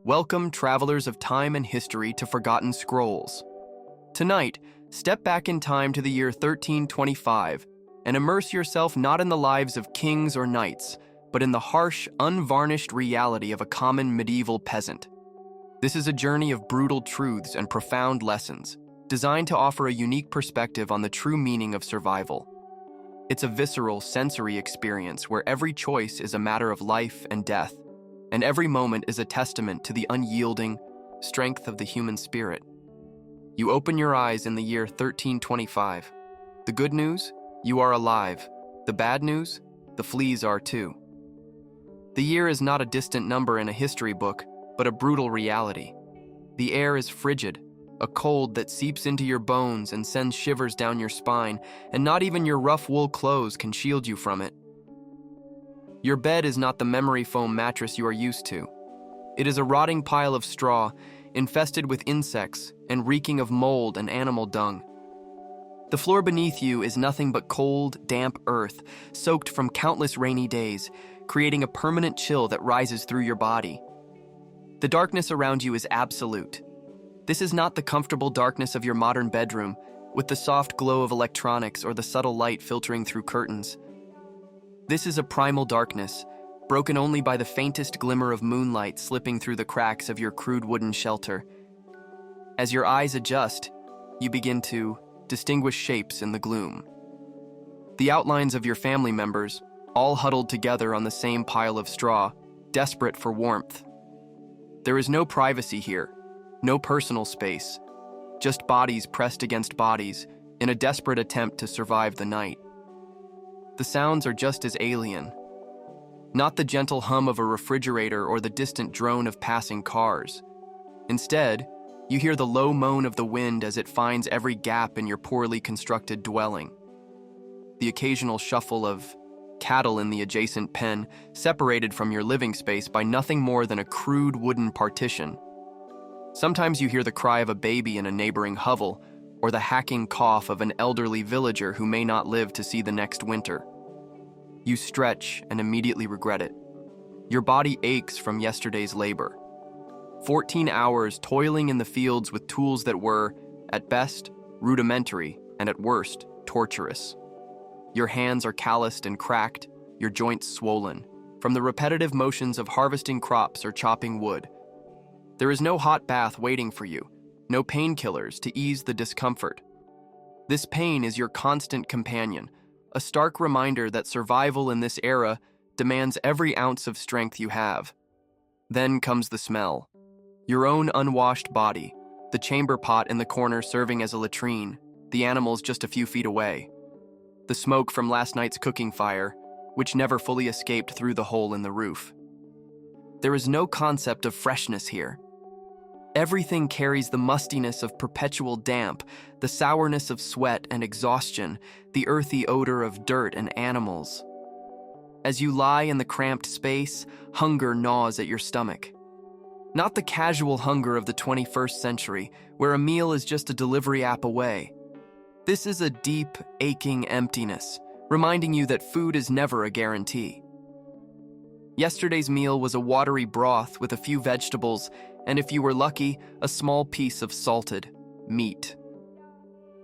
Welcome, travelers of time and history, to Forgotten Scrolls. Tonight, step back in time to the year 1325 and immerse yourself not in the lives of kings or knights, but in the harsh, unvarnished reality of a common medieval peasant. This is a journey of brutal truths and profound lessons, designed to offer a unique perspective on the true meaning of survival. It's a visceral, sensory experience where every choice is a matter of life and death, and every moment is a testament to the unyielding strength of the human spirit. You open your eyes in the year 1325. The good news? You are alive. The bad news? The fleas are too. The year is not a distant number in a history book, but a brutal reality. The air is frigid, a cold that seeps into your bones and sends shivers down your spine, and not even your rough wool clothes can shield you from it. Your bed is not the memory foam mattress you are used to. It is a rotting pile of straw, infested with insects and reeking of mold and animal dung. The floor beneath you is nothing but cold, damp earth, soaked from countless rainy days, creating a permanent chill that rises through your body. The darkness around you is absolute. This is not the comfortable darkness of your modern bedroom, with the soft glow of electronics or the subtle light filtering through curtains. This is a primal darkness, broken only by the faintest glimmer of moonlight slipping through the cracks of your crude wooden shelter. As your eyes adjust, you begin to distinguish shapes in the gloom. The outlines of your family members, all huddled together on the same pile of straw, desperate for warmth. There is no privacy here, no personal space, just bodies pressed against bodies in a desperate attempt to survive the night. The sounds are just as alien. Not the gentle hum of a refrigerator or the distant drone of passing cars. Instead, you hear the low moan of the wind as it finds every gap in your poorly constructed dwelling. The occasional shuffle of cattle in the adjacent pen, separated from your living space by nothing more than a crude wooden partition. Sometimes you hear the cry of a baby in a neighboring hovel, or the hacking cough of an elderly villager who may not live to see the next winter. You stretch and immediately regret it. Your body aches from yesterday's labor. 14 hours toiling in the fields with tools that were, at best, rudimentary, and at worst, torturous. Your hands are calloused and cracked, your joints swollen, from the repetitive motions of harvesting crops or chopping wood. There is no hot bath waiting for you, no painkillers to ease the discomfort. This pain is your constant companion, a stark reminder that survival in this era demands every ounce of strength you have. Then comes the smell. Your own unwashed body, the chamber pot in the corner serving as a latrine, the animals just a few feet away. The smoke from last night's cooking fire, which never fully escaped through the hole in the roof. There is no concept of freshness here. Everything carries the mustiness of perpetual damp, the sourness of sweat and exhaustion, the earthy odor of dirt and animals. As you lie in the cramped space, hunger gnaws at your stomach. Not the casual hunger of the 21st century, where a meal is just a delivery app away. This is a deep, aching emptiness, reminding you that food is never a guarantee. Yesterday's meal was a watery broth with a few vegetables, and if you were lucky, a small piece of salted meat.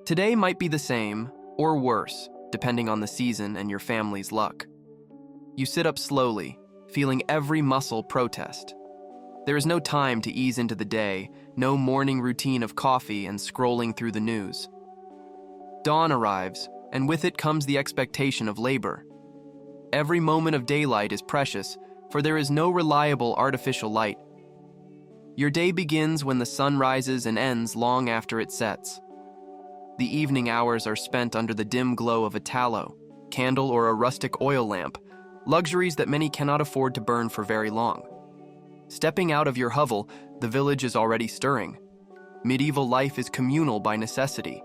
Today might be the same, or worse, depending on the season and your family's luck. You sit up slowly, feeling every muscle protest. There is no time to ease into the day, no morning routine of coffee and scrolling through the news. Dawn arrives, and with it comes the expectation of labor. Every moment of daylight is precious, for there is no reliable artificial light. Your day begins when the sun rises and ends long after it sets. The evening hours are spent under the dim glow of a tallow, candle, or a rustic oil lamp, luxuries that many cannot afford to burn for very long. Stepping out of your hovel, the village is already stirring. Medieval life is communal by necessity.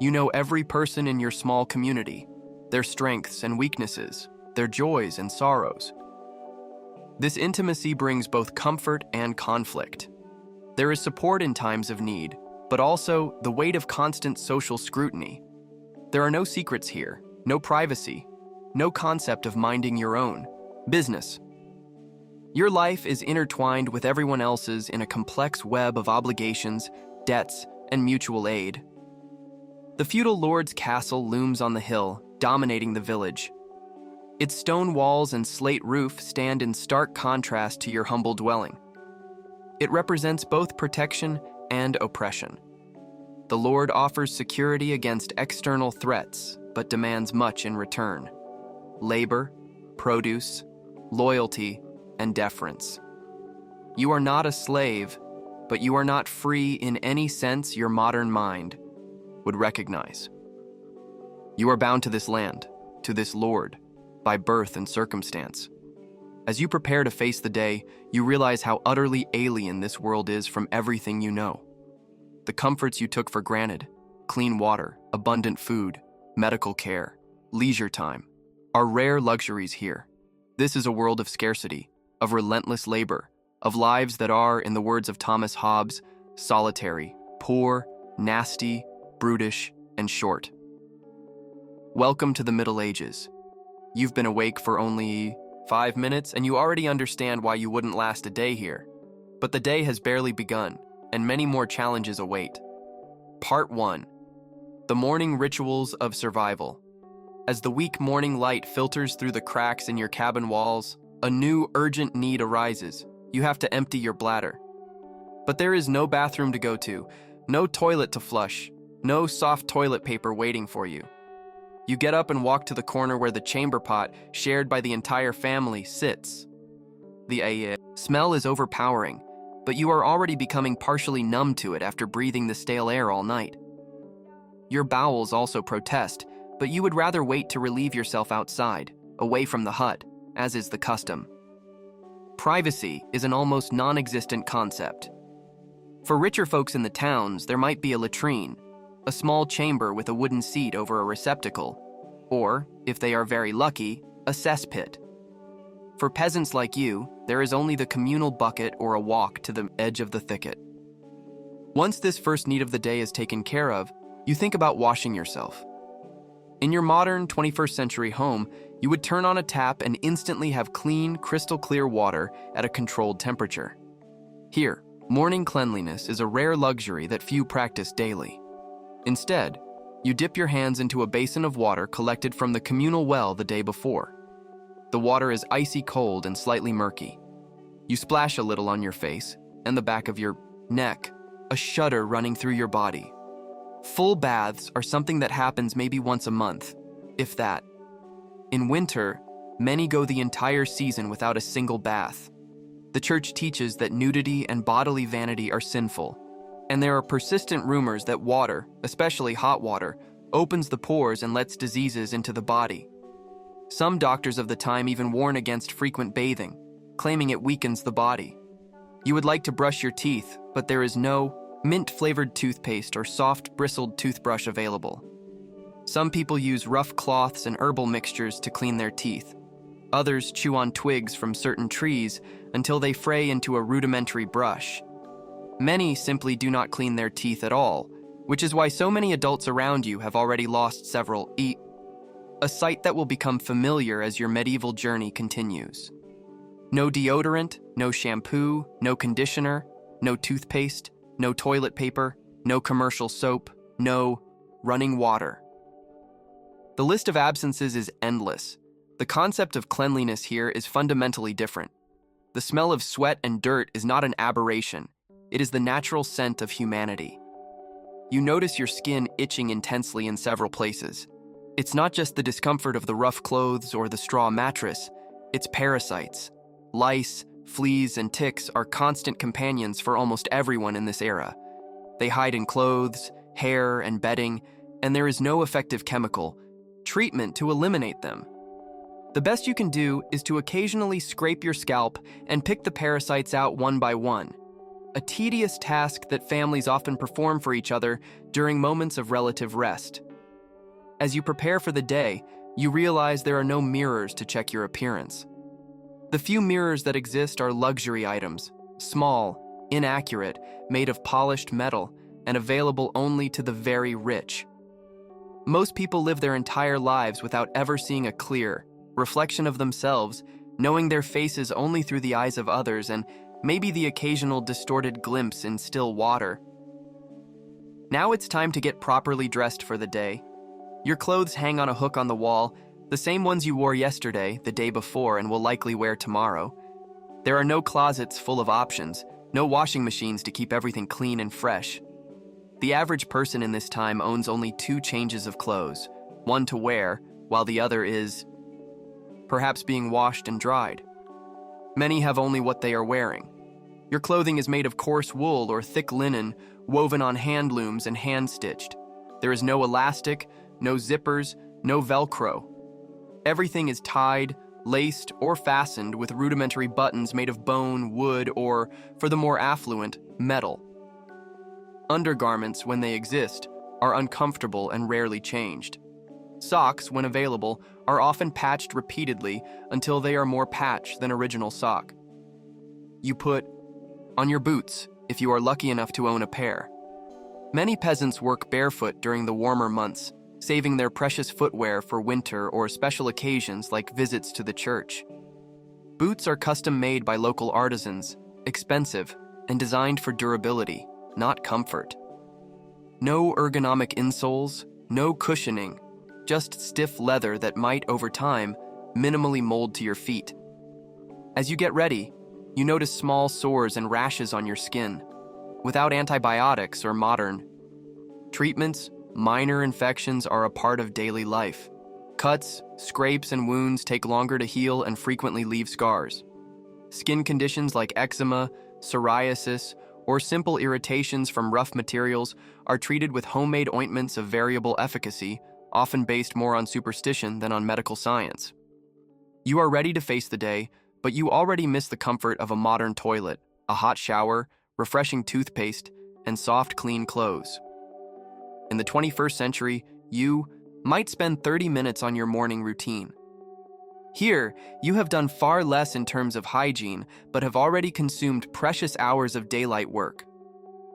You know every person in your small community, their strengths and weaknesses, their joys and sorrows. This intimacy brings both comfort and conflict. There is support in times of need, but also the weight of constant social scrutiny. There are no secrets here, no privacy, no concept of minding your own business. Your life is intertwined with everyone else's in a complex web of obligations, debts, and mutual aid. The feudal lord's castle looms on the hill, dominating the village. Its stone walls and slate roof stand in stark contrast to your humble dwelling. It represents both protection and oppression. The lord offers security against external threats, but demands much in return: labor, produce, loyalty, and deference. You are not a slave, but you are not free in any sense your modern mind would recognize. You are bound to this land, to this lord, by birth and circumstance. As you prepare to face the day, you realize how utterly alien this world is from everything you know. The comforts you took for granted, clean water, abundant food, medical care, leisure time, are rare luxuries here. This is a world of scarcity, of relentless labor, of lives that are, in the words of Thomas Hobbes, solitary, poor, nasty, brutish, and short. Welcome to the Middle Ages. You've been awake for only 5 minutes, and you already understand why you wouldn't last a day here. But the day has barely begun, and many more challenges await. Part 1. The Morning Rituals of Survival. As the weak morning light filters through the cracks in your cabin walls, a new urgent need arises. You have to empty your bladder. But there is no bathroom to go to, no toilet to flush, no soft toilet paper waiting for you. You get up and walk to the corner where the chamber pot, shared by the entire family, sits. The smell is overpowering, but you are already becoming partially numb to it after breathing the stale air all night. Your bowels also protest, but you would rather wait to relieve yourself outside, away from the hut, as is the custom. Privacy is an almost non-existent concept. For richer folks in the towns, there might be a latrine, a small chamber with a wooden seat over a receptacle, or, if they are very lucky, a cesspit. For peasants like you, there is only the communal bucket or a walk to the edge of the thicket. Once this first need of the day is taken care of, you think about washing yourself. In your modern 21st century home, you would turn on a tap and instantly have clean, crystal clear water at a controlled temperature. Here, morning cleanliness is a rare luxury that few practice daily. Instead, you dip your hands into a basin of water collected from the communal well the day before. The water is icy cold and slightly murky. You splash a little on your face and the back of your neck, a shudder running through your body. Full baths are something that happens maybe once a month, if that. In winter, many go the entire season without a single bath. The church teaches that nudity and bodily vanity are sinful, and there are persistent rumors that water, especially hot water, opens the pores and lets diseases into the body. Some doctors of the time even warn against frequent bathing, claiming it weakens the body. You would like to brush your teeth, but there is no mint-flavored toothpaste or soft, bristled toothbrush available. Some people use rough cloths and herbal mixtures to clean their teeth. Others chew on twigs from certain trees until they fray into a rudimentary brush. Many simply do not clean their teeth at all, which is why so many adults around you have already lost several teeth. A sight that will become familiar as your medieval journey continues. No deodorant, no shampoo, no conditioner, no toothpaste, no toilet paper, no commercial soap, no running water. The list of absences is endless. The concept of cleanliness here is fundamentally different. The smell of sweat and dirt is not an aberration. It is the natural scent of humanity. You notice your skin itching intensely in several places. It's not just the discomfort of the rough clothes or the straw mattress, it's parasites. Lice, fleas, and ticks are constant companions for almost everyone in this era. They hide in clothes, hair, and bedding, and there is no effective chemical treatment to eliminate them. The best you can do is to occasionally scrape your scalp and pick the parasites out one by one, a tedious task that families often perform for each other during moments of relative rest. As you prepare for the day, you realize there are no mirrors to check your appearance. The few mirrors that exist are luxury items, small, inaccurate, made of polished metal, and available only to the very rich. Most people live their entire lives without ever seeing a clear reflection of themselves knowing their faces only through the eyes of others and maybe the occasional distorted glimpse in still water. Now it's time to get properly dressed for the day. Your clothes hang on a hook on the wall, the same ones you wore yesterday, the day before, and will likely wear tomorrow. There are no closets full of options, no washing machines to keep everything clean and fresh. The average person in this time owns only 2 changes of clothes, one to wear, while the other is perhaps being washed and dried. Many have only what they are wearing. Your clothing is made of coarse wool or thick linen, woven on hand looms and hand-stitched. There is no elastic, no zippers, no Velcro. Everything is tied, laced, or fastened with rudimentary buttons made of bone, wood, or, for the more affluent, metal. Undergarments, when they exist, are uncomfortable and rarely changed. Socks, when available, are often patched repeatedly until they are more patch than original sock. You put on your boots if you are lucky enough to own a pair. Many peasants work barefoot during the warmer months, saving their precious footwear for winter or special occasions like visits to the church. Boots are custom-made by local artisans, expensive, and designed for durability, not comfort. No ergonomic insoles, no cushioning, just stiff leather that might, over time, minimally mold to your feet. As you get ready, you notice small sores and rashes on your skin. Without antibiotics or modern treatments, minor infections are a part of daily life. Cuts, scrapes, and wounds take longer to heal and frequently leave scars. Skin conditions like eczema, psoriasis, or simple irritations from rough materials are treated with homemade ointments of variable efficacy, often based more on superstition than on medical science. You are ready to face the day, but you already miss the comfort of a modern toilet, a hot shower, refreshing toothpaste, and soft, clean clothes. In the 21st century, you might spend 30 minutes on your morning routine. Here, you have done far less in terms of hygiene, but have already consumed precious hours of daylight work.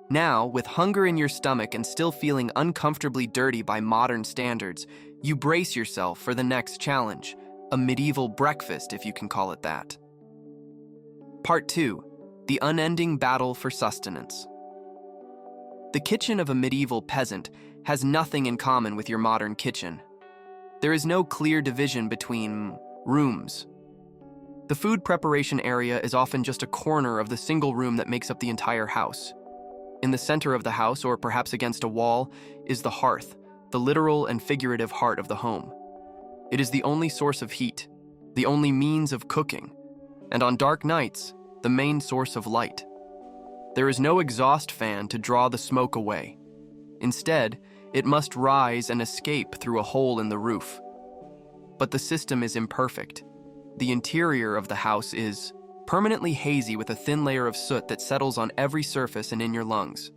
Now, with hunger in your stomach and still feeling uncomfortably dirty by modern standards, you brace yourself for the next challenge, a medieval breakfast, if you can call it that. Part 2. The unending battle for sustenance. The kitchen of a medieval peasant has nothing in common with your modern kitchen. There is no clear division between rooms. The food preparation area is often just a corner of the single room that makes up the entire house. In the center of the house, or perhaps against a wall, is the hearth, the literal and figurative heart of the home. It is the only source of heat, the only means of cooking, and on dark nights, the main source of light. There is no exhaust fan to draw the smoke away. Instead, it must rise and escape through a hole in the roof. But the system is imperfect. The interior of the house is permanently hazy with a thin layer of soot that settles on every surface and in your lungs.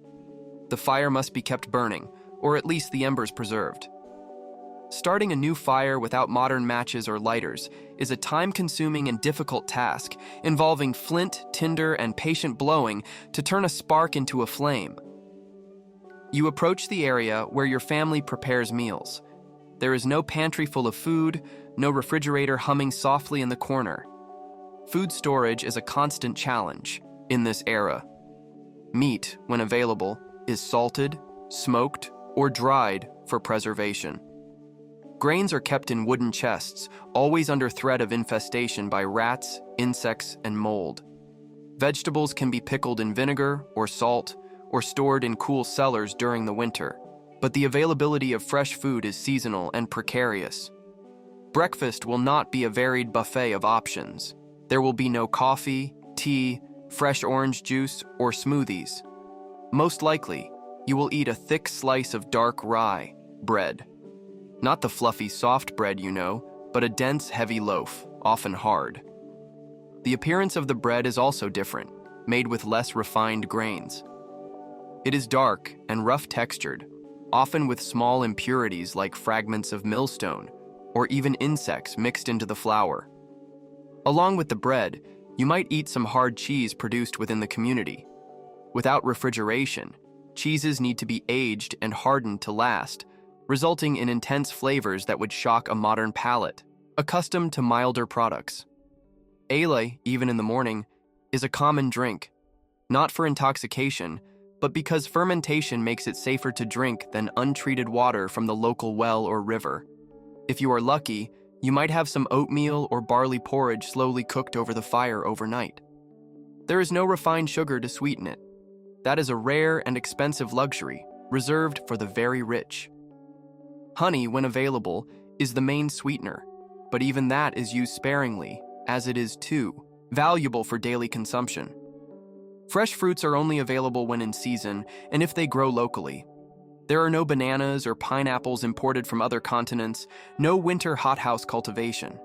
The fire must be kept burning, or at least the embers preserved. Starting a new fire without modern matches or lighters is a time-consuming and difficult task involving flint, tinder, and patient blowing to turn a spark into a flame. You approach the area where your family prepares meals. There is no pantry full of food, no refrigerator humming softly in the corner. Food storage is a constant challenge in this era. Meat, when available, is salted, smoked, or dried for preservation. Grains are kept in wooden chests, always under threat of infestation by rats, insects, and mold. Vegetables can be pickled in vinegar or salt, or stored in cool cellars during the winter, but the availability of fresh food is seasonal and precarious. Breakfast will not be a varied buffet of options. There will be no coffee, tea, fresh orange juice, or smoothies. Most likely, you will eat a thick slice of dark rye bread. Not the fluffy soft bread you know, but a dense, heavy loaf, often hard. The appearance of the bread is also different, made with less refined grains. It is dark and rough-textured, often with small impurities like fragments of millstone or even insects mixed into the flour. Along with the bread, you might eat some hard cheese produced within the community. Without refrigeration, cheeses need to be aged and hardened to last, resulting in intense flavors that would shock a modern palate, accustomed to milder products. Ale, even in the morning, is a common drink, not for intoxication, but because fermentation makes it safer to drink than untreated water from the local well or river. If you are lucky, you might have some oatmeal or barley porridge slowly cooked over the fire overnight. There is no refined sugar to sweeten it. That is a rare and expensive luxury, reserved for the very rich. Honey, when available, is the main sweetener, but even that is used sparingly, as it is too valuable for daily consumption. Fresh fruits are only available when in season and if they grow locally. There are no bananas or pineapples imported from other continents, no winter hothouse cultivation.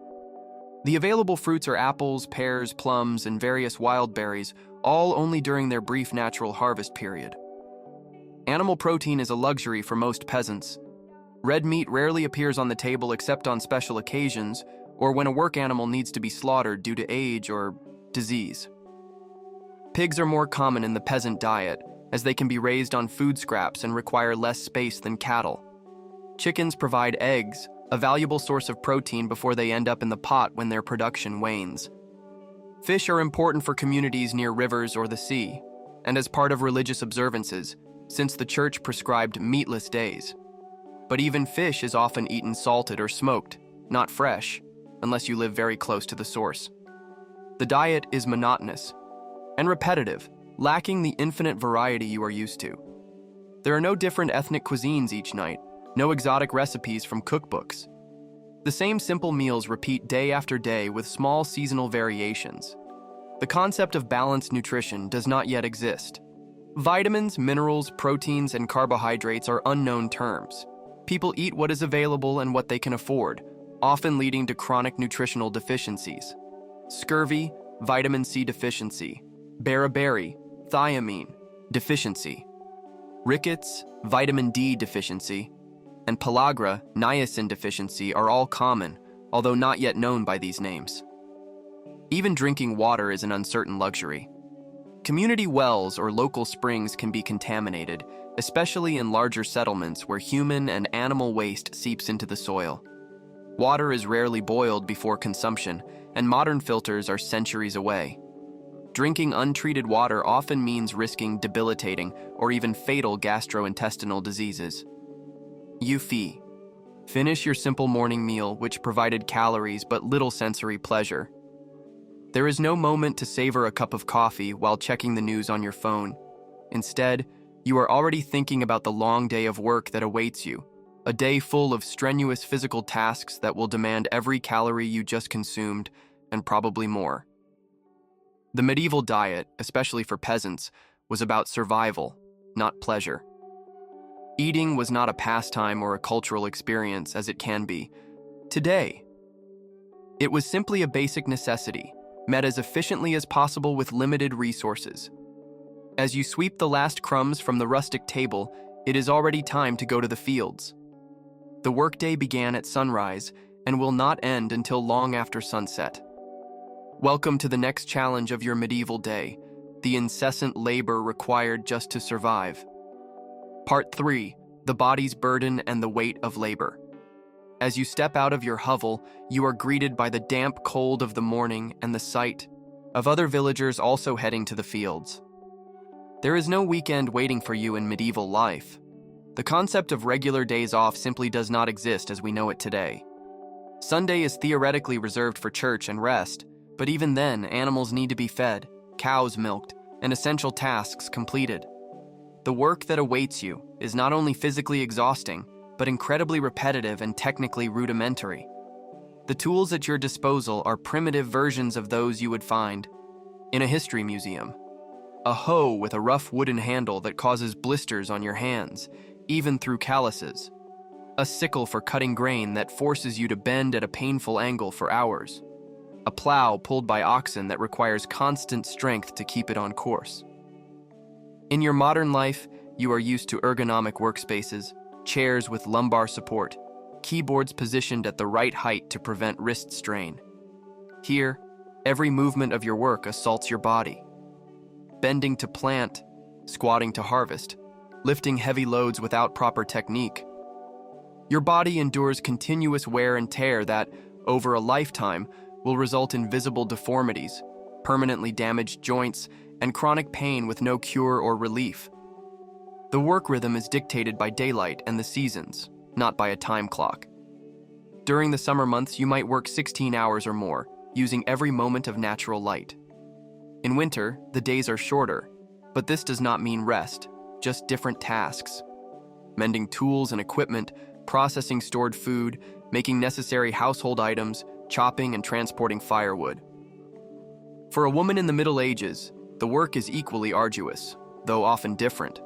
The available fruits are apples, pears, plums, and various wild berries, all only during their brief natural harvest period. Animal protein is a luxury for most peasants. Red meat rarely appears on the table except on special occasions or when a work animal needs to be slaughtered due to age or disease. Pigs are more common in the peasant diet, as they can be raised on food scraps and require less space than cattle. Chickens provide eggs, a valuable source of protein before they end up in the pot when their production wanes. Fish are important for communities near rivers or the sea, and as part of religious observances, since the church prescribed meatless days. But even fish is often eaten salted or smoked, not fresh, unless you live very close to the source. The diet is monotonous and repetitive, lacking the infinite variety you are used to. There are no different ethnic cuisines each night, no exotic recipes from cookbooks. The same simple meals repeat day after day with small seasonal variations. The concept of balanced nutrition does not yet exist. Vitamins, minerals, proteins, and carbohydrates are unknown terms. People eat what is available and what they can afford, often leading to chronic nutritional deficiencies. Scurvy, vitamin C deficiency, beriberi, thiamine deficiency, rickets, vitamin D deficiency, and pellagra, niacin deficiency are all common, although not yet known by these names. Even drinking water is an uncertain luxury. Community wells or local springs can be contaminated, especially in larger settlements where human and animal waste seeps into the soil. Water is rarely boiled before consumption, and modern filters are centuries away. Drinking untreated water often means risking debilitating or even fatal gastrointestinal diseases. Euphy. Finish your simple morning meal, which provided calories but little sensory pleasure. There is no moment to savor a cup of coffee while checking the news on your phone. Instead, you are already thinking about the long day of work that awaits you, a day full of strenuous physical tasks that will demand every calorie you just consumed, and probably more. The medieval diet, especially for peasants, was about survival, not pleasure. Eating was not a pastime or a cultural experience as it can be today. It was simply a basic necessity, met as efficiently as possible with limited resources. As you sweep the last crumbs from the rustic table, it is already time to go to the fields. The workday began at sunrise and will not end until long after sunset. Welcome to the next challenge of your medieval day, the incessant labor required just to survive. Part 3, the body's burden and the weight of labor. As you step out of your hovel, you are greeted by the damp cold of the morning and the sight of other villagers also heading to the fields. There is no weekend waiting for you in medieval life. The concept of regular days off simply does not exist as we know it today. Sunday is theoretically reserved for church and rest, but even then, animals need to be fed, cows milked, and essential tasks completed. The work that awaits you is not only physically exhausting, but incredibly repetitive and technically rudimentary. The tools at your disposal are primitive versions of those you would find in a history museum. A hoe with a rough wooden handle that causes blisters on your hands, even through calluses. A sickle for cutting grain that forces you to bend at a painful angle for hours. A plow pulled by oxen that requires constant strength to keep it on course. In your modern life, you are used to ergonomic workspaces, chairs with lumbar support, keyboards positioned at the right height to prevent wrist strain. Here, every movement of your work assaults your body. Bending to plant, squatting to harvest, lifting heavy loads without proper technique. Your body endures continuous wear and tear that, over a lifetime, will result in visible deformities, permanently damaged joints, and chronic pain with no cure or relief. The work rhythm is dictated by daylight and the seasons, not by a time clock. During the summer months, you might work 16 hours or more, using every moment of natural light. In winter, the days are shorter, but this does not mean rest, just different tasks. Mending tools and equipment, processing stored food, making necessary household items, chopping and transporting firewood. For a woman in the Middle Ages, the work is equally arduous, though often different.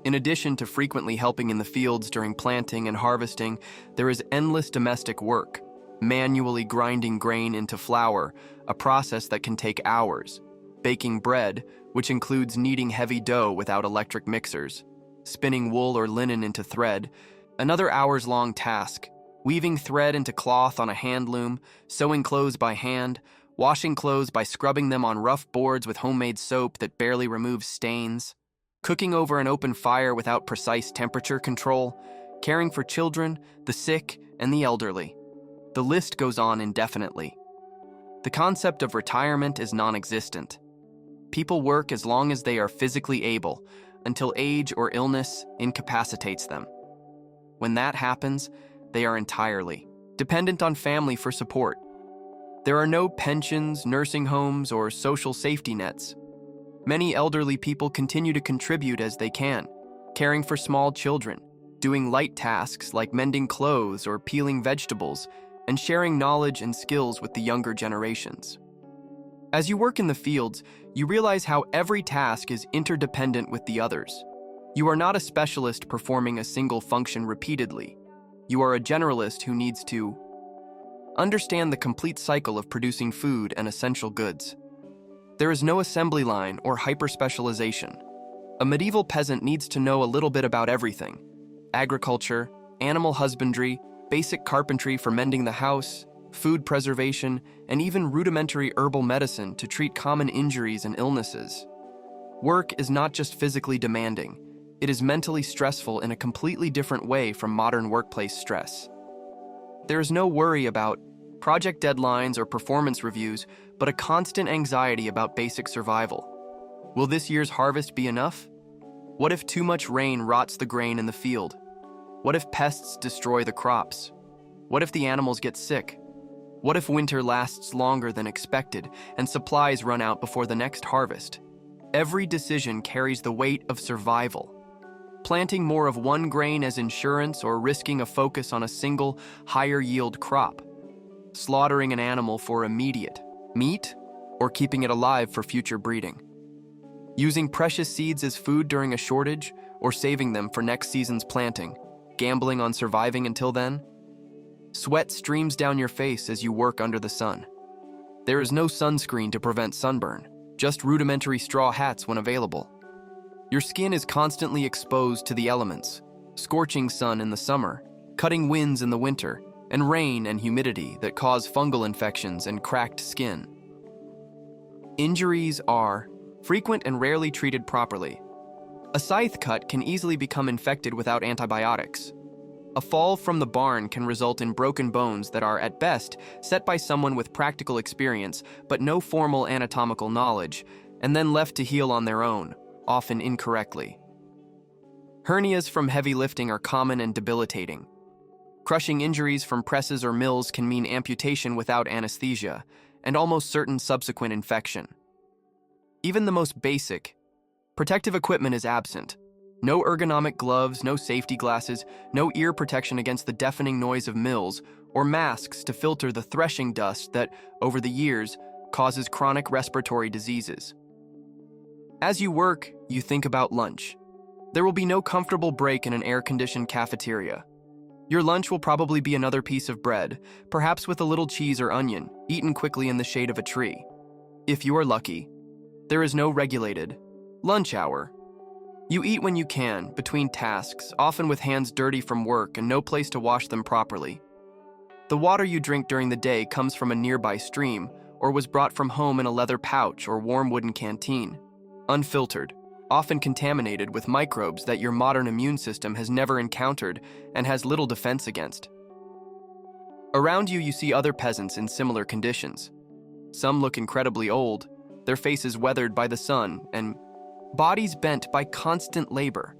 In addition to frequently helping in the fields during planting and harvesting, there is endless domestic work, manually grinding grain into flour, a process that can take hours, baking bread, which includes kneading heavy dough without electric mixers, spinning wool or linen into thread, another hours-long task, weaving thread into cloth on a hand loom, sewing clothes by hand, washing clothes by scrubbing them on rough boards with homemade soap that barely removes stains, cooking over an open fire without precise temperature control, caring for children, the sick, and the elderly. The list goes on indefinitely. The concept of retirement is non-existent. People work as long as they are physically able, until age or illness incapacitates them. When that happens, they are entirely dependent on family for support. There are no pensions, nursing homes, or social safety nets. Many elderly people continue to contribute as they can, caring for small children, doing light tasks like mending clothes or peeling vegetables, and sharing knowledge and skills with the younger generations. As you work in the fields, you realize how every task is interdependent with the others. You are not a specialist performing a single function repeatedly. You are a generalist who needs to understand the complete cycle of producing food and essential goods. There is no assembly line or hyper-specialization. A medieval peasant needs to know a little bit about everything: agriculture, animal husbandry, basic carpentry for mending the house, food preservation, and even rudimentary herbal medicine to treat common injuries and illnesses. Work is not just physically demanding, it is mentally stressful in a completely different way from modern workplace stress. There is no worry about project deadlines or performance reviews, but a constant anxiety about basic survival. Will this year's harvest be enough? What if too much rain rots the grain in the field? What if pests destroy the crops? What if the animals get sick? What if winter lasts longer than expected and supplies run out before the next harvest? Every decision carries the weight of survival. Planting more of one grain as insurance or risking a focus on a single, higher yield crop. Slaughtering an animal for immediate meat or keeping it alive for future breeding. Using precious seeds as food during a shortage or saving them for next season's planting. Gambling on surviving until then. Sweat streams down your face as you work under the sun. There is no sunscreen to prevent sunburn, just rudimentary straw hats when available. Your skin is constantly exposed to the elements, scorching sun in the summer, cutting winds in the winter, and rain and humidity that cause fungal infections and cracked skin. Injuries are frequent and rarely treated properly. A scythe cut can easily become infected without antibiotics. A fall from the barn can result in broken bones that are, at best, set by someone with practical experience but no formal anatomical knowledge, and then left to heal on their own, often incorrectly. Hernias from heavy lifting are common and debilitating. Crushing injuries from presses or mills can mean amputation without anesthesia, and almost certain subsequent infection. Even the most basic, protective equipment is absent. No ergonomic gloves, no safety glasses, no ear protection against the deafening noise of mills, or masks to filter the threshing dust that, over the years, causes chronic respiratory diseases. As you work, you think about lunch. There will be no comfortable break in an air-conditioned cafeteria. Your lunch will probably be another piece of bread, perhaps with a little cheese or onion, eaten quickly in the shade of a tree. If you are lucky, there is no regulated lunch hour. You eat when you can, between tasks, often with hands dirty from work and no place to wash them properly. The water you drink during the day comes from a nearby stream or was brought from home in a leather pouch or warm wooden canteen, unfiltered, often contaminated with microbes that your modern immune system has never encountered and has little defense against. Around you, you see other peasants in similar conditions. Some look incredibly old, their faces weathered by the sun, and bodies bent by constant labor.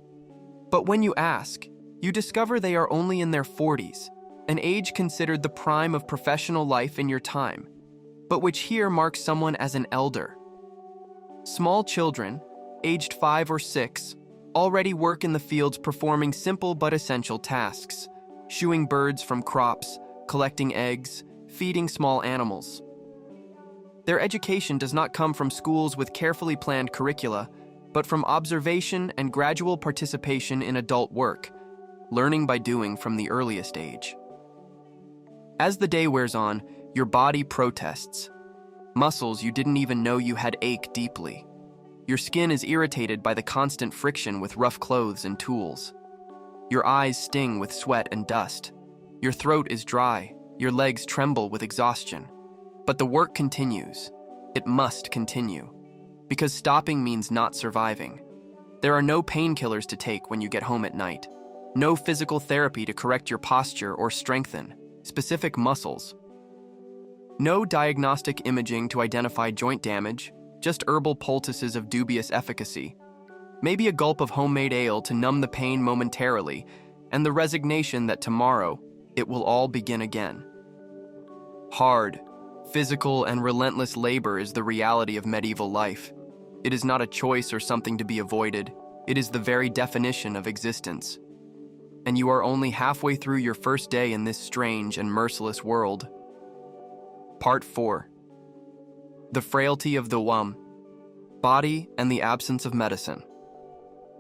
But when you ask, you discover they are only in their 40s, an age considered the prime of professional life in your time, but which here marks someone as an elder. Small children, aged 5 or 6, already work in the fields performing simple but essential tasks, shooing birds from crops, collecting eggs, feeding small animals. Their education does not come from schools with carefully planned curricula, but from observation and gradual participation in adult work, learning by doing from the earliest age. As the day wears on, your body protests. Muscles you didn't even know you had ache deeply. Your skin is irritated by the constant friction with rough clothes and tools. Your eyes sting with sweat and dust. Your throat is dry, your legs tremble with exhaustion. But the work continues. It must continue. Because stopping means not surviving. There are no painkillers to take when you get home at night. No physical therapy to correct your posture or strengthen specific muscles. No diagnostic imaging to identify joint damage, just herbal poultices of dubious efficacy. Maybe a gulp of homemade ale to numb the pain momentarily, and the resignation that tomorrow it will all begin again. Hard, physical, and relentless labor is the reality of medieval life. It is not a choice or something to be avoided. It is the very definition of existence. And you are only halfway through your first day in this strange and merciless world. Part 4. The frailty of the body and the absence of medicine.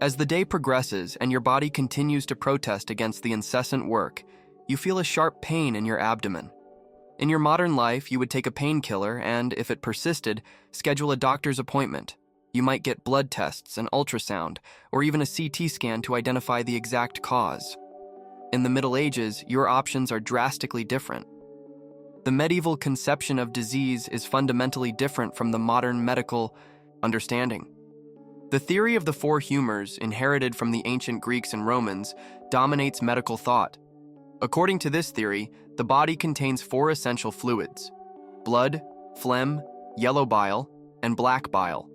As the day progresses and your body continues to protest against the incessant work, you feel a sharp pain in your abdomen. In your modern life, you would take a painkiller and, if it persisted, schedule a doctor's appointment. You might get blood tests, an ultrasound, or even a CT scan to identify the exact cause. In the Middle Ages, your options are drastically different. The medieval conception of disease is fundamentally different from the modern medical understanding. The theory of the four humors, inherited from the ancient Greeks and Romans, dominates medical thought. According to this theory, the body contains 4 essential fluids: blood, phlegm, yellow bile, and black bile.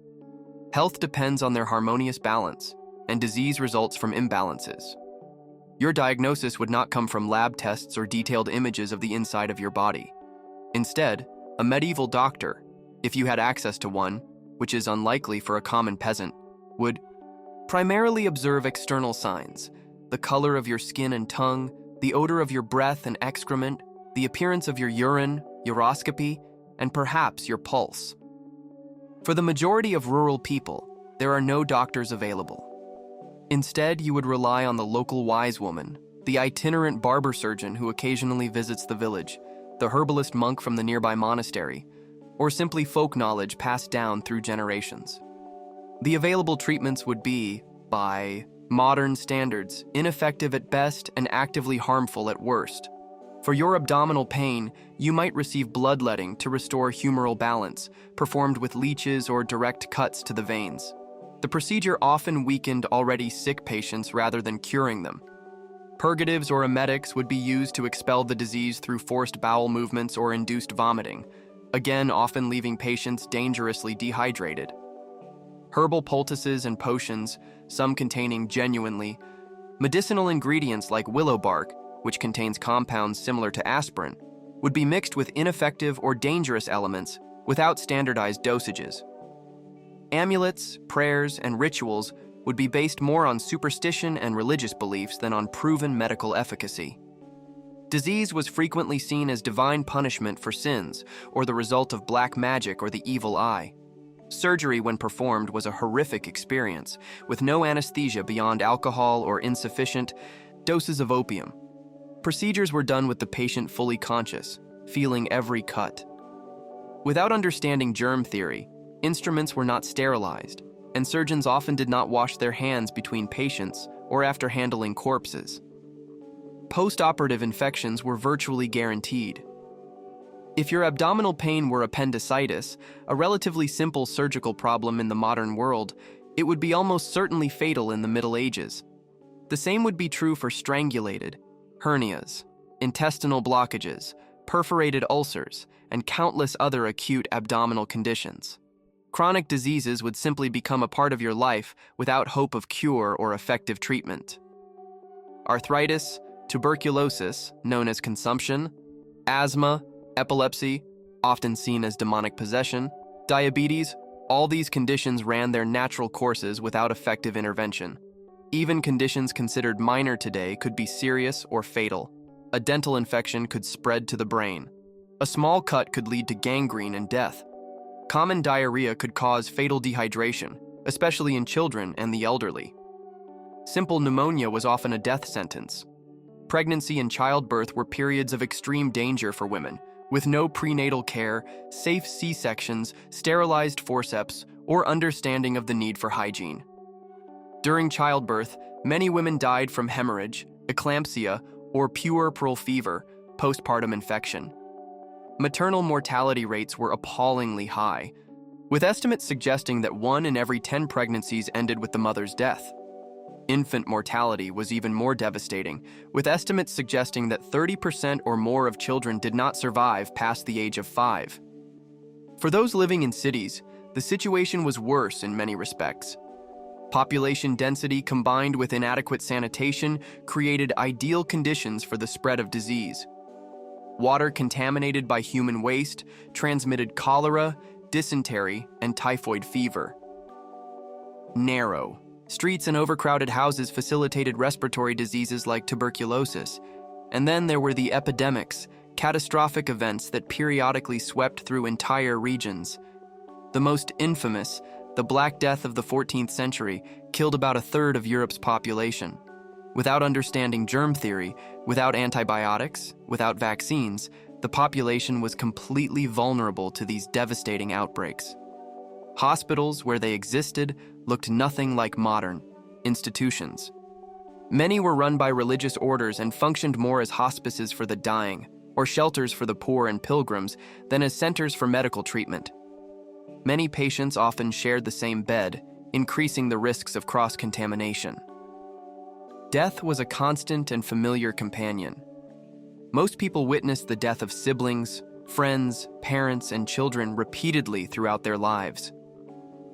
Health depends on their harmonious balance, and disease results from imbalances. Your diagnosis would not come from lab tests or detailed images of the inside of your body. Instead, a medieval doctor, if you had access to one, which is unlikely for a common peasant, would primarily observe external signs: the color of your skin and tongue, the odor of your breath and excrement, the appearance of your urine, uroscopy, and perhaps your pulse. For the majority of rural people, there are no doctors available. Instead, you would rely on the local wise woman, the itinerant barber surgeon who occasionally visits the village, the herbalist monk from the nearby monastery, or simply folk knowledge passed down through generations. The available treatments would be, by modern standards, ineffective at best and actively harmful at worst. For your abdominal pain, you might receive bloodletting to restore humoral balance, performed with leeches or direct cuts to the veins. The procedure often weakened already sick patients rather than curing them. Purgatives or emetics would be used to expel the disease through forced bowel movements or induced vomiting, again often leaving patients dangerously dehydrated. Herbal poultices and potions, some containing genuinely medicinal ingredients like willow bark, which contains compounds similar to aspirin, would be mixed with ineffective or dangerous elements without standardized dosages. Amulets, prayers, and rituals would be based more on superstition and religious beliefs than on proven medical efficacy. Disease was frequently seen as divine punishment for sins or the result of black magic or the evil eye. Surgery, when performed, was a horrific experience, with no anesthesia beyond alcohol or insufficient doses of opium. Procedures were done with the patient fully conscious, feeling every cut. Without understanding germ theory, instruments were not sterilized, and surgeons often did not wash their hands between patients or after handling corpses. Post-operative infections were virtually guaranteed. If your abdominal pain were appendicitis, a relatively simple surgical problem in the modern world, it would be almost certainly fatal in the Middle Ages. The same would be true for strangulated, hernias, intestinal blockages, perforated ulcers, and countless other acute abdominal conditions. Chronic diseases would simply become a part of your life without hope of cure or effective treatment. Arthritis, tuberculosis, known as consumption, asthma, epilepsy, often seen as demonic possession, diabetes, all these conditions ran their natural courses without effective intervention. Even conditions considered minor today could be serious or fatal. A dental infection could spread to the brain. A small cut could lead to gangrene and death. Common diarrhea could cause fatal dehydration, especially in children and the elderly. Simple pneumonia was often a death sentence. Pregnancy and childbirth were periods of extreme danger for women, with no prenatal care, safe C-sections, sterilized forceps, or understanding of the need for hygiene. During childbirth, many women died from hemorrhage, eclampsia, or puerperal fever, postpartum infection. Maternal mortality rates were appallingly high, with estimates suggesting that 1 in every 10 pregnancies ended with the mother's death. Infant mortality was even more devastating, with estimates suggesting that 30% or more of children did not survive past the age of 5. For those living in cities, the situation was worse in many respects. Population density combined with inadequate sanitation created ideal conditions for the spread of disease. Water contaminated by human waste transmitted cholera, dysentery, and typhoid fever. Narrow streets and overcrowded houses facilitated respiratory diseases like tuberculosis. And then there were the epidemics, catastrophic events that periodically swept through entire regions. The most infamous, the Black Death of the 14th century, killed about 1/3 of Europe's population. Without understanding germ theory, without antibiotics, without vaccines, the population was completely vulnerable to these devastating outbreaks. Hospitals, where they existed, looked nothing like modern institutions. Many were run by religious orders and functioned more as hospices for the dying, or shelters for the poor and pilgrims, than as centers for medical treatment. Many patients often shared the same bed, increasing the risks of cross-contamination. Death was a constant and familiar companion. Most people witnessed the death of siblings, friends, parents, and children repeatedly throughout their lives.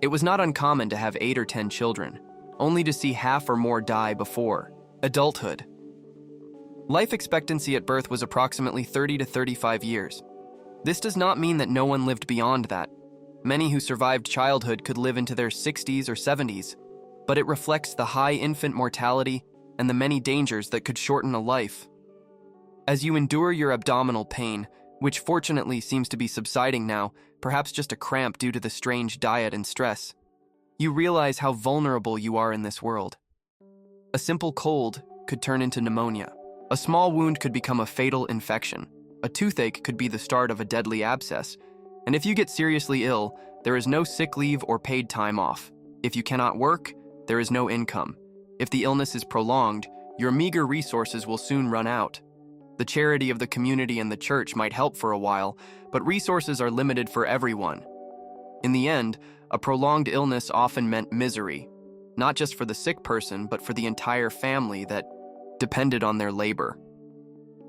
It was not uncommon to have 8 or 10 children, only to see half or more die before adulthood. Life expectancy at birth was approximately 30 to 35 years. This does not mean that no one lived beyond that. Many who survived childhood could live into their 60s or 70s, but it reflects the high infant mortality and the many dangers that could shorten a life. As you endure your abdominal pain, which fortunately seems to be subsiding now, perhaps just a cramp due to the strange diet and stress, you realize how vulnerable you are in this world. A simple cold could turn into pneumonia. A small wound could become a fatal infection. A toothache could be the start of a deadly abscess. And if you get seriously ill, there is no sick leave or paid time off. If you cannot work, there is no income. If the illness is prolonged, your meager resources will soon run out. The charity of the community and the church might help for a while, but resources are limited for everyone. In the end, a prolonged illness often meant misery, not just for the sick person, but for the entire family that depended on their labor.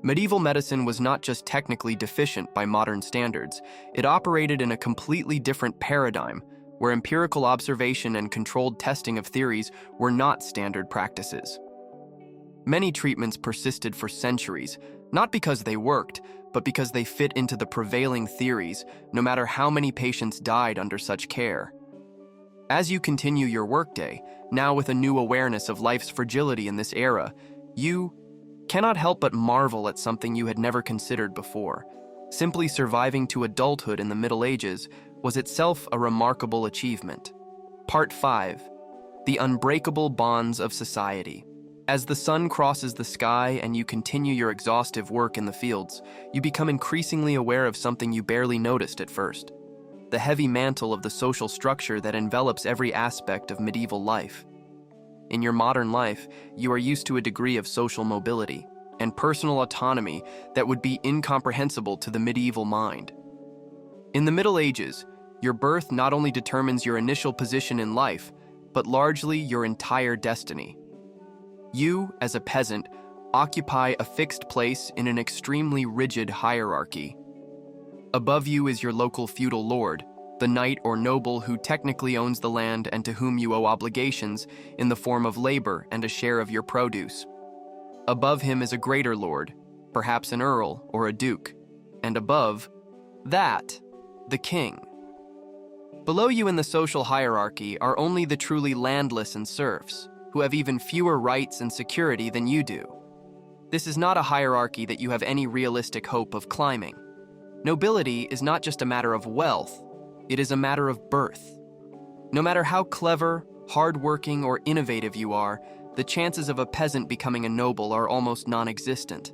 Medieval medicine was not just technically deficient by modern standards, it operated in a completely different paradigm, where empirical observation and controlled testing of theories were not standard practices. Many treatments persisted for centuries, not because they worked, but because they fit into the prevailing theories, no matter how many patients died under such care. As you continue your workday, now with a new awareness of life's fragility in this era, you cannot help but marvel at something you had never considered before. Simply surviving to adulthood in the Middle Ages was itself a remarkable achievement. Part 5. The Unbreakable Bonds of Society. As the sun crosses the sky and you continue your exhaustive work in the fields, you become increasingly aware of something you barely noticed at first: the heavy mantle of the social structure that envelops every aspect of medieval life. In your modern life, you are used to a degree of social mobility and personal autonomy that would be incomprehensible to the medieval mind. In the Middle Ages, your birth not only determines your initial position in life, but largely your entire destiny. You, as a peasant, occupy a fixed place in an extremely rigid hierarchy. Above you is your local feudal lord, the knight or noble who technically owns the land and to whom you owe obligations in the form of labor and a share of your produce. Above him is a greater lord, perhaps an earl or a duke, and above that, the king. Below you in the social hierarchy are only the truly landless and serfs, who have even fewer rights and security than you do. This is not a hierarchy that you have any realistic hope of climbing. Nobility is not just a matter of wealth, it is a matter of birth. No matter how clever, hardworking, or innovative you are, the chances of a peasant becoming a noble are almost non-existent.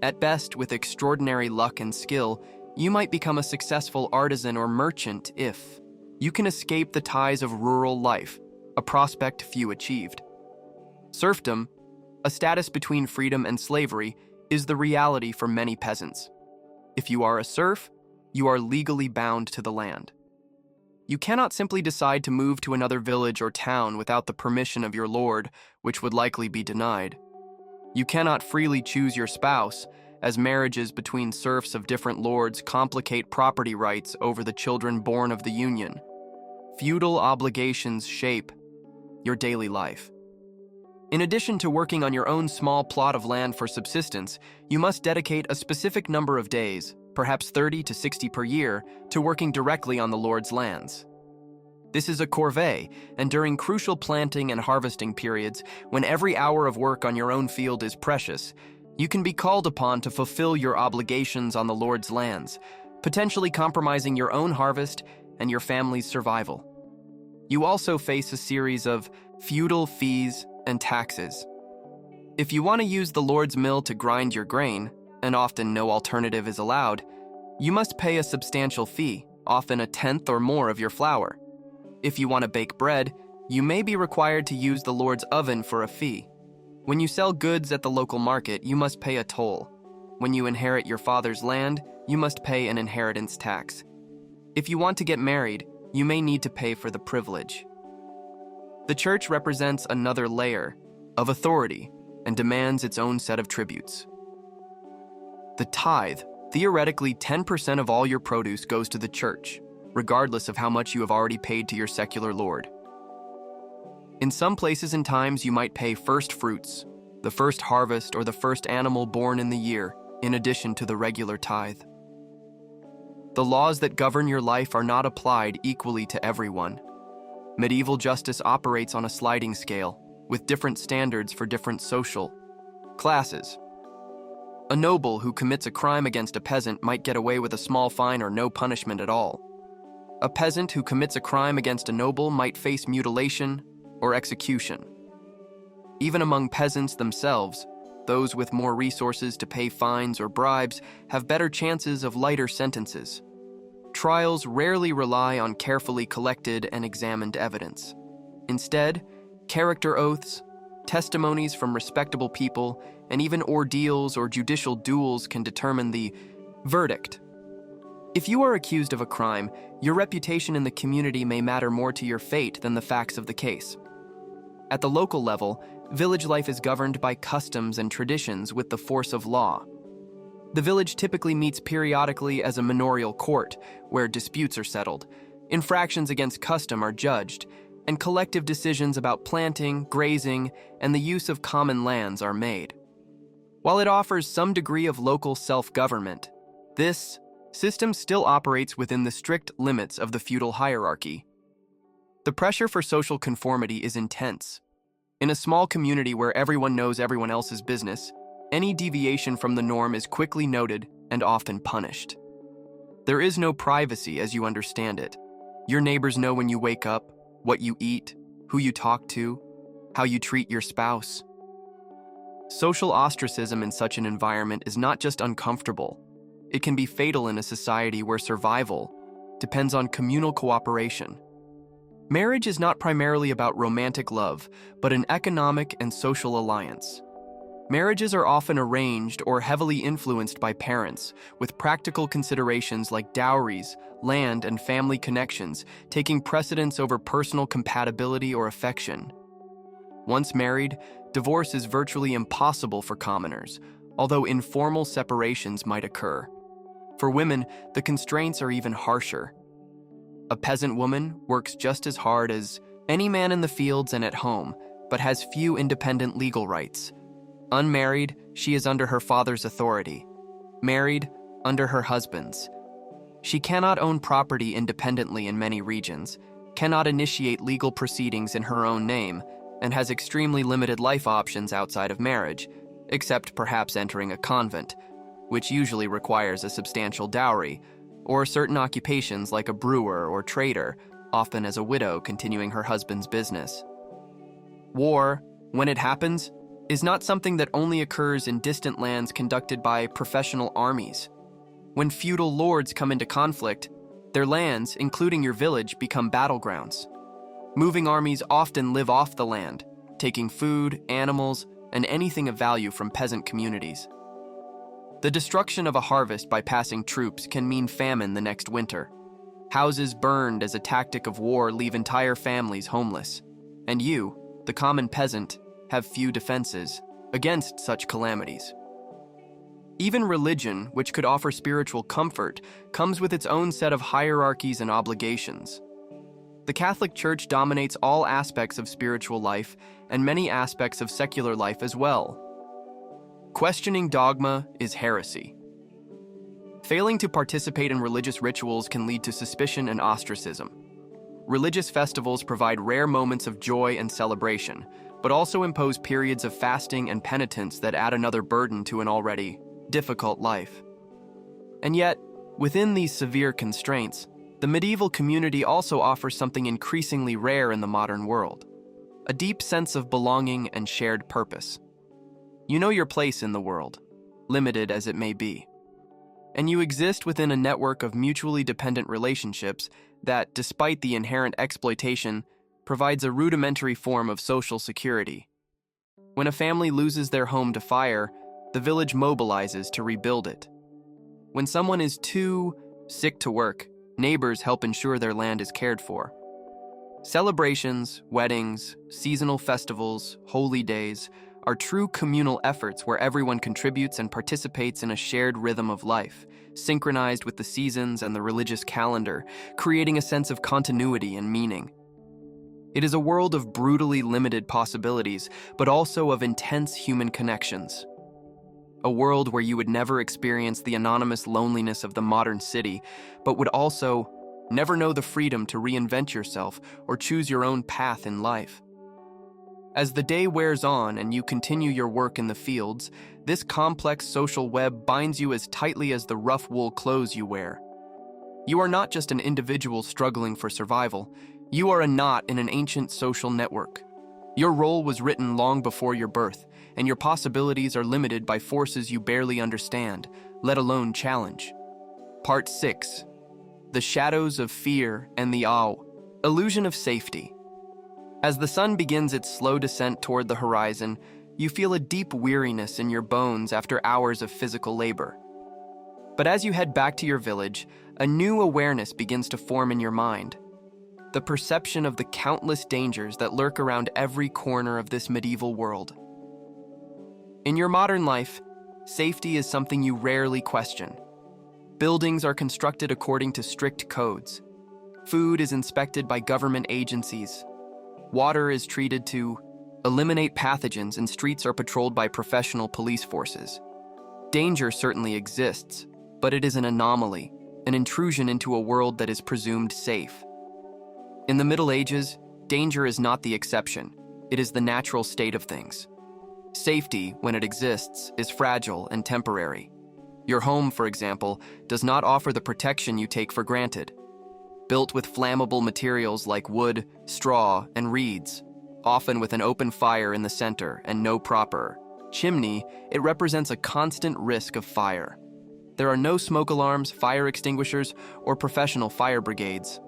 At best, with extraordinary luck and skill, you might become a successful artisan or merchant if you can escape the ties of rural life, a prospect few achieved. Serfdom, a status between freedom and slavery, is the reality for many peasants. If you are a serf, you are legally bound to the land. You cannot simply decide to move to another village or town without the permission of your lord, which would likely be denied. You cannot freely choose your spouse, as marriages between serfs of different lords complicate property rights over the children born of the union. Feudal obligations shape your daily life. In addition to working on your own small plot of land for subsistence, you must dedicate a specific number of days, perhaps 30 to 60 per year, to working directly on the Lord's lands. This is a corvée, and during crucial planting and harvesting periods, when every hour of work on your own field is precious, you can be called upon to fulfill your obligations on the Lord's lands, potentially compromising your own harvest and your family's survival. You also face a series of feudal fees and taxes. If you want to use the Lord's mill to grind your grain, and often no alternative is allowed, you must pay a substantial fee, often a tenth or more of your flour. If you want to bake bread, you may be required to use the Lord's oven for a fee. When you sell goods at the local market, you must pay a toll. When you inherit your father's land, you must pay an inheritance tax. If you want to get married, you may need to pay for the privilege. The church represents another layer of authority and demands its own set of tributes. The tithe, theoretically 10% of all your produce goes to the church, regardless of how much you have already paid to your secular lord. In some places and times, you might pay first fruits, the first harvest, or the first animal born in the year, in addition to the regular tithe. The laws that govern your life are not applied equally to everyone. Medieval justice operates on a sliding scale, with different standards for different social classes. A noble who commits a crime against a peasant might get away with a small fine or no punishment at all. A peasant who commits a crime against a noble might face mutilation or execution. Even among peasants themselves, those with more resources to pay fines or bribes have better chances of lighter sentences. Trials rarely rely on carefully collected and examined evidence. Instead, character oaths, testimonies from respectable people, and even ordeals or judicial duels can determine the verdict. If you are accused of a crime, your reputation in the community may matter more to your fate than the facts of the case. At the local level, village life is governed by customs and traditions with the force of law. The village typically meets periodically as a manorial court, where disputes are settled, infractions against custom are judged, and collective decisions about planting, grazing, and the use of common lands are made. While it offers some degree of local self-government, this system still operates within the strict limits of the feudal hierarchy. The pressure for social conformity is intense. In a small community where everyone knows everyone else's business, any deviation from the norm is quickly noted and often punished. There is no privacy as you understand it. Your neighbors know when you wake up, what you eat, who you talk to, how you treat your spouse. Social ostracism in such an environment is not just uncomfortable. It can be fatal in a society where survival depends on communal cooperation. Marriage is not primarily about romantic love, but an economic and social alliance. Marriages are often arranged or heavily influenced by parents, with practical considerations like dowries, land, and family connections taking precedence over personal compatibility or affection. Once married, divorce is virtually impossible for commoners, although informal separations might occur. For women, the constraints are even harsher. A peasant woman works just as hard as any man in the fields and at home, but has few independent legal rights. Unmarried, she is under her father's authority. Married, under her husband's. She cannot own property independently in many regions, cannot initiate legal proceedings in her own name, and has extremely limited life options outside of marriage, except perhaps entering a convent, which usually requires a substantial dowry, or certain occupations like a brewer or trader, often as a widow continuing her husband's business. War, when it happens, is not something that only occurs in distant lands conducted by professional armies. When feudal lords come into conflict, their lands, including your village, become battlegrounds. Moving armies often live off the land, taking food, animals, and anything of value from peasant communities. The destruction of a harvest by passing troops can mean famine the next winter. Houses burned as a tactic of war leave entire families homeless, and you, the common peasant, have few defenses against such calamities. Even religion, which could offer spiritual comfort, comes with its own set of hierarchies and obligations. The Catholic Church dominates all aspects of spiritual life and many aspects of secular life as well. Questioning dogma is heresy. Failing to participate in religious rituals can lead to suspicion and ostracism. Religious festivals provide rare moments of joy and celebration, but also impose periods of fasting and penitence that add another burden to an already difficult life. And yet, within these severe constraints, the medieval community also offers something increasingly rare in the modern world: a deep sense of belonging and shared purpose. You know your place in the world, limited as it may be. And you exist within a network of mutually dependent relationships that, despite the inherent exploitation, provides a rudimentary form of social security. When a family loses their home to fire, the village mobilizes to rebuild it. When someone is too sick to work, neighbors help ensure their land is cared for. Celebrations, weddings, seasonal festivals, holy days are true communal efforts where everyone contributes and participates in a shared rhythm of life, synchronized with the seasons and the religious calendar, creating a sense of continuity and meaning. It is a world of brutally limited possibilities, but also of intense human connections. A world where you would never experience the anonymous loneliness of the modern city, but would also never know the freedom to reinvent yourself or choose your own path in life. As the day wears on and you continue your work in the fields, this complex social web binds you as tightly as the rough wool clothes you wear. You are not just an individual struggling for survival, you are a knot in an ancient social network. Your role was written long before your birth, and your possibilities are limited by forces you barely understand, let alone challenge. Part 6. The Shadows of Fear and the Illusion of Safety. As the sun begins its slow descent toward the horizon, you feel a deep weariness in your bones after hours of physical labor. But as you head back to your village, a new awareness begins to form in your mind. The perception of the countless dangers that lurk around every corner of this medieval world. In your modern life, safety is something you rarely question. Buildings are constructed according to strict codes. Food is inspected by government agencies. Water is treated to eliminate pathogens, and streets are patrolled by professional police forces. Danger certainly exists, but it is an anomaly, an intrusion into a world that is presumed safe. In the Middle Ages, danger is not the exception. It is the natural state of things. Safety, when it exists, is fragile and temporary. Your home, for example, does not offer the protection you take for granted. Built with flammable materials like wood, straw, and reeds, often with an open fire in the center and no proper chimney, it represents a constant risk of fire. There are no smoke alarms, fire extinguishers, or professional fire brigades.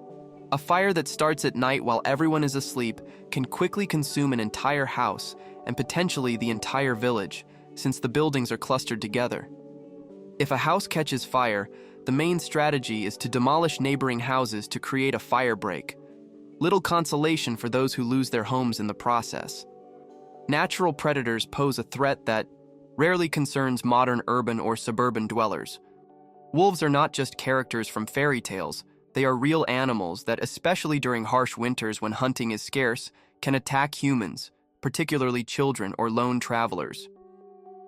A fire that starts at night while everyone is asleep can quickly consume an entire house and potentially the entire village, since the buildings are clustered together. If a house catches fire, the main strategy is to demolish neighboring houses to create a fire break. Little consolation for those who lose their homes in the process. Natural predators pose a threat that rarely concerns modern urban or suburban dwellers. Wolves are not just characters from fairy tales, they are real animals that, especially during harsh winters when hunting is scarce, can attack humans, particularly children or lone travelers.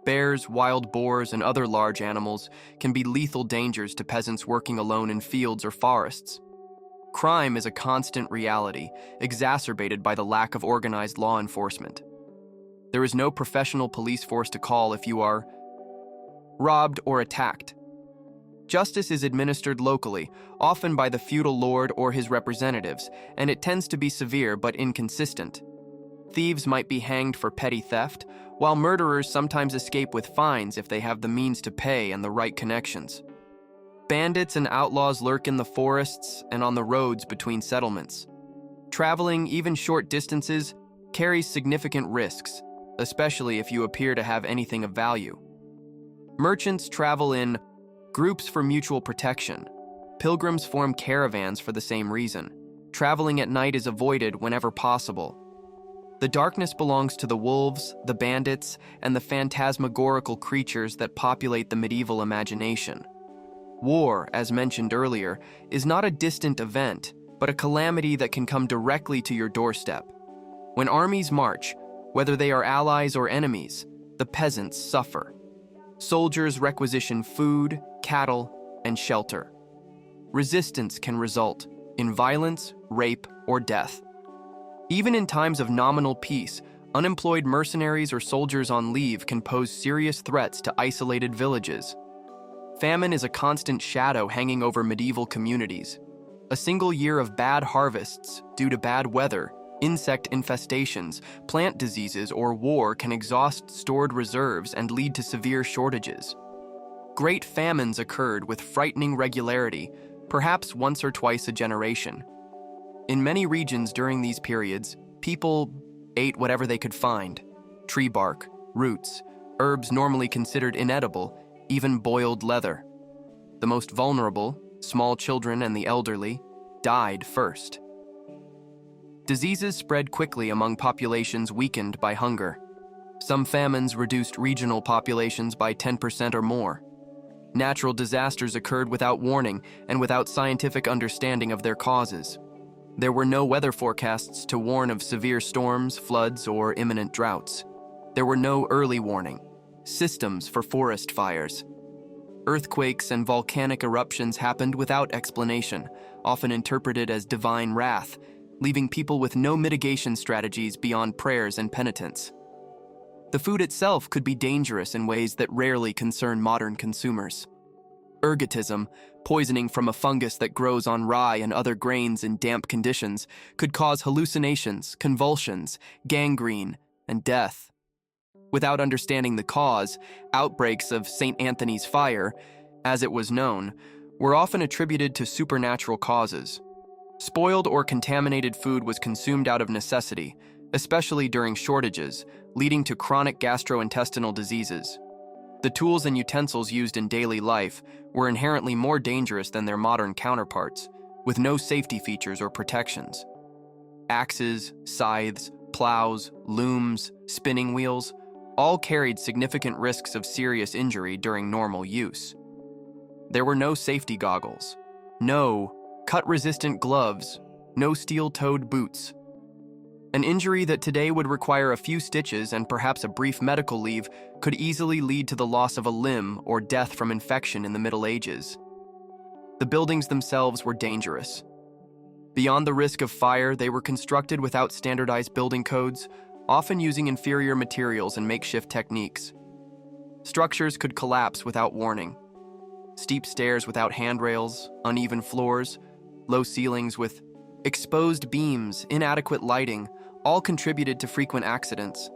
Bears, wild boars, and other large animals can be lethal dangers to peasants working alone in fields or forests. Crime is a constant reality, exacerbated by the lack of organized law enforcement. There is no professional police force to call if you are robbed or attacked. Justice is administered locally, often by the feudal lord or his representatives, and it tends to be severe but inconsistent. Thieves might be hanged for petty theft, while murderers sometimes escape with fines if they have the means to pay and the right connections. Bandits and outlaws lurk in the forests and on the roads between settlements. Traveling even short distances carries significant risks, especially if you appear to have anything of value. Merchants travel in groups for mutual protection. Pilgrims form caravans for the same reason. Traveling at night is avoided whenever possible. The darkness belongs to the wolves, the bandits, and the phantasmagorical creatures that populate the medieval imagination. War, as mentioned earlier, is not a distant event, but a calamity that can come directly to your doorstep. When armies march, whether they are allies or enemies, the peasants suffer. Soldiers requisition food, cattle, and shelter. Resistance can result in violence, rape, or death. Even in times of nominal peace, unemployed mercenaries or soldiers on leave can pose serious threats to isolated villages. Famine is a constant shadow hanging over medieval communities. A single year of bad harvests due to bad weather, insect infestations, plant diseases, or war can exhaust stored reserves and lead to severe shortages. Great famines occurred with frightening regularity, perhaps once or twice a generation. In many regions during these periods, people ate whatever they could find: tree bark, roots, herbs normally considered inedible, even boiled leather. The most vulnerable, small children and the elderly, died first. Diseases spread quickly among populations weakened by hunger. Some famines reduced regional populations by 10% or more. Natural disasters occurred without warning and without scientific understanding of their causes. There were no weather forecasts to warn of severe storms, floods, or imminent droughts. There were no early warning systems for forest fires. Earthquakes and volcanic eruptions happened without explanation, often interpreted as divine wrath, leaving people with no mitigation strategies beyond prayers and penitence. The food itself could be dangerous in ways that rarely concern modern consumers. Ergotism, poisoning from a fungus that grows on rye and other grains in damp conditions, could cause hallucinations, convulsions, gangrene, and death. Without understanding the cause, outbreaks of St. Anthony's fire, as it was known, were often attributed to supernatural causes. Spoiled or contaminated food was consumed out of necessity, especially during shortages, leading to chronic gastrointestinal diseases. The tools and utensils used in daily life were inherently more dangerous than their modern counterparts, with no safety features or protections. Axes, scythes, plows, looms, spinning wheels, all carried significant risks of serious injury during normal use. There were no safety goggles, no cut-resistant gloves, no steel-toed boots. An injury that today would require a few stitches and perhaps a brief medical leave could easily lead to the loss of a limb or death from infection in the Middle Ages. The buildings themselves were dangerous. Beyond the risk of fire, they were constructed without standardized building codes, often using inferior materials and makeshift techniques. Structures could collapse without warning. Steep stairs without handrails, uneven floors, low ceilings with exposed beams, inadequate lighting, all contributed to frequent accidents.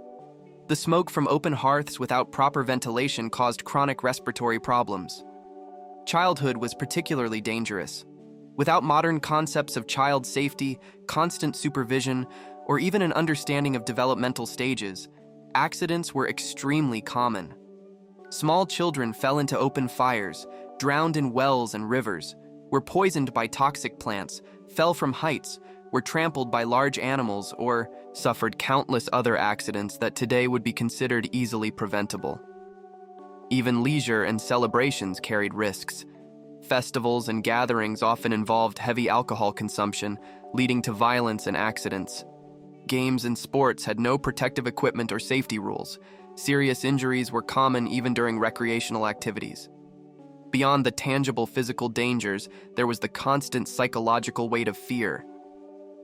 The smoke from open hearths without proper ventilation caused chronic respiratory problems. Childhood was particularly dangerous. Without modern concepts of child safety, constant supervision, or even an understanding of developmental stages, accidents were extremely common. Small children fell into open fires, drowned in wells and rivers, were poisoned by toxic plants, fell from heights, were trampled by large animals, or suffered countless other accidents that today would be considered easily preventable. Even leisure and celebrations carried risks. Festivals and gatherings often involved heavy alcohol consumption, leading to violence and accidents. Games and sports had no protective equipment or safety rules. Serious injuries were common even during recreational activities. Beyond the tangible physical dangers, there was the constant psychological weight of fear.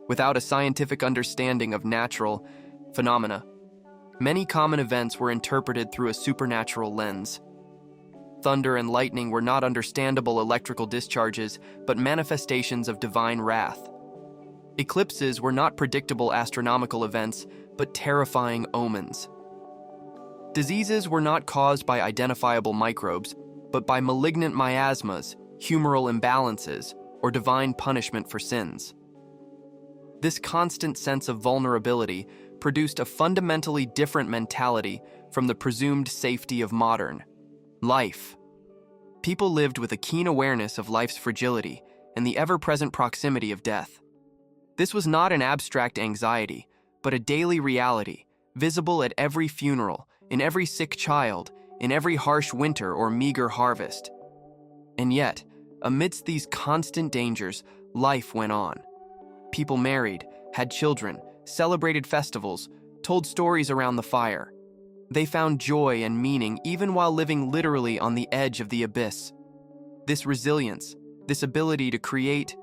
Without a scientific understanding of natural phenomena, many common events were interpreted through a supernatural lens. Thunder and lightning were not understandable electrical discharges, but manifestations of divine wrath. Eclipses were not predictable astronomical events, but terrifying omens. Diseases were not caused by identifiable microbes, but by malignant miasmas, humoral imbalances, or divine punishment for sins. This constant sense of vulnerability produced a fundamentally different mentality from the presumed safety of modern life. People lived with a keen awareness of life's fragility and the ever-present proximity of death. This was not an abstract anxiety, but a daily reality, visible at every funeral, in every sick child, in every harsh winter or meager harvest. And yet, amidst these constant dangers, life went on. People married, had children, celebrated festivals, told stories around the fire. They found joy and meaning even while living literally on the edge of the abyss. This resilience, this ability to create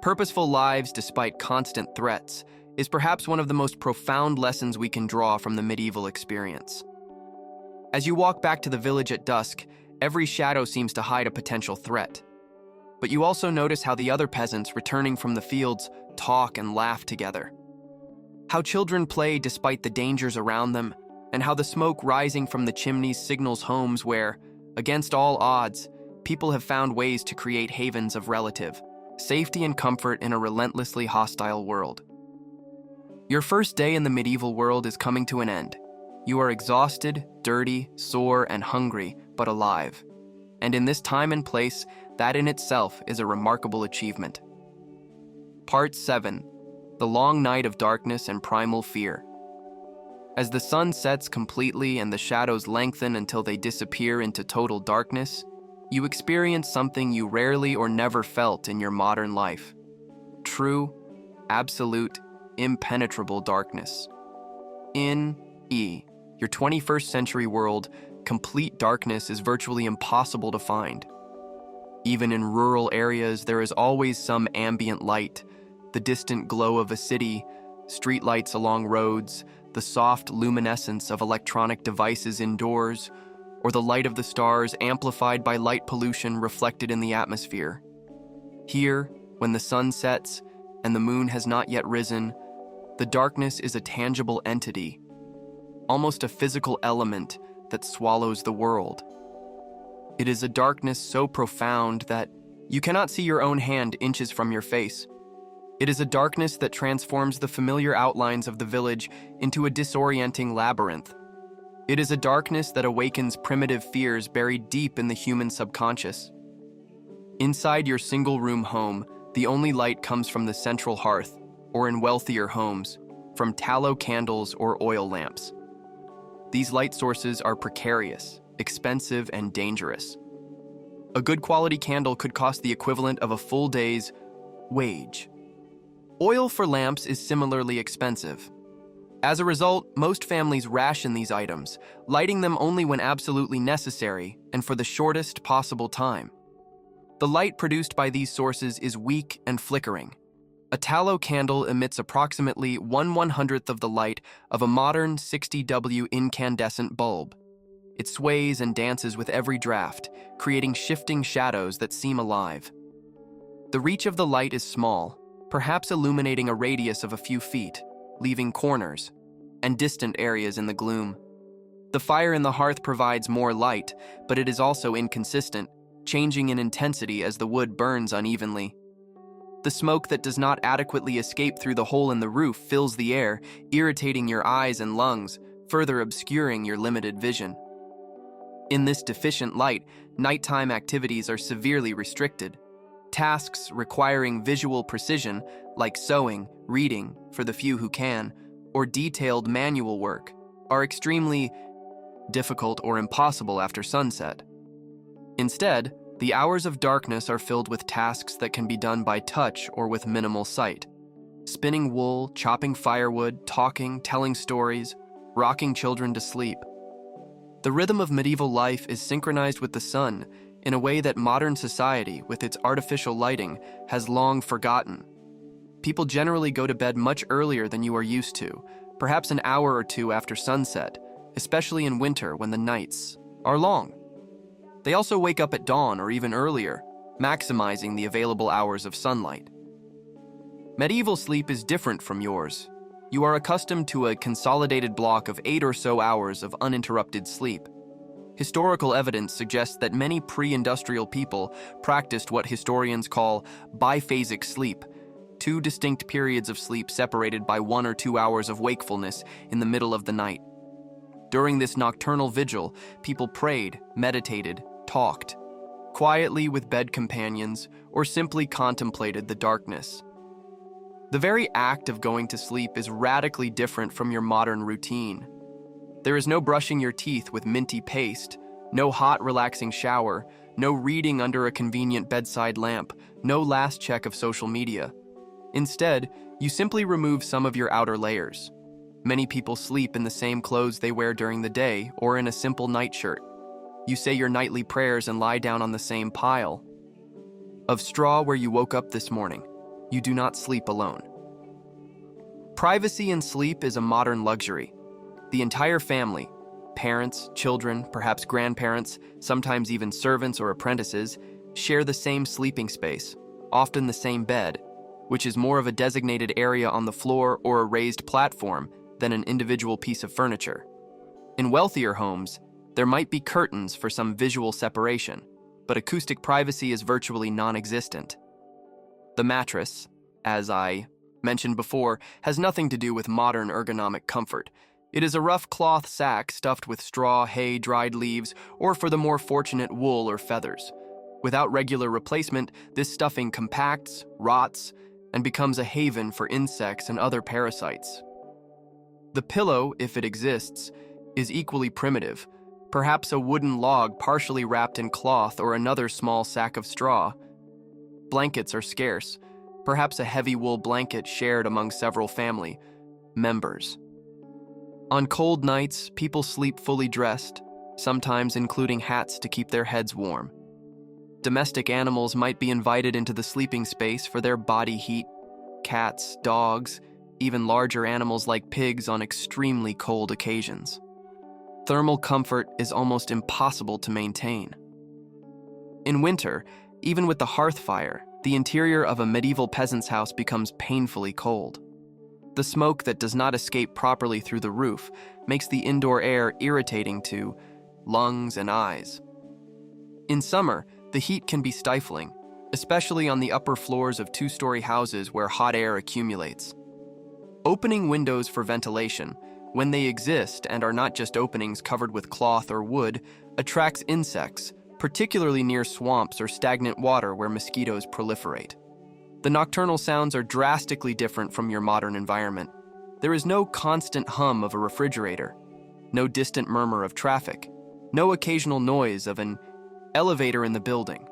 purposeful lives despite constant threats, is perhaps one of the most profound lessons we can draw from the medieval experience. As you walk back to the village at dusk, every shadow seems to hide a potential threat. But you also notice how the other peasants returning from the fields talk and laugh together. How children play despite the dangers around them, and how the smoke rising from the chimneys signals homes where, against all odds, people have found ways to create havens of relative safety and comfort in a relentlessly hostile world. Your first day in the medieval world is coming to an end. You are exhausted, dirty, sore, and hungry, but alive. And in this time and place, that in itself is a remarkable achievement. Part 7. The Long Night of Darkness and Primal Fear. As the sun sets completely and the shadows lengthen until they disappear into total darkness, you experience something you rarely or never felt in your modern life. True, absolute, impenetrable darkness. In your 21st century world, complete darkness is virtually impossible to find. Even in rural areas, there is always some ambient light, the distant glow of a city, streetlights along roads, the soft luminescence of electronic devices indoors, or the light of the stars amplified by light pollution reflected in the atmosphere. Here, when the sun sets and the moon has not yet risen, the darkness is a tangible entity, almost a physical element that swallows the world. It is a darkness so profound that you cannot see your own hand inches from your face. It is a darkness that transforms the familiar outlines of the village into a disorienting labyrinth. It is a darkness that awakens primitive fears buried deep in the human subconscious. Inside your single-room home, the only light comes from the central hearth, or in wealthier homes, from tallow candles or oil lamps. These light sources are precarious, expensive, and dangerous. A good quality candle could cost the equivalent of a full day's wage. Oil for lamps is similarly expensive. As a result, most families ration these items, lighting them only when absolutely necessary and for the shortest possible time. The light produced by these sources is weak and flickering. A tallow candle emits approximately 1/100th of the light of a modern 60W incandescent bulb. It sways and dances with every draft, creating shifting shadows that seem alive. The reach of the light is small, perhaps illuminating a radius of a few feet, leaving corners and distant areas in the gloom. The fire in the hearth provides more light, but it is also inconsistent, changing in intensity as the wood burns unevenly. The smoke that does not adequately escape through the hole in the roof fills the air, irritating your eyes and lungs, further obscuring your limited vision. In this deficient light, nighttime activities are severely restricted. Tasks requiring visual precision, like sewing, reading, for the few who can, or detailed manual work, are extremely difficult or impossible after sunset. Instead, the hours of darkness are filled with tasks that can be done by touch or with minimal sight. Spinning wool, chopping firewood, talking, telling stories, rocking children to sleep. The rhythm of medieval life is synchronized with the sun in a way that modern society, with its artificial lighting, has long forgotten. People generally go to bed much earlier than you are used to, perhaps an hour or two after sunset, especially in winter when the nights are long. They also wake up at dawn or even earlier, maximizing the available hours of sunlight. Medieval sleep is different from yours. You are accustomed to a consolidated block of 8 or so hours of uninterrupted sleep. Historical evidence suggests that many pre-industrial people practiced what historians call biphasic sleep, 2 distinct periods of sleep separated by 1 or 2 hours of wakefulness in the middle of the night. During this nocturnal vigil, people prayed, meditated, talked, quietly with bed companions, or simply contemplated the darkness. The very act of going to sleep is radically different from your modern routine. There is no brushing your teeth with minty paste, no hot, relaxing shower, no reading under a convenient bedside lamp, no last check of social media. Instead, you simply remove some of your outer layers. Many people sleep in the same clothes they wear during the day or in a simple nightshirt. You say your nightly prayers and lie down on the same pile of straw where you woke up this morning. You do not sleep alone. Privacy in sleep is a modern luxury. The entire family, parents, children, perhaps grandparents, sometimes even servants or apprentices, share the same sleeping space, often the same bed, which is more of a designated area on the floor or a raised platform than an individual piece of furniture. In wealthier homes, there might be curtains for some visual separation, but acoustic privacy is virtually non-existent. The mattress, as I mentioned before, has nothing to do with modern ergonomic comfort. It is a rough cloth sack stuffed with straw, hay, dried leaves, or for the more fortunate, wool or feathers. Without regular replacement, this stuffing compacts, rots, and becomes a haven for insects and other parasites. The pillow, if it exists, is equally primitive, perhaps a wooden log partially wrapped in cloth or another small sack of straw. Blankets are scarce, perhaps a heavy wool blanket shared among several family members. On cold nights, people sleep fully dressed, sometimes including hats to keep their heads warm. Domestic animals might be invited into the sleeping space for their body heat, cats, dogs, even larger animals like pigs on extremely cold occasions. Thermal comfort is almost impossible to maintain. In winter, even with the hearth fire, the interior of a medieval peasant's house becomes painfully cold. The smoke that does not escape properly through the roof makes the indoor air irritating to lungs and eyes. In summer, the heat can be stifling, especially on the upper floors of 2-story houses where hot air accumulates. Opening windows for ventilation, when they exist and are not just openings covered with cloth or wood, attracts insects, particularly near swamps or stagnant water where mosquitoes proliferate. The nocturnal sounds are drastically different from your modern environment. There is no constant hum of a refrigerator, no distant murmur of traffic, no occasional noise of an elevator in the building.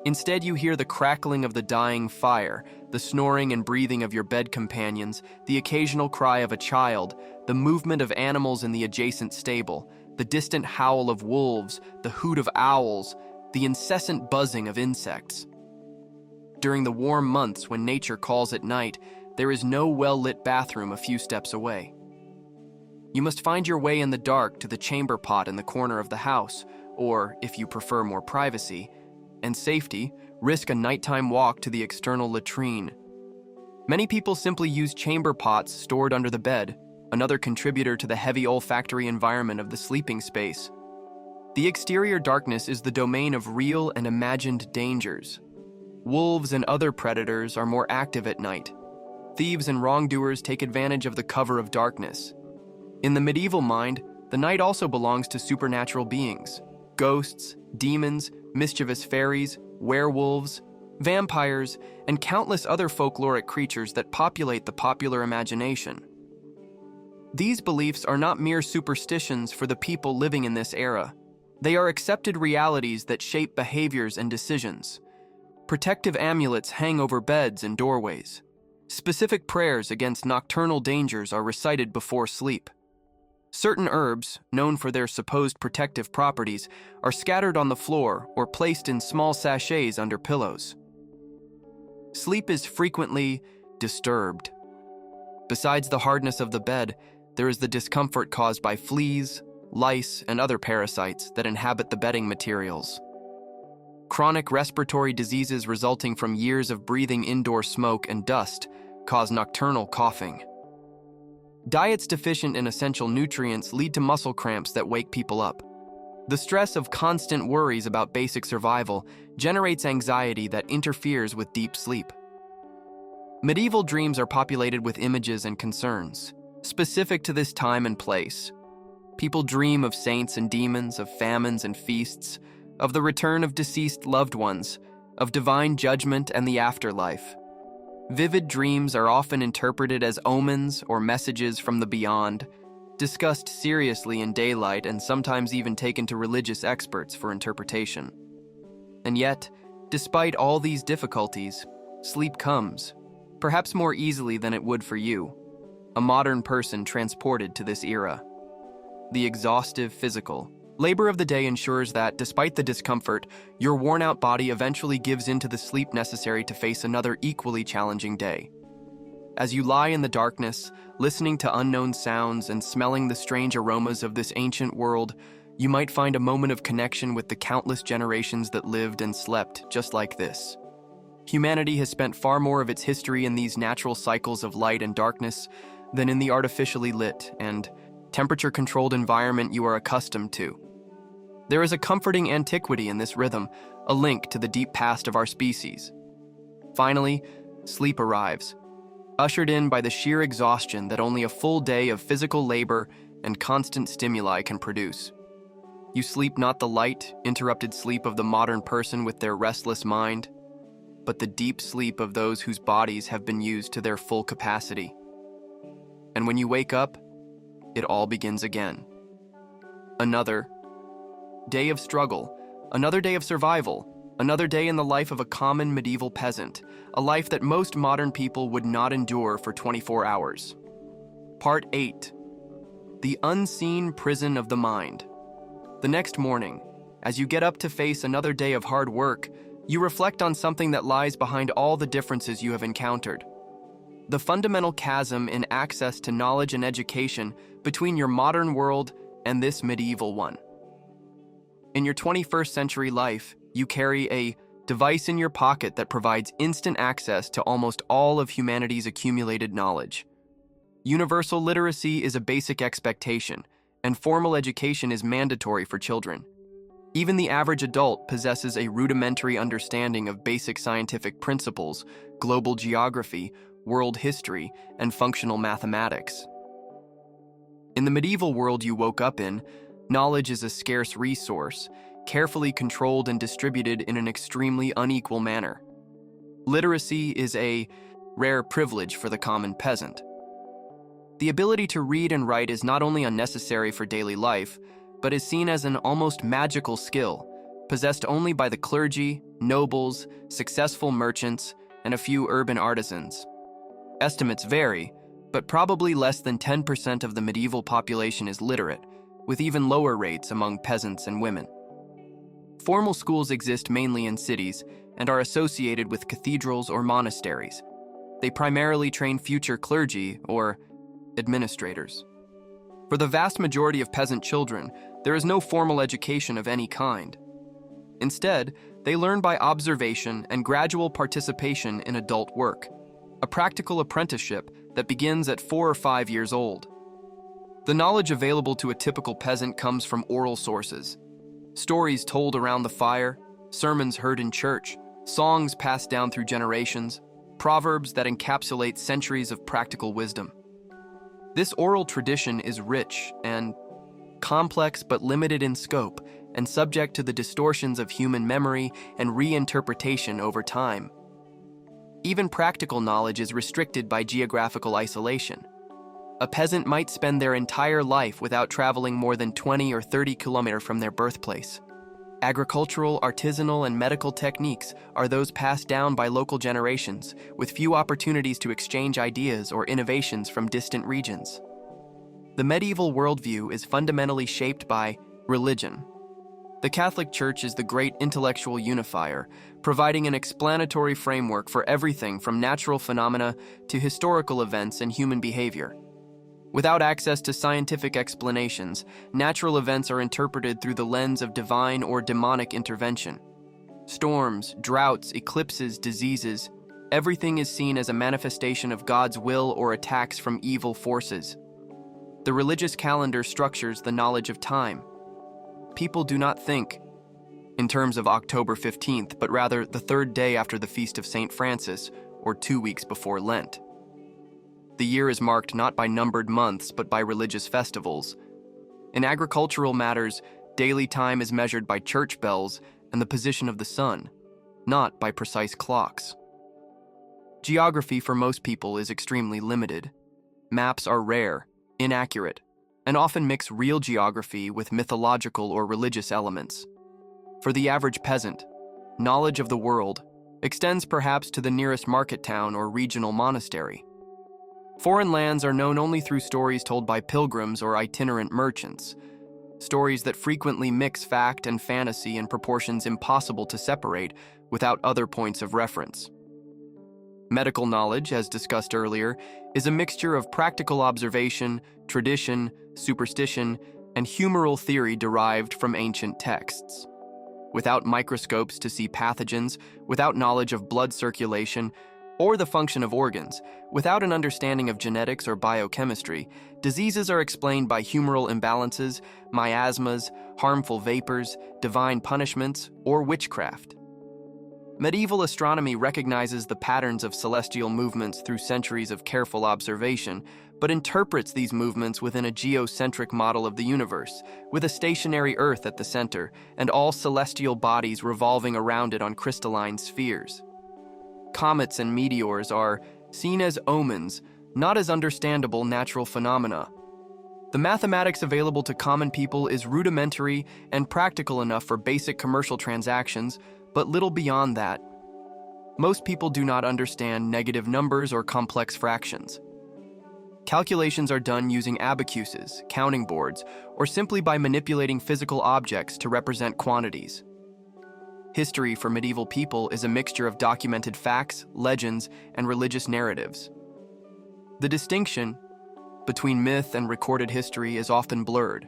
Instead, you hear the crackling of the dying fire, the snoring and breathing of your bed companions, the occasional cry of a child, the movement of animals in the adjacent stable, the distant howl of wolves, the hoot of owls, the incessant buzzing of insects. During the warm months when nature calls at night, there is no well-lit bathroom a few steps away. You must find your way in the dark to the chamber pot in the corner of the house, or, if you prefer more privacy and safety, risk a nighttime walk to the external latrine. Many people simply use chamber pots stored under the bed, another contributor to the heavy olfactory environment of the sleeping space. The exterior darkness is the domain of real and imagined dangers. Wolves and other predators are more active at night. Thieves and wrongdoers take advantage of the cover of darkness. In the medieval mind, the night also belongs to supernatural beings. Ghosts, demons, mischievous fairies, werewolves, vampires, and countless other folkloric creatures that populate the popular imagination. These beliefs are not mere superstitions for the people living in this era. They are accepted realities that shape behaviors and decisions. Protective amulets hang over beds and doorways. Specific prayers against nocturnal dangers are recited before sleep. Certain herbs, known for their supposed protective properties, are scattered on the floor or placed in small sachets under pillows. Sleep is frequently disturbed. Besides the hardness of the bed, there is the discomfort caused by fleas, lice, and other parasites that inhabit the bedding materials. Chronic respiratory diseases resulting from years of breathing indoor smoke and dust cause nocturnal coughing. Diets deficient in essential nutrients lead to muscle cramps that wake people up. The stress of constant worries about basic survival generates anxiety that interferes with deep sleep. Medieval dreams are populated with images and concerns, specific to this time and place. People dream of saints and demons, of famines and feasts, of the return of deceased loved ones, of divine judgment and the afterlife. Vivid dreams are often interpreted as omens or messages from the beyond, discussed seriously in daylight and sometimes even taken to religious experts for interpretation. And yet, despite all these difficulties, sleep comes, perhaps more easily than it would for you, a modern person transported to this era. The exhaustive physical labor of the day ensures that, despite the discomfort, your worn-out body eventually gives in to the sleep necessary to face another equally challenging day. As you lie in the darkness, listening to unknown sounds and smelling the strange aromas of this ancient world, you might find a moment of connection with the countless generations that lived and slept just like this. Humanity has spent far more of its history in these natural cycles of light and darkness than in the artificially lit and temperature-controlled environment you are accustomed to. There is a comforting antiquity in this rhythm, a link to the deep past of our species. Finally, sleep arrives, ushered in by the sheer exhaustion that only a full day of physical labor and constant stimuli can produce. You sleep not the light, interrupted sleep of the modern person with their restless mind, but the deep sleep of those whose bodies have been used to their full capacity. And when you wake up, it all begins again. Another day of struggle, another day of survival, another day in the life of a common medieval peasant, a life that most modern people would not endure for 24 hours. Part 8. The unseen prison of the mind. The next morning, as you get up to face another day of hard work, you reflect on something that lies behind all the differences you have encountered. The fundamental chasm in access to knowledge and education between your modern world and this medieval one. In your 21st century life, you carry a device in your pocket that provides instant access to almost all of humanity's accumulated knowledge. Universal literacy is a basic expectation, and formal education is mandatory for children. Even the average adult possesses a rudimentary understanding of basic scientific principles, global geography, world history, and functional mathematics. In the medieval world you woke up in, knowledge is a scarce resource, carefully controlled and distributed in an extremely unequal manner. Literacy is a rare privilege for the common peasant. The ability to read and write is not only unnecessary for daily life, but is seen as an almost magical skill, possessed only by the clergy, nobles, successful merchants, and a few urban artisans. Estimates vary, but probably less than 10% of the medieval population is literate, with even lower rates among peasants and women. Formal schools exist mainly in cities and are associated with cathedrals or monasteries. They primarily train future clergy or administrators. For the vast majority of peasant children, there is no formal education of any kind. Instead, they learn by observation and gradual participation in adult work, a practical apprenticeship that begins at 4 or 5 years old. The knowledge available to a typical peasant comes from oral sources. Stories told around the fire, sermons heard in church, songs passed down through generations, proverbs that encapsulate centuries of practical wisdom. This oral tradition is rich and complex but limited in scope, and subject to the distortions of human memory and reinterpretation over time. Even practical knowledge is restricted by geographical isolation. A peasant might spend their entire life without traveling more than 20 or 30 kilometers from their birthplace. Agricultural, artisanal, and medical techniques are those passed down by local generations, with few opportunities to exchange ideas or innovations from distant regions. The medieval worldview is fundamentally shaped by religion. The Catholic Church is the great intellectual unifier, providing an explanatory framework for everything from natural phenomena to historical events and human behavior. Without access to scientific explanations, natural events are interpreted through the lens of divine or demonic intervention. Storms, droughts, eclipses, diseases, everything is seen as a manifestation of God's will or attacks from evil forces. The religious calendar structures the knowledge of time. People do not think in terms of October 15th, but rather the third day after the feast of St. Francis, or 2 weeks before Lent. The year is marked not by numbered months, but by religious festivals. In agricultural matters, daily time is measured by church bells and the position of the sun, not by precise clocks. Geography for most people is extremely limited. Maps are rare, inaccurate, and often mix real geography with mythological or religious elements. For the average peasant, knowledge of the world extends perhaps to the nearest market town or regional monastery. Foreign lands are known only through stories told by pilgrims or itinerant merchants, stories that frequently mix fact and fantasy in proportions impossible to separate without other points of reference. Medical knowledge, as discussed earlier, is a mixture of practical observation, tradition, superstition, and humoral theory derived from ancient texts. Without microscopes to see pathogens, without knowledge of blood circulation or the function of organs, without an understanding of genetics or biochemistry, diseases are explained by humoral imbalances, miasmas, harmful vapors, divine punishments, or witchcraft. Medieval astronomy recognizes the patterns of celestial movements through centuries of careful observation, but interprets these movements within a geocentric model of the universe, with a stationary Earth at the center and all celestial bodies revolving around it on crystalline spheres. Comets and meteors are seen as omens, not as understandable natural phenomena. The mathematics available to common people is rudimentary and practical enough for basic commercial transactions, but little beyond that. Most people do not understand negative numbers or complex fractions. Calculations are done using abacuses, counting boards, or simply by manipulating physical objects to represent quantities. History for medieval people is a mixture of documented facts, legends, and religious narratives. The distinction between myth and recorded history is often blurred.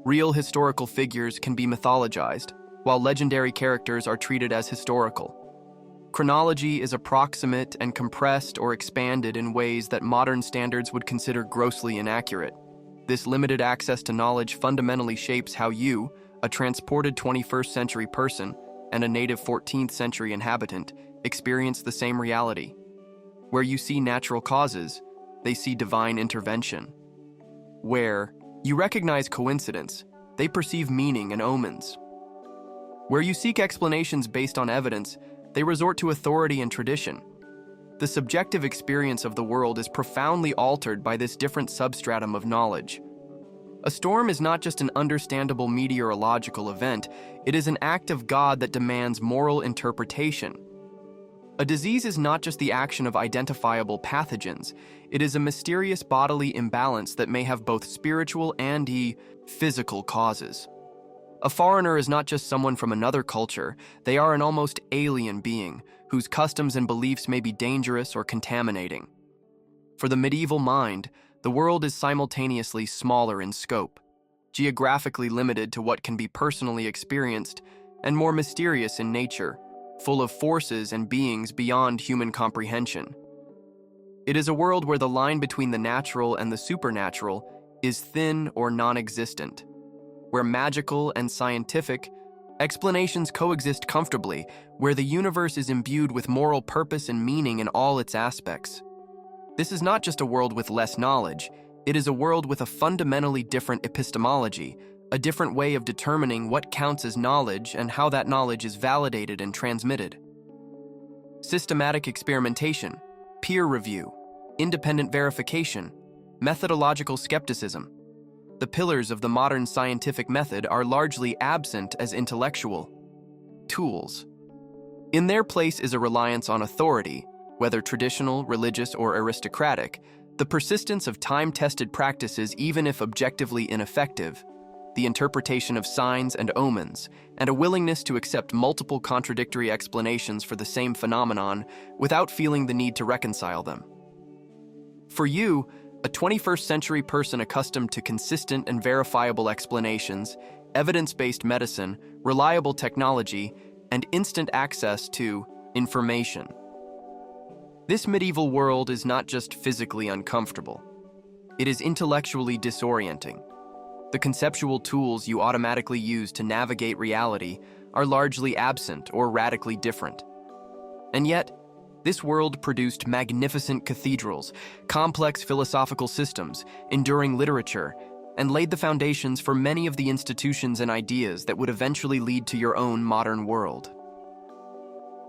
Real historical figures can be mythologized, while legendary characters are treated as historical. Chronology is approximate and compressed or expanded in ways that modern standards would consider grossly inaccurate. This limited access to knowledge fundamentally shapes how you, a transported 21st century person, and a native 14th century inhabitant, experience the same reality. Where you see natural causes, they see divine intervention. Where you recognize coincidence, they perceive meaning and omens. Where you seek explanations based on evidence, they resort to authority and tradition. The subjective experience of the world is profoundly altered by this different substratum of knowledge. A storm is not just an understandable meteorological event, it is an act of God that demands moral interpretation. A disease is not just the action of identifiable pathogens, it is a mysterious bodily imbalance that may have both spiritual and physical causes. A foreigner is not just someone from another culture, they are an almost alien being, whose customs and beliefs may be dangerous or contaminating. For the medieval mind, the world is simultaneously smaller in scope, geographically limited to what can be personally experienced, and more mysterious in nature, full of forces and beings beyond human comprehension. It is a world where the line between the natural and the supernatural is thin or non-existent, where magical and scientific explanations coexist comfortably, where the universe is imbued with moral purpose and meaning in all its aspects. This is not just a world with less knowledge, it is a world with a fundamentally different epistemology, a different way of determining what counts as knowledge and how that knowledge is validated and transmitted. Systematic experimentation, peer review, independent verification, methodological skepticism. The pillars of the modern scientific method are largely absent as intellectual tools. In their place is a reliance on authority, whether traditional, religious, or aristocratic, the persistence of time-tested practices even if objectively ineffective, the interpretation of signs and omens, and a willingness to accept multiple contradictory explanations for the same phenomenon without feeling the need to reconcile them. For you, a 21st century person accustomed to consistent and verifiable explanations, evidence-based medicine, reliable technology, and instant access to information. This medieval world is not just physically uncomfortable. It is intellectually disorienting. The conceptual tools you automatically use to navigate reality are largely absent or radically different. And yet, this world produced magnificent cathedrals, complex philosophical systems, enduring literature, and laid the foundations for many of the institutions and ideas that would eventually lead to your own modern world.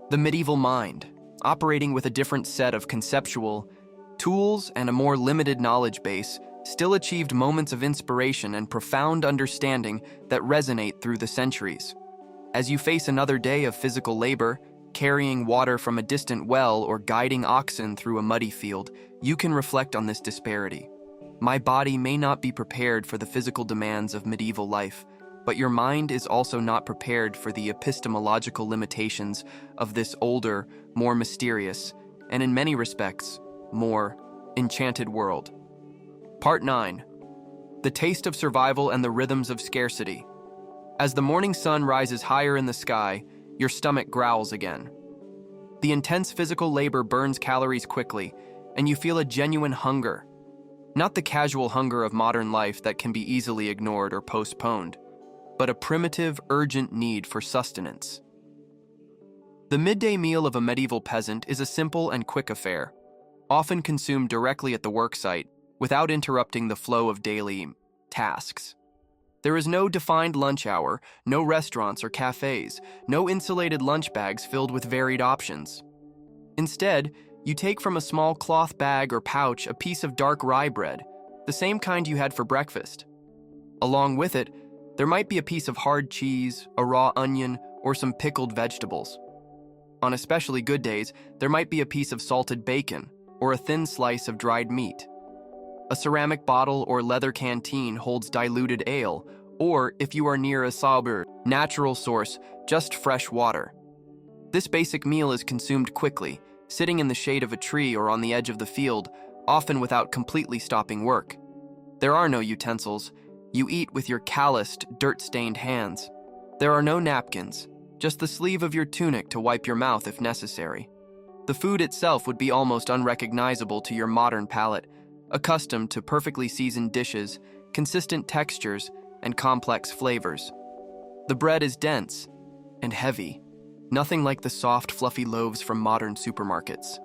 The medieval mind, operating with a different set of conceptual tools and a more limited knowledge base, still achieved moments of inspiration and profound understanding that resonate through the centuries. As you face another day of physical labor, carrying water from a distant well or guiding oxen through a muddy field, you can reflect on this disparity. My body may not be prepared for the physical demands of medieval life, but your mind is also not prepared for the epistemological limitations of this older, more mysterious, and in many respects, more enchanted world. Part 9. The taste of survival and the rhythms of scarcity. As the morning sun rises higher in the sky, your stomach growls again. The intense physical labor burns calories quickly, and you feel a genuine hunger. Not the casual hunger of modern life that can be easily ignored or postponed, but a primitive, urgent need for sustenance. The midday meal of a medieval peasant is a simple and quick affair, often consumed directly at the worksite, without interrupting the flow of daily tasks. There is no defined lunch hour, no restaurants or cafes, no insulated lunch bags filled with varied options. Instead, you take from a small cloth bag or pouch a piece of dark rye bread, the same kind you had for breakfast. Along with it, there might be a piece of hard cheese, a raw onion, or some pickled vegetables. On especially good days, there might be a piece of salted bacon, or a thin slice of dried meat. A ceramic bottle or leather canteen holds diluted ale, or if you are near a sober, natural source, just fresh water. This basic meal is consumed quickly, sitting in the shade of a tree or on the edge of the field, often without completely stopping work. There are no utensils. You eat with your calloused, dirt-stained hands. There are no napkins, just the sleeve of your tunic to wipe your mouth if necessary. The food itself would be almost unrecognizable to your modern palate, accustomed to perfectly seasoned dishes, consistent textures, and complex flavors. The bread is dense and heavy, nothing like the soft, fluffy loaves from modern supermarkets.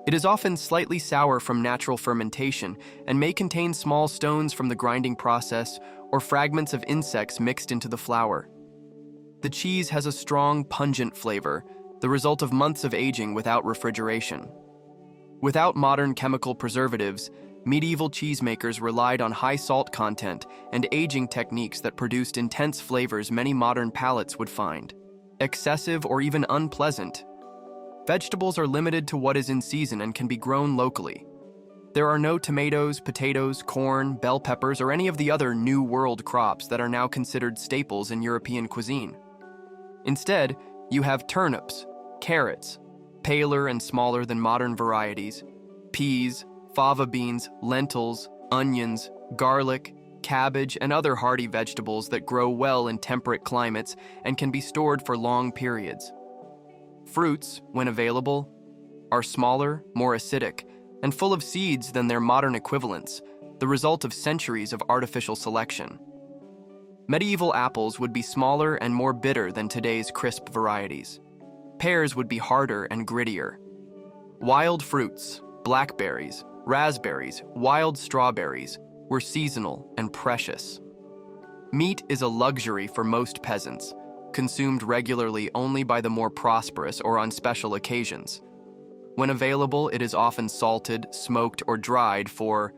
It is often slightly sour from natural fermentation and may contain small stones from the grinding process or fragments of insects mixed into the flour. The cheese has a strong, pungent flavor, the result of months of aging without refrigeration. Without modern chemical preservatives, medieval cheesemakers relied on high salt content and aging techniques that produced intense flavors many modern palates would find excessive or even unpleasant. Vegetables are limited to what is in season and can be grown locally. There are no tomatoes, potatoes, corn, bell peppers, or any of the other New World crops that are now considered staples in European cuisine. Instead, you have turnips, carrots, paler and smaller than modern varieties, peas, fava beans, lentils, onions, garlic, cabbage, and other hardy vegetables that grow well in temperate climates and can be stored for long periods. Fruits, when available, are smaller, more acidic, and full of seeds than their modern equivalents, the result of centuries of artificial selection. Medieval apples would be smaller and more bitter than today's crisp varieties. Pears would be harder and grittier. Wild fruits, blackberries, raspberries, wild strawberries, were seasonal and precious. Meat is a luxury for most peasants, consumed regularly only by the more prosperous or on special occasions. When available, it is often salted, smoked, or dried for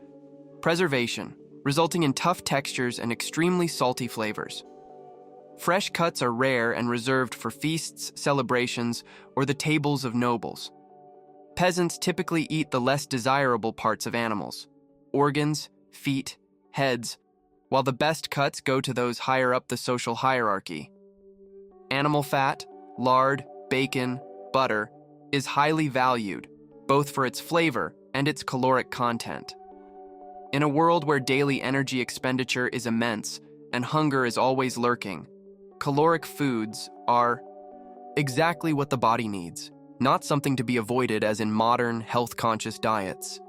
preservation, resulting in tough textures and extremely salty flavors. Fresh cuts are rare and reserved for feasts, celebrations, or the tables of nobles. Peasants typically eat the less desirable parts of animals: organs, feet, heads, while the best cuts go to those higher up the social hierarchy. Animal fat, lard, bacon, butter is highly valued, both for its flavor and its caloric content. In a world where daily energy expenditure is immense and hunger is always lurking, caloric foods are exactly what the body needs, not something to be avoided as in modern, health-conscious diets.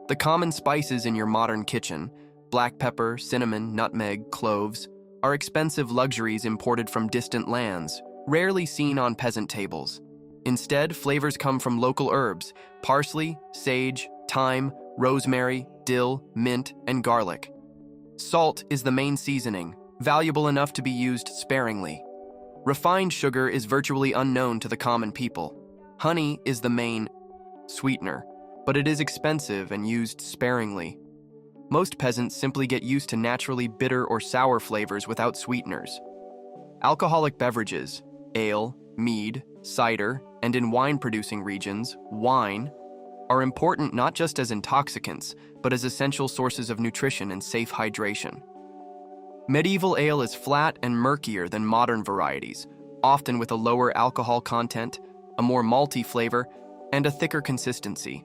The common spices in your modern kitchen, black pepper, cinnamon, nutmeg, cloves, are expensive luxuries imported from distant lands, rarely seen on peasant tables. Instead, flavors come from local herbs: parsley, sage, thyme, rosemary, dill, mint, and garlic. Salt is the main seasoning, valuable enough to be used sparingly. Refined sugar is virtually unknown to the common people. Honey is the main sweetener, but it is expensive and used sparingly. Most peasants simply get used to naturally bitter or sour flavors without sweeteners. Alcoholic beverages, ale, mead, cider, and in wine-producing regions, wine, are important not just as intoxicants, but as essential sources of nutrition and safe hydration. Medieval ale is flat and murkier than modern varieties, often with a lower alcohol content, a more malty flavor, and a thicker consistency.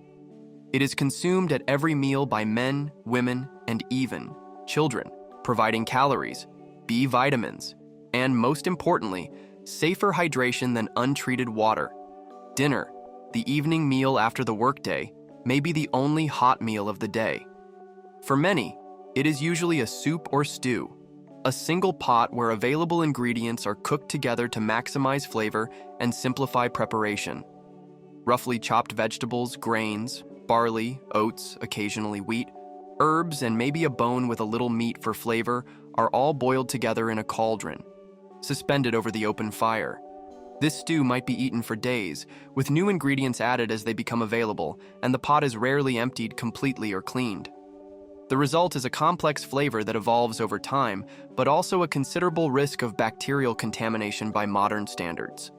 It is consumed at every meal by men, women, and even children, providing calories, B vitamins, and most importantly, safer hydration than untreated water. Dinner, the evening meal after the workday, may be the only hot meal of the day. For many, it is usually a soup or stew, a single pot where available ingredients are cooked together to maximize flavor and simplify preparation. Roughly chopped vegetables, grains, barley, oats, occasionally wheat, herbs, and maybe a bone with a little meat for flavor are all boiled together in a cauldron, suspended over the open fire. This stew might be eaten for days, with new ingredients added as they become available, and the pot is rarely emptied completely or cleaned. The result is a complex flavor that evolves over time, but also a considerable risk of bacterial contamination by modern standards.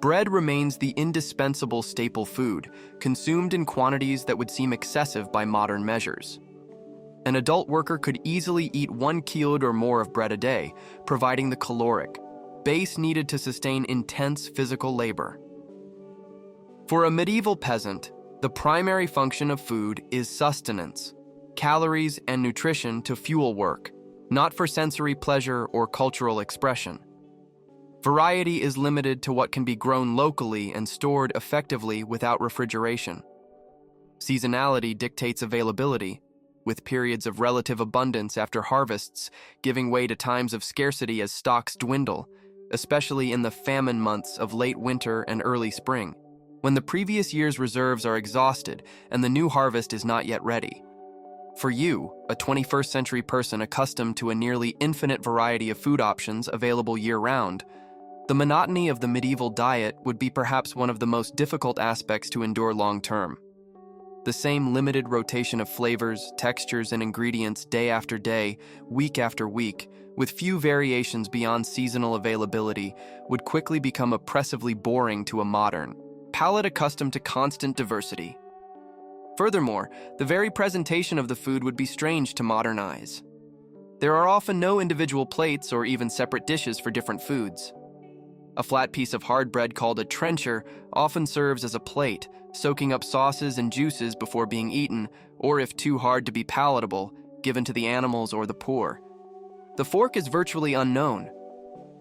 Bread remains the indispensable staple food, consumed in quantities that would seem excessive by modern measures. An adult worker could easily eat 1 kilo or more of bread a day, providing the caloric base needed to sustain intense physical labor. For a medieval peasant, the primary function of food is sustenance, calories and nutrition to fuel work, not for sensory pleasure or cultural expression. Variety is limited to what can be grown locally and stored effectively without refrigeration. Seasonality dictates availability, with periods of relative abundance after harvests giving way to times of scarcity as stocks dwindle, especially in the famine months of late winter and early spring, when the previous year's reserves are exhausted and the new harvest is not yet ready. For you, a 21st century person accustomed to a nearly infinite variety of food options available year-round, the monotony of the medieval diet would be perhaps one of the most difficult aspects to endure long-term. The same limited rotation of flavors, textures, and ingredients day after day, week after week, with few variations beyond seasonal availability, would quickly become oppressively boring to a modern palate accustomed to constant diversity. Furthermore, the very presentation of the food would be strange to modern eyes. There are often no individual plates or even separate dishes for different foods. A flat piece of hard bread called a trencher often serves as a plate, soaking up sauces and juices before being eaten, or if too hard to be palatable, given to the animals or the poor. The fork is virtually unknown.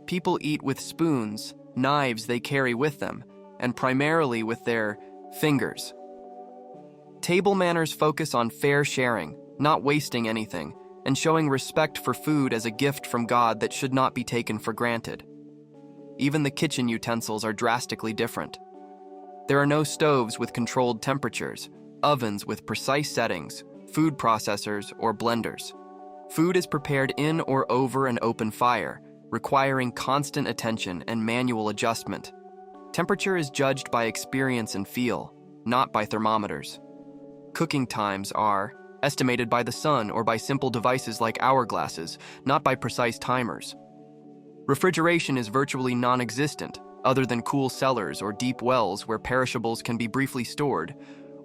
People eat with spoons, knives they carry with them, and primarily with their fingers. Table manners focus on fair sharing, not wasting anything, and showing respect for food as a gift from God that should not be taken for granted. Even the kitchen utensils are drastically different. There are no stoves with controlled temperatures, ovens with precise settings, food processors, or blenders. Food is prepared in or over an open fire, requiring constant attention and manual adjustment. Temperature is judged by experience and feel, not by thermometers. Cooking times are estimated by the sun or by simple devices like hourglasses, not by precise timers. Refrigeration is virtually non-existent, other than cool cellars or deep wells where perishables can be briefly stored,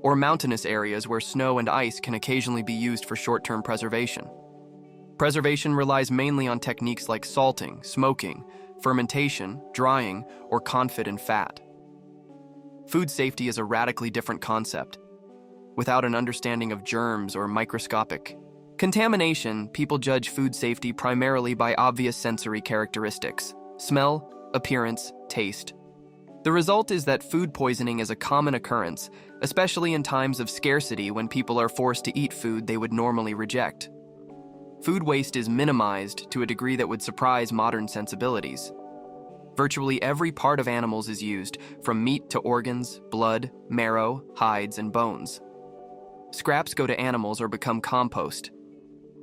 or mountainous areas where snow and ice can occasionally be used for short-term preservation. Preservation relies mainly on techniques like salting, smoking, fermentation, drying, or confit in fat. Food safety is a radically different concept. Without an understanding of germs or microscopic contamination, people judge food safety primarily by obvious sensory characteristics: smell, appearance, taste. The result is that food poisoning is a common occurrence, especially in times of scarcity when people are forced to eat food they would normally reject. Food waste is minimized to a degree that would surprise modern sensibilities. Virtually every part of animals is used, from meat to organs, blood, marrow, hides, and bones. Scraps go to animals or become compost.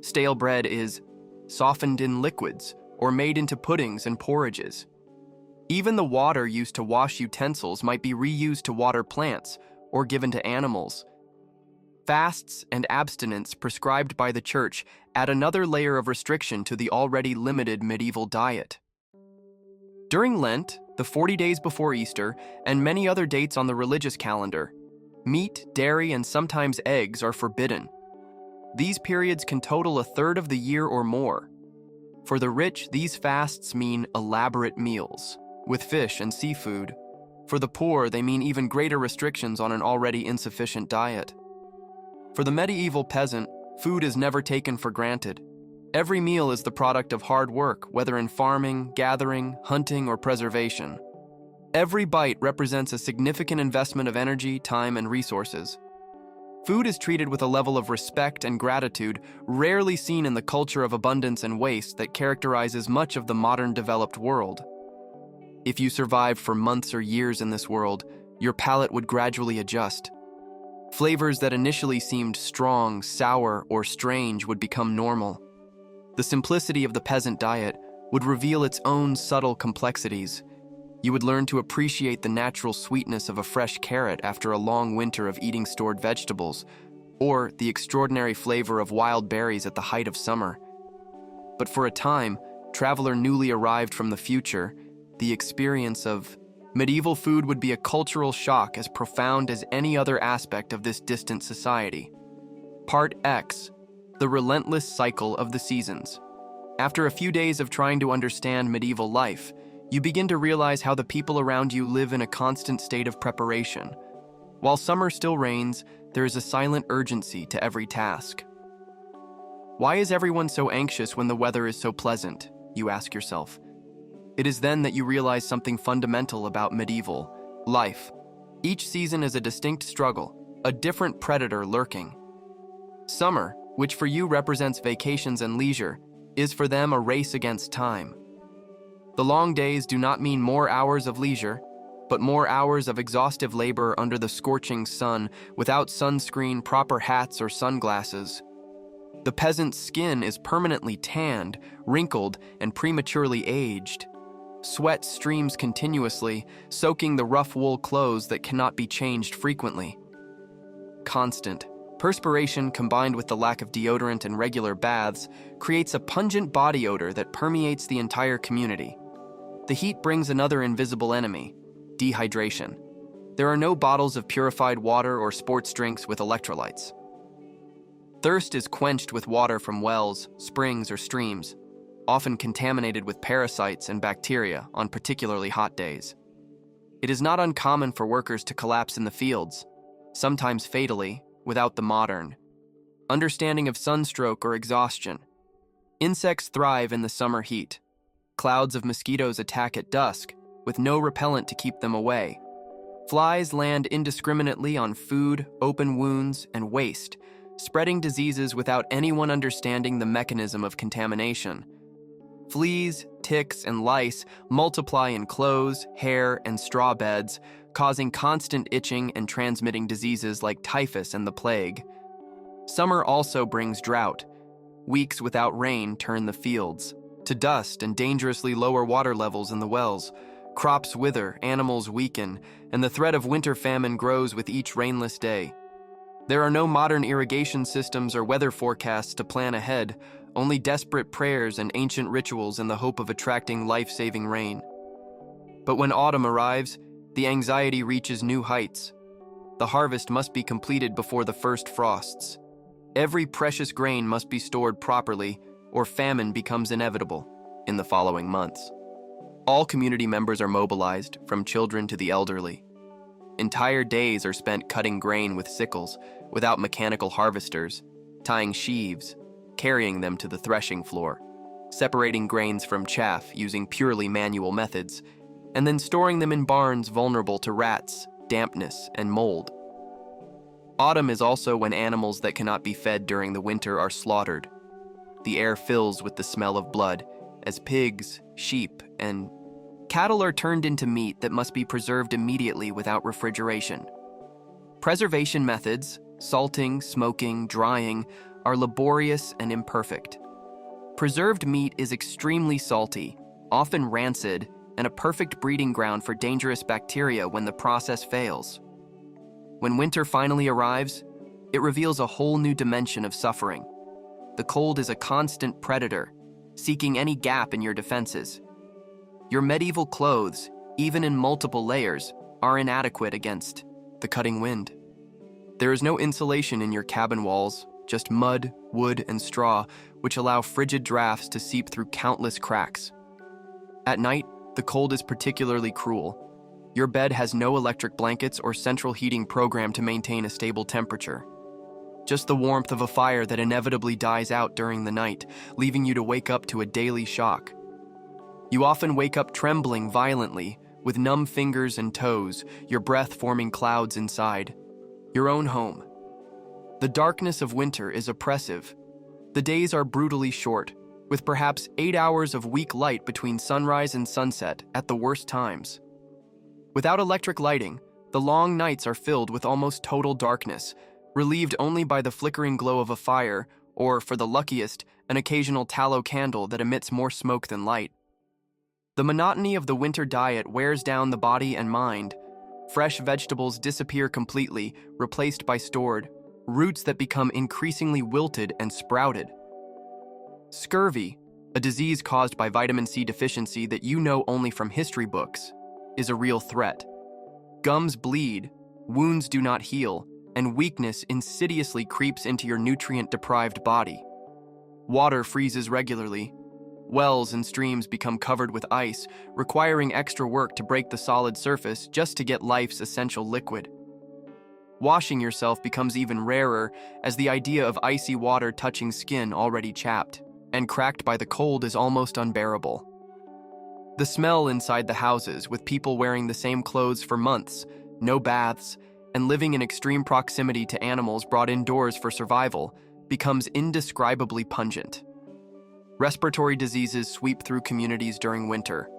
Stale bread is softened in liquids or made into puddings and porridges. Even the water used to wash utensils might be reused to water plants or given to animals. Fasts and abstinence prescribed by the Church add another layer of restriction to the already limited medieval diet. During Lent, the 40 days before Easter, and many other dates on the religious calendar, meat, dairy, and sometimes eggs are forbidden. These periods can total a third of the year or more. For the rich, these fasts mean elaborate meals, with fish and seafood. For the poor, they mean even greater restrictions on an already insufficient diet. For the medieval peasant, food is never taken for granted. Every meal is the product of hard work, whether in farming, gathering, hunting, or preservation. Every bite represents a significant investment of energy, time, and resources. Food is treated with a level of respect and gratitude rarely seen in the culture of abundance and waste that characterizes much of the modern developed world. If you survived for months or years in this world, your palate would gradually adjust. Flavors that initially seemed strong, sour, or strange would become normal. The simplicity of the peasant diet would reveal its own subtle complexities. You would learn to appreciate the natural sweetness of a fresh carrot after a long winter of eating stored vegetables, or the extraordinary flavor of wild berries at the height of summer. But for a time, traveler newly arrived from the future, the experience of medieval food would be a cultural shock as profound as any other aspect of this distant society. Part X: The Relentless Cycle of the Seasons. After a few days of trying to understand medieval life, you begin to realize how the people around you live in a constant state of preparation. While summer still reigns, there is a silent urgency to every task. Why is everyone so anxious when the weather is so pleasant? You ask yourself. It is then that you realize something fundamental about medieval life. Each season is a distinct struggle, a different predator lurking. Summer, which for you represents vacations and leisure, is for them a race against time. The long days do not mean more hours of leisure, but more hours of exhaustive labor under the scorching sun, without sunscreen, proper hats, or sunglasses. The peasant's skin is permanently tanned, wrinkled, and prematurely aged. Sweat streams continuously, soaking the rough wool clothes that cannot be changed frequently. Constant perspiration combined with the lack of deodorant and regular baths creates a pungent body odor that permeates the entire community. The heat brings another invisible enemy: dehydration. There are no bottles of purified water or sports drinks with electrolytes. Thirst is quenched with water from wells, springs, or streams, often contaminated with parasites and bacteria on particularly hot days. It is not uncommon for workers to collapse in the fields, sometimes fatally, without the modern understanding of sunstroke or exhaustion. Insects thrive in the summer heat. Clouds of mosquitoes attack at dusk, with no repellent to keep them away. Flies land indiscriminately on food, open wounds, and waste, spreading diseases without anyone understanding the mechanism of contamination. Fleas, ticks, and lice multiply in clothes, hair, and straw beds, causing constant itching and transmitting diseases like typhus and the plague. Summer also brings drought. Weeks without rain turn the fields to dust and dangerously lower water levels in the wells. Crops wither, animals weaken, and the threat of winter famine grows with each rainless day. There are no modern irrigation systems or weather forecasts to plan ahead, only desperate prayers and ancient rituals in the hope of attracting life-saving rain. But when autumn arrives, the anxiety reaches new heights. The harvest must be completed before the first frosts. Every precious grain must be stored properly, or famine becomes inevitable in the following months. All community members are mobilized, from children to the elderly. Entire days are spent cutting grain with sickles, without mechanical harvesters, tying sheaves, carrying them to the threshing floor, separating grains from chaff using purely manual methods, and then storing them in barns vulnerable to rats, dampness, and mold. Autumn is also when animals that cannot be fed during the winter are slaughtered. The air fills with the smell of blood, as pigs, sheep, and cattle are turned into meat that must be preserved immediately without refrigeration. Preservation methods, salting, smoking, drying, are laborious and imperfect. Preserved meat is extremely salty, often rancid, and a perfect breeding ground for dangerous bacteria when the process fails. When winter finally arrives, it reveals a whole new dimension of suffering. The cold is a constant predator, seeking any gap in your defenses. Your medieval clothes, even in multiple layers, are inadequate against the cutting wind. There is no insulation in your cabin walls, just mud, wood, and straw, which allow frigid drafts to seep through countless cracks. At night, the cold is particularly cruel. Your bed has no electric blankets or central heating program to maintain a stable temperature. Just the warmth of a fire that inevitably dies out during the night, leaving you to wake up to a daily shock. You often wake up trembling violently, with numb fingers and toes, your breath forming clouds inside your own home. The darkness of winter is oppressive. The days are brutally short, with perhaps 8 hours of weak light between sunrise and sunset at the worst times. Without electric lighting, the long nights are filled with almost total darkness, relieved only by the flickering glow of a fire, or, for the luckiest, an occasional tallow candle that emits more smoke than light. The monotony of the winter diet wears down the body and mind. Fresh vegetables disappear completely, replaced by stored roots that become increasingly wilted and sprouted. Scurvy, a disease caused by vitamin C deficiency that you know only from history books, is a real threat. Gums bleed, wounds do not heal, and weakness insidiously creeps into your nutrient-deprived body. Water freezes regularly. Wells and streams become covered with ice, requiring extra work to break the solid surface just to get life's essential liquid. Washing yourself becomes even rarer, as the idea of icy water touching skin already chapped and cracked by the cold is almost unbearable. The smell inside the houses, with people wearing the same clothes for months, no baths, and living in extreme proximity to animals brought indoors for survival, becomes indescribably pungent. Respiratory diseases sweep through communities during winter.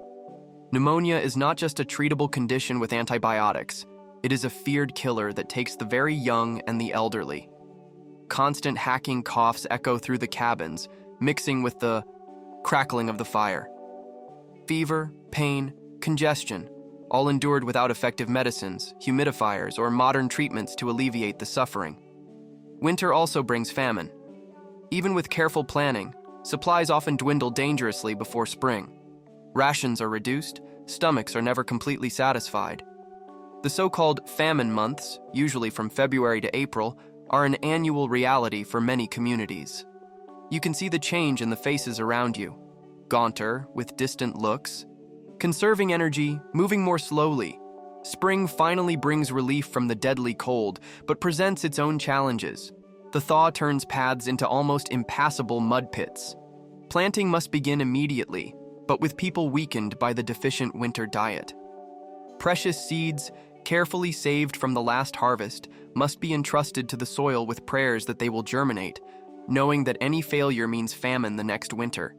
Pneumonia is not just a treatable condition with antibiotics. It is a feared killer that takes the very young and the elderly. Constant hacking coughs echo through the cabins, mixing with the crackling of the fire. Fever, pain, congestion, all endured without effective medicines, humidifiers, or modern treatments to alleviate the suffering. Winter also brings famine. Even with careful planning, supplies often dwindle dangerously before spring. Rations are reduced, stomachs are never completely satisfied. The so-called famine months, usually from February to April, are an annual reality for many communities. You can see the change in the faces around you. Gaunter, with distant looks. Conserving energy, moving more slowly. Spring finally brings relief from the deadly cold, but presents its own challenges. The thaw turns paths into almost impassable mud pits. Planting must begin immediately, but with people weakened by the deficient winter diet. Precious seeds, carefully saved from the last harvest, must be entrusted to the soil with prayers that they will germinate, knowing that any failure means famine the next winter.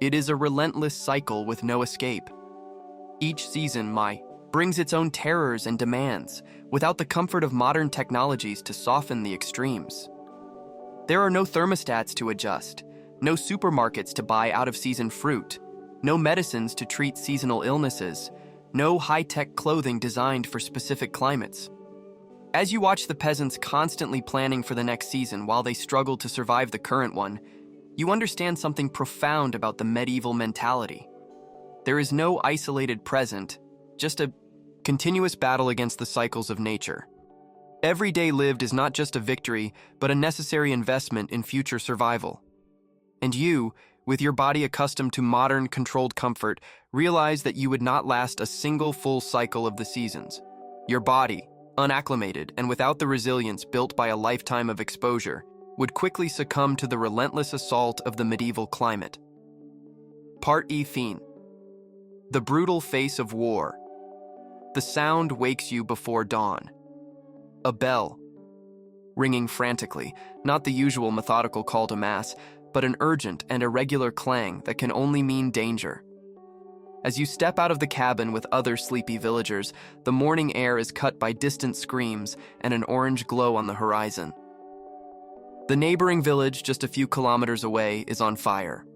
It is a relentless cycle with no escape. Each season, brings its own terrors and demands, without the comfort of modern technologies to soften the extremes. There are no thermostats to adjust, no supermarkets to buy out-of-season fruit, no medicines to treat seasonal illnesses, no high-tech clothing designed for specific climates. As you watch the peasants constantly planning for the next season while they struggle to survive the current one, you understand something profound about the medieval mentality. There is no isolated present, just a continuous battle against the cycles of nature. Every day lived is not just a victory, but a necessary investment in future survival. And you, with your body accustomed to modern, controlled comfort, realize that you would not last a single full cycle of the seasons. Your body, unacclimated and without the resilience built by a lifetime of exposure, would quickly succumb to the relentless assault of the medieval climate. Part E. Theme: the brutal face of war. The sound wakes you before dawn. A bell, ringing frantically, not the usual methodical call to mass, but an urgent and irregular clang that can only mean danger. As you step out of the cabin with other sleepy villagers, the morning air is cut by distant screams and an orange glow on the horizon. The neighboring village, just a few kilometers away, is on fire.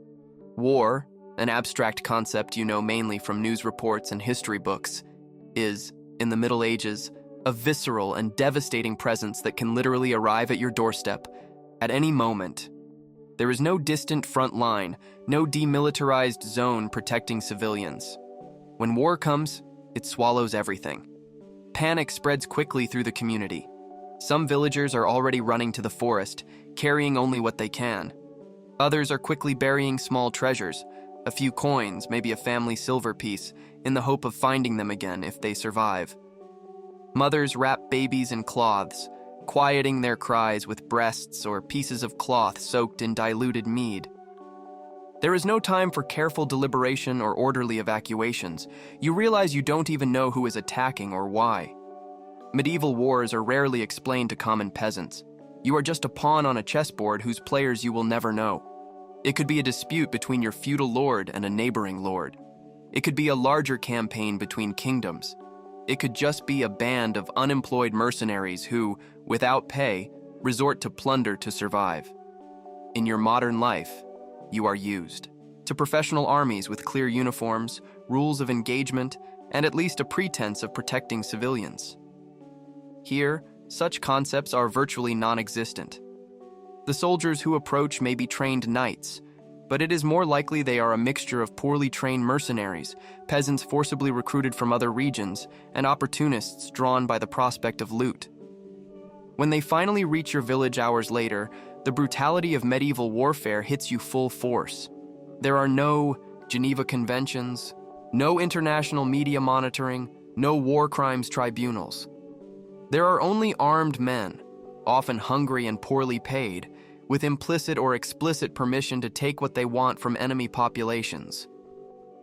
War, an abstract concept you know mainly from news reports and history books, is, in the Middle Ages, a visceral and devastating presence that can literally arrive at your doorstep at any moment. There is no distant front line, no demilitarized zone protecting civilians. When war comes, it swallows everything. Panic spreads quickly through the community. Some villagers are already running to the forest, carrying only what they can. Others are quickly burying small treasures, a few coins, maybe a family silver piece, in the hope of finding them again if they survive. Mothers wrap babies in cloths, quieting their cries with breasts or pieces of cloth soaked in diluted mead. There is no time for careful deliberation or orderly evacuations. You realize you don't even know who is attacking or why. Medieval wars are rarely explained to common peasants. You are just a pawn on a chessboard whose players you will never know. It could be a dispute between your feudal lord and a neighboring lord. It could be a larger campaign between kingdoms. It could just be a band of unemployed mercenaries who, without pay, resort to plunder to survive. In your modern life, you are used. To professional armies with clear uniforms, rules of engagement, and at least a pretense of protecting civilians. Here, such concepts are virtually non-existent. The soldiers who approach may be trained knights, but it is more likely they are a mixture of poorly trained mercenaries, peasants forcibly recruited from other regions, and opportunists drawn by the prospect of loot. When they finally reach your village hours later, the brutality of medieval warfare hits you full force. There are no Geneva Conventions, no international media monitoring, no war crimes tribunals. There are only armed men, often hungry and poorly paid, with implicit or explicit permission to take what they want from enemy populations.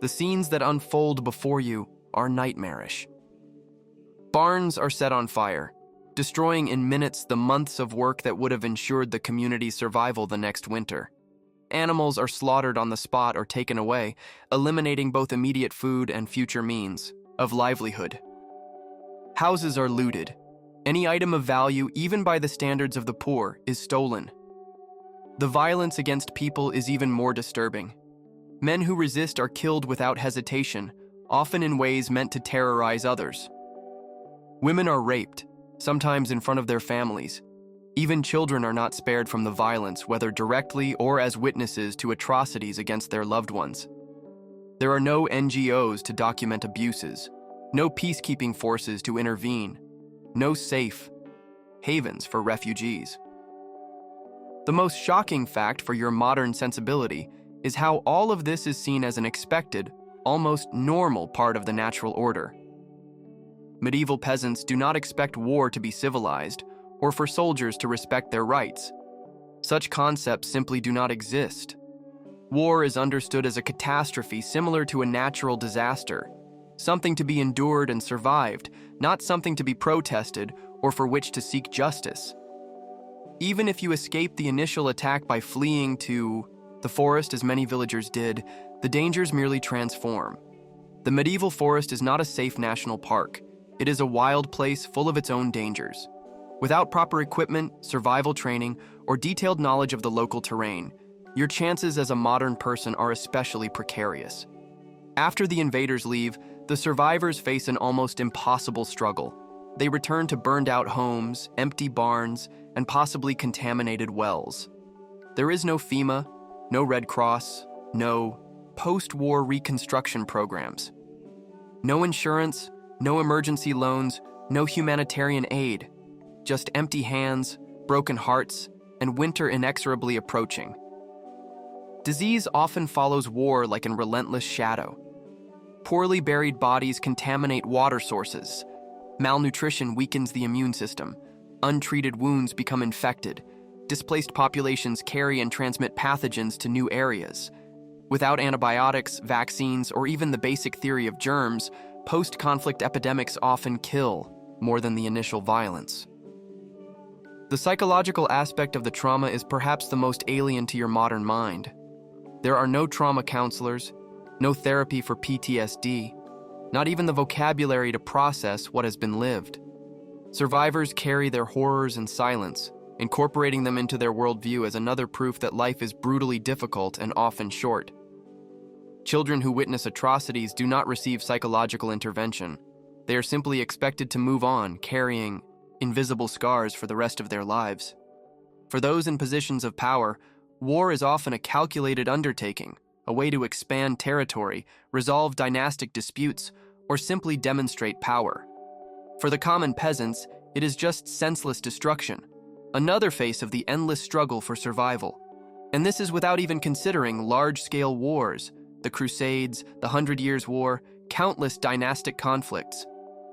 The scenes that unfold before you are nightmarish. Barns are set on fire, destroying in minutes the months of work that would have ensured the community's survival the next winter. Animals are slaughtered on the spot or taken away, eliminating both immediate food and future means of livelihood. Houses are looted. Any item of value, even by the standards of the poor, is stolen. The violence against people is even more disturbing. Men who resist are killed without hesitation, often in ways meant to terrorize others. Women are raped, sometimes in front of their families. Even children are not spared from the violence, whether directly or as witnesses to atrocities against their loved ones. There are no NGOs to document abuses, no peacekeeping forces to intervene, no safe havens for refugees. The most shocking fact for your modern sensibility is how all of this is seen as an expected, almost normal part of the natural order. Medieval peasants do not expect war to be civilized or for soldiers to respect their rights. Such concepts simply do not exist. War is understood as a catastrophe similar to a natural disaster, something to be endured and survived, not something to be protested or for which to seek justice. Even if you escape the initial attack by fleeing to the forest, as many villagers did, the dangers merely transform. The medieval forest is not a safe national park. It is a wild place full of its own dangers. Without proper equipment, survival training, or detailed knowledge of the local terrain, your chances as a modern person are especially precarious. After the invaders leave, the survivors face an almost impossible struggle. They return to burned-out homes, empty barns, and possibly contaminated wells. There is no FEMA, no Red Cross, no post-war reconstruction programs. No insurance, no emergency loans, no humanitarian aid. Just empty hands, broken hearts, and winter inexorably approaching. Disease often follows war like a relentless shadow. Poorly buried bodies contaminate water sources. Malnutrition weakens the immune system. Untreated wounds become infected. Displaced populations carry and transmit pathogens to new areas. Without antibiotics, vaccines, or even the basic theory of germs, post-conflict epidemics often kill more than the initial violence. The psychological aspect of the trauma is perhaps the most alien to your modern mind. There are no trauma counselors, no therapy for PTSD, not even the vocabulary to process what has been lived. Survivors carry their horrors in silence, incorporating them into their worldview as another proof that life is brutally difficult and often short. Children who witness atrocities do not receive psychological intervention. They are simply expected to move on, carrying invisible scars for the rest of their lives. For those in positions of power, war is often a calculated undertaking, a way to expand territory, resolve dynastic disputes, or simply demonstrate power. For the common peasants, it is just senseless destruction, another face of the endless struggle for survival. And this is without even considering large-scale wars, the Crusades, the 100 Years' War, countless dynastic conflicts.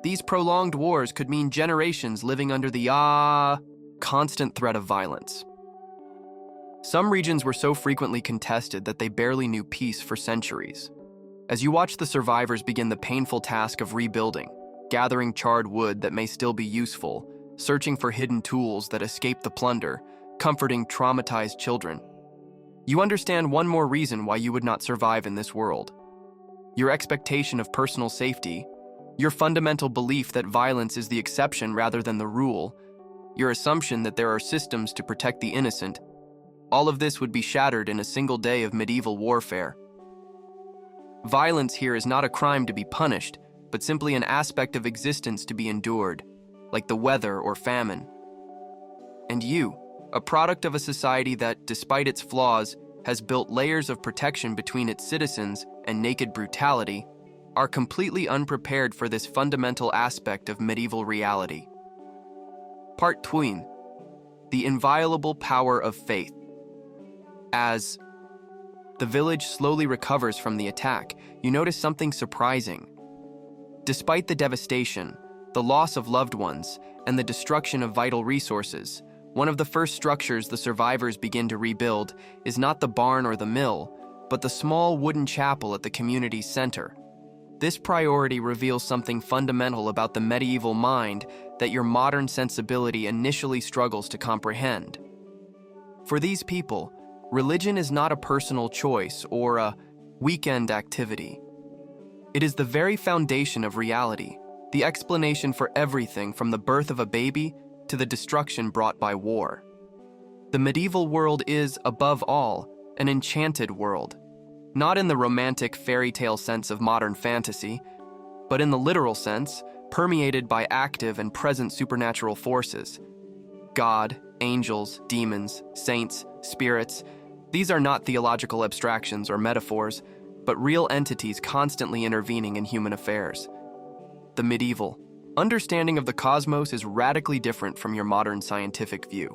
These prolonged wars could mean generations living under the constant threat of violence. Some regions were so frequently contested that they barely knew peace for centuries. As you watch the survivors begin the painful task of rebuilding, gathering charred wood that may still be useful, searching for hidden tools that escape the plunder, comforting traumatized children, you understand one more reason why you would not survive in this world. Your expectation of personal safety, your fundamental belief that violence is the exception rather than the rule, your assumption that there are systems to protect the innocent, all of this would be shattered in a single day of medieval warfare. Violence here is not a crime to be punished, but simply an aspect of existence to be endured, like the weather or famine. And you, a product of a society that, despite its flaws, has built layers of protection between its citizens and naked brutality, are completely unprepared for this fundamental aspect of medieval reality. Part 2: The inviolable power of faith. As the village slowly recovers from the attack, you notice something surprising. Despite the devastation, the loss of loved ones, and the destruction of vital resources, one of the first structures the survivors begin to rebuild is not the barn or the mill, but the small wooden chapel at the community's center. This priority reveals something fundamental about the medieval mind that your modern sensibility initially struggles to comprehend. For these people, religion is not a personal choice or a weekend activity. It is the very foundation of reality, the explanation for everything from the birth of a baby to the destruction brought by war. The medieval world is, above all, an enchanted world, not in the romantic fairy tale sense of modern fantasy, but in the literal sense, permeated by active and present supernatural forces. God, angels, demons, saints, spirits, these are not theological abstractions or metaphors, but real entities constantly intervening in human affairs. The medieval understanding of the cosmos is radically different from your modern scientific view.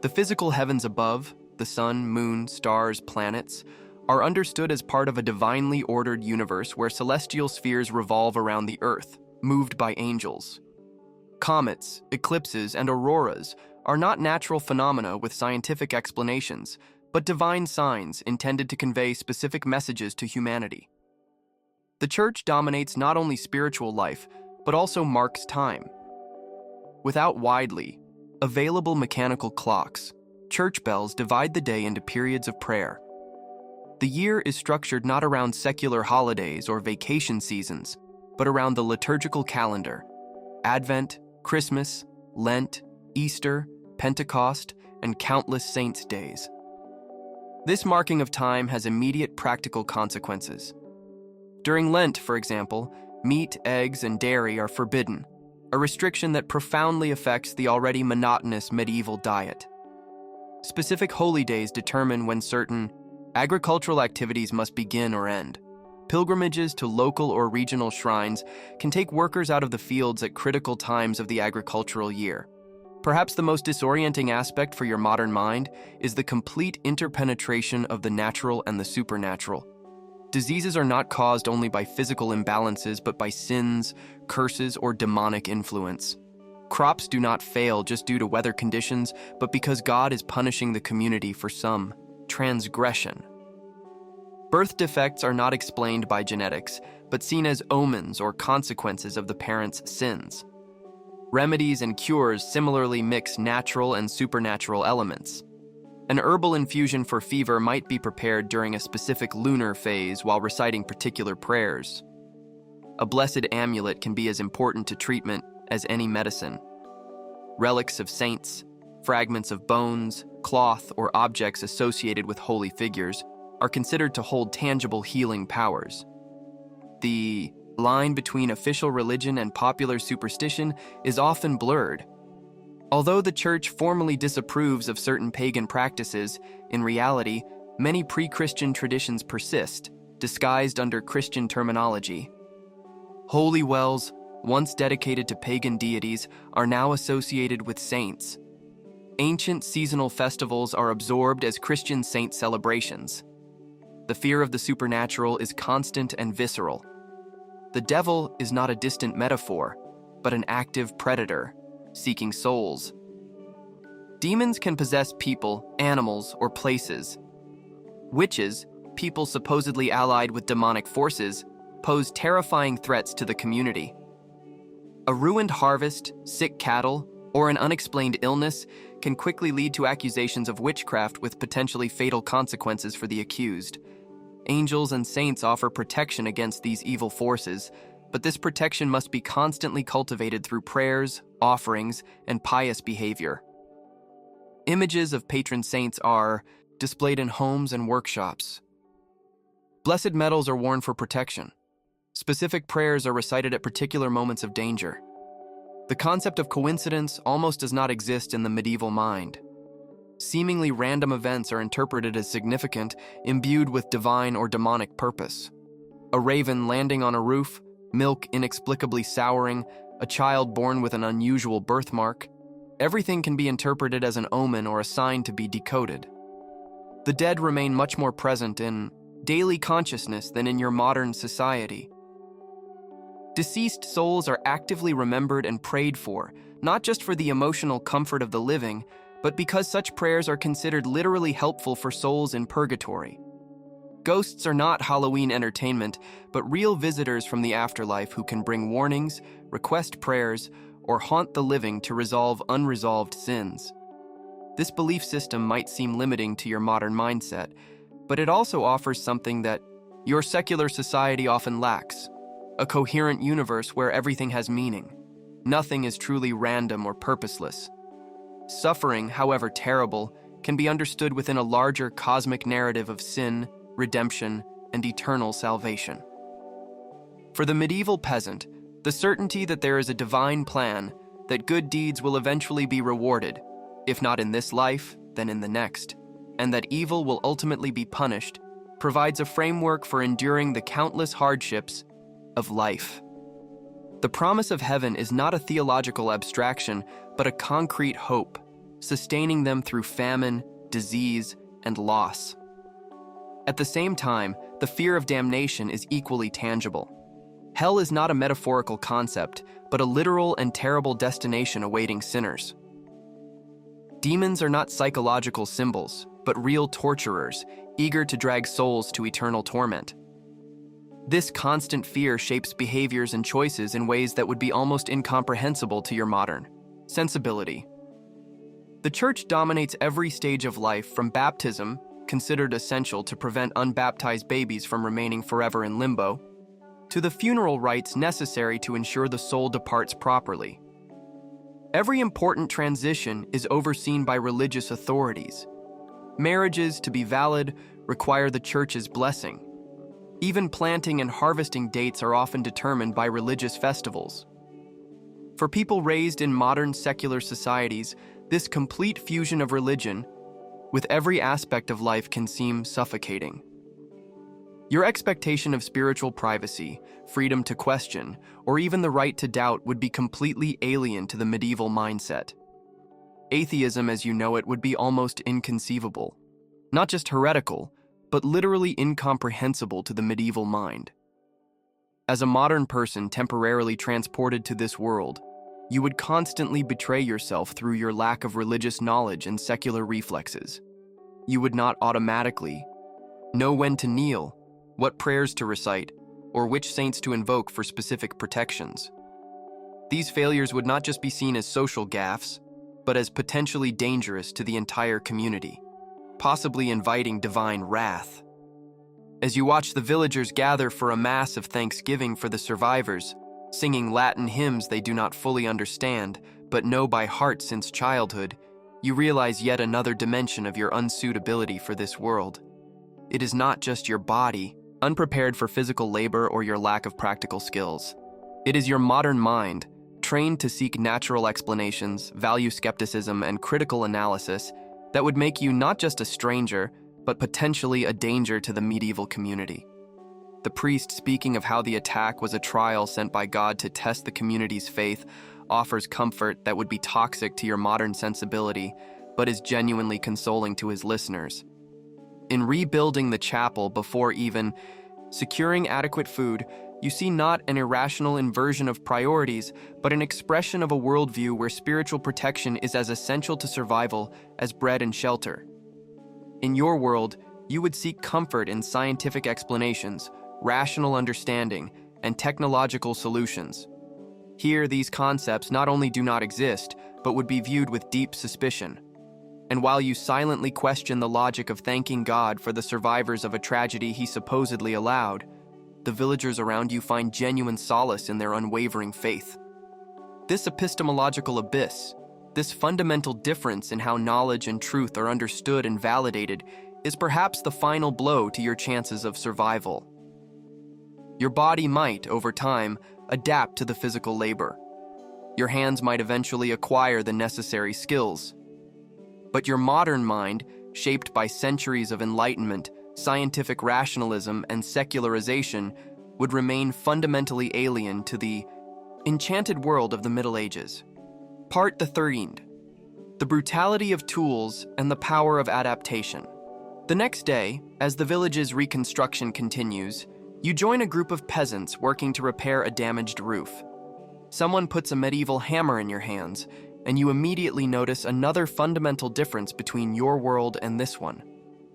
The physical heavens above, the sun, moon, stars, planets, are understood as part of a divinely ordered universe where celestial spheres revolve around the earth, moved by angels. Comets, eclipses, and auroras are not natural phenomena with scientific explanations, but divine signs intended to convey specific messages to humanity. The church dominates not only spiritual life, but also marks time. Without widely available mechanical clocks, church bells divide the day into periods of prayer. The year is structured not around secular holidays or vacation seasons, but around the liturgical calendar. Advent, Christmas, Lent, Easter, Pentecost, and countless saints' days. This marking of time has immediate practical consequences. During Lent, for example, meat, eggs, and dairy are forbidden, a restriction that profoundly affects the already monotonous medieval diet. Specific holy days determine when certain agricultural activities must begin or end. Pilgrimages to local or regional shrines can take workers out of the fields at critical times of the agricultural year. Perhaps the most disorienting aspect for your modern mind is the complete interpenetration of the natural and the supernatural. Diseases are not caused only by physical imbalances, but by sins, curses, or demonic influence. Crops do not fail just due to weather conditions, but because God is punishing the community for some transgression. Birth defects are not explained by genetics, but seen as omens or consequences of the parents' sins. Remedies and cures similarly mix natural and supernatural elements. An herbal infusion for fever might be prepared during a specific lunar phase while reciting particular prayers. A blessed amulet can be as important to treatment as any medicine. Relics of saints, fragments of bones, cloth, or objects associated with holy figures are considered to hold tangible healing powers. The line between official religion and popular superstition is often blurred. Although the Church formally disapproves of certain pagan practices, in reality, many pre-Christian traditions persist, disguised under Christian terminology. Holy wells, once dedicated to pagan deities, are now associated with saints. Ancient seasonal festivals are absorbed as Christian saint celebrations. The fear of the supernatural is constant and visceral. The devil is not a distant metaphor, but an active predator, seeking souls. Demons can possess people, animals, or places. Witches, people supposedly allied with demonic forces, pose terrifying threats to the community. A ruined harvest, sick cattle, or an unexplained illness can quickly lead to accusations of witchcraft with potentially fatal consequences for the accused. Angels and saints offer protection against these evil forces, but this protection must be constantly cultivated through prayers, offerings, and pious behavior. Images of patron saints are displayed in homes and workshops. Blessed medals are worn for protection. Specific prayers are recited at particular moments of danger. The concept of coincidence almost does not exist in the medieval mind. Seemingly random events are interpreted as significant, imbued with divine or demonic purpose. A raven landing on a roof, milk inexplicably souring, a child born with an unusual birthmark. Everything can be interpreted as an omen or a sign to be decoded. The dead remain much more present in daily consciousness than in your modern society. Deceased souls are actively remembered and prayed for, not just for the emotional comfort of the living, but because such prayers are considered literally helpful for souls in purgatory. Ghosts are not Halloween entertainment, but real visitors from the afterlife who can bring warnings, request prayers, or haunt the living to resolve unresolved sins. This belief system might seem limiting to your modern mindset, but it also offers something that your secular society often lacks: a coherent universe where everything has meaning. Nothing is truly random or purposeless. Suffering, however terrible, can be understood within a larger cosmic narrative of sin, redemption, and eternal salvation. For the medieval peasant, the certainty that there is a divine plan, that good deeds will eventually be rewarded, if not in this life, then in the next, and that evil will ultimately be punished, provides a framework for enduring the countless hardships of life. The promise of heaven is not a theological abstraction, but a concrete hope, sustaining them through famine, disease, and loss. At the same time, the fear of damnation is equally tangible. Hell is not a metaphorical concept, but a literal and terrible destination awaiting sinners. Demons are not psychological symbols, but real torturers, eager to drag souls to eternal torment. This constant fear shapes behaviors and choices in ways that would be almost incomprehensible to your modern sensibility. The Church dominates every stage of life, from baptism, considered essential to prevent unbaptized babies from remaining forever in limbo, to the funeral rites necessary to ensure the soul departs properly. Every important transition is overseen by religious authorities. Marriages, to be valid, require the church's blessing. Even planting and harvesting dates are often determined by religious festivals. For people raised in modern secular societies, this complete fusion of religion with every aspect of life can seem suffocating. Your expectation of spiritual privacy, freedom to question, or even the right to doubt would be completely alien to the medieval mindset. Atheism as you know it would be almost inconceivable. Not just heretical, but literally incomprehensible to the medieval mind. As a modern person temporarily transported to this world, you would constantly betray yourself through your lack of religious knowledge and secular reflexes. You would not automatically know when to kneel, what prayers to recite, or which saints to invoke for specific protections. These failures would not just be seen as social gaffes, but as potentially dangerous to the entire community, possibly inviting divine wrath. As you watch the villagers gather for a mass of thanksgiving for the survivors, singing Latin hymns they do not fully understand, but know by heart since childhood, you realize yet another dimension of your unsuitability for this world. It is not just your body, unprepared for physical labor or your lack of practical skills. It is your modern mind, trained to seek natural explanations, value skepticism, and critical analysis, that would make you not just a stranger, but potentially a danger to the medieval community. The priest, speaking of how the attack was a trial sent by God to test the community's faith, offers comfort that would be toxic to your modern sensibility, but is genuinely consoling to his listeners. In rebuilding the chapel before even securing adequate food, you see not an irrational inversion of priorities, but an expression of a worldview where spiritual protection is as essential to survival as bread and shelter. In your world, you would seek comfort in scientific explanations, rational understanding, and technological solutions. Here, these concepts not only do not exist, but would be viewed with deep suspicion. And while you silently question the logic of thanking God for the survivors of a tragedy he supposedly allowed, the villagers around you find genuine solace in their unwavering faith. This epistemological abyss, this fundamental difference in how knowledge and truth are understood and validated, is perhaps the final blow to your chances of survival. Your body might, over time, adapt to the physical labor. Your hands might eventually acquire the necessary skills. But your modern mind, shaped by centuries of enlightenment, scientific rationalism, and secularization, would remain fundamentally alien to the enchanted world of the Middle Ages. Part the 13. The brutality of tools and the power of adaptation. The next day, as the village's reconstruction continues, you join a group of peasants working to repair a damaged roof. Someone puts a medieval hammer in your hands, and you immediately notice another fundamental difference between your world and this one: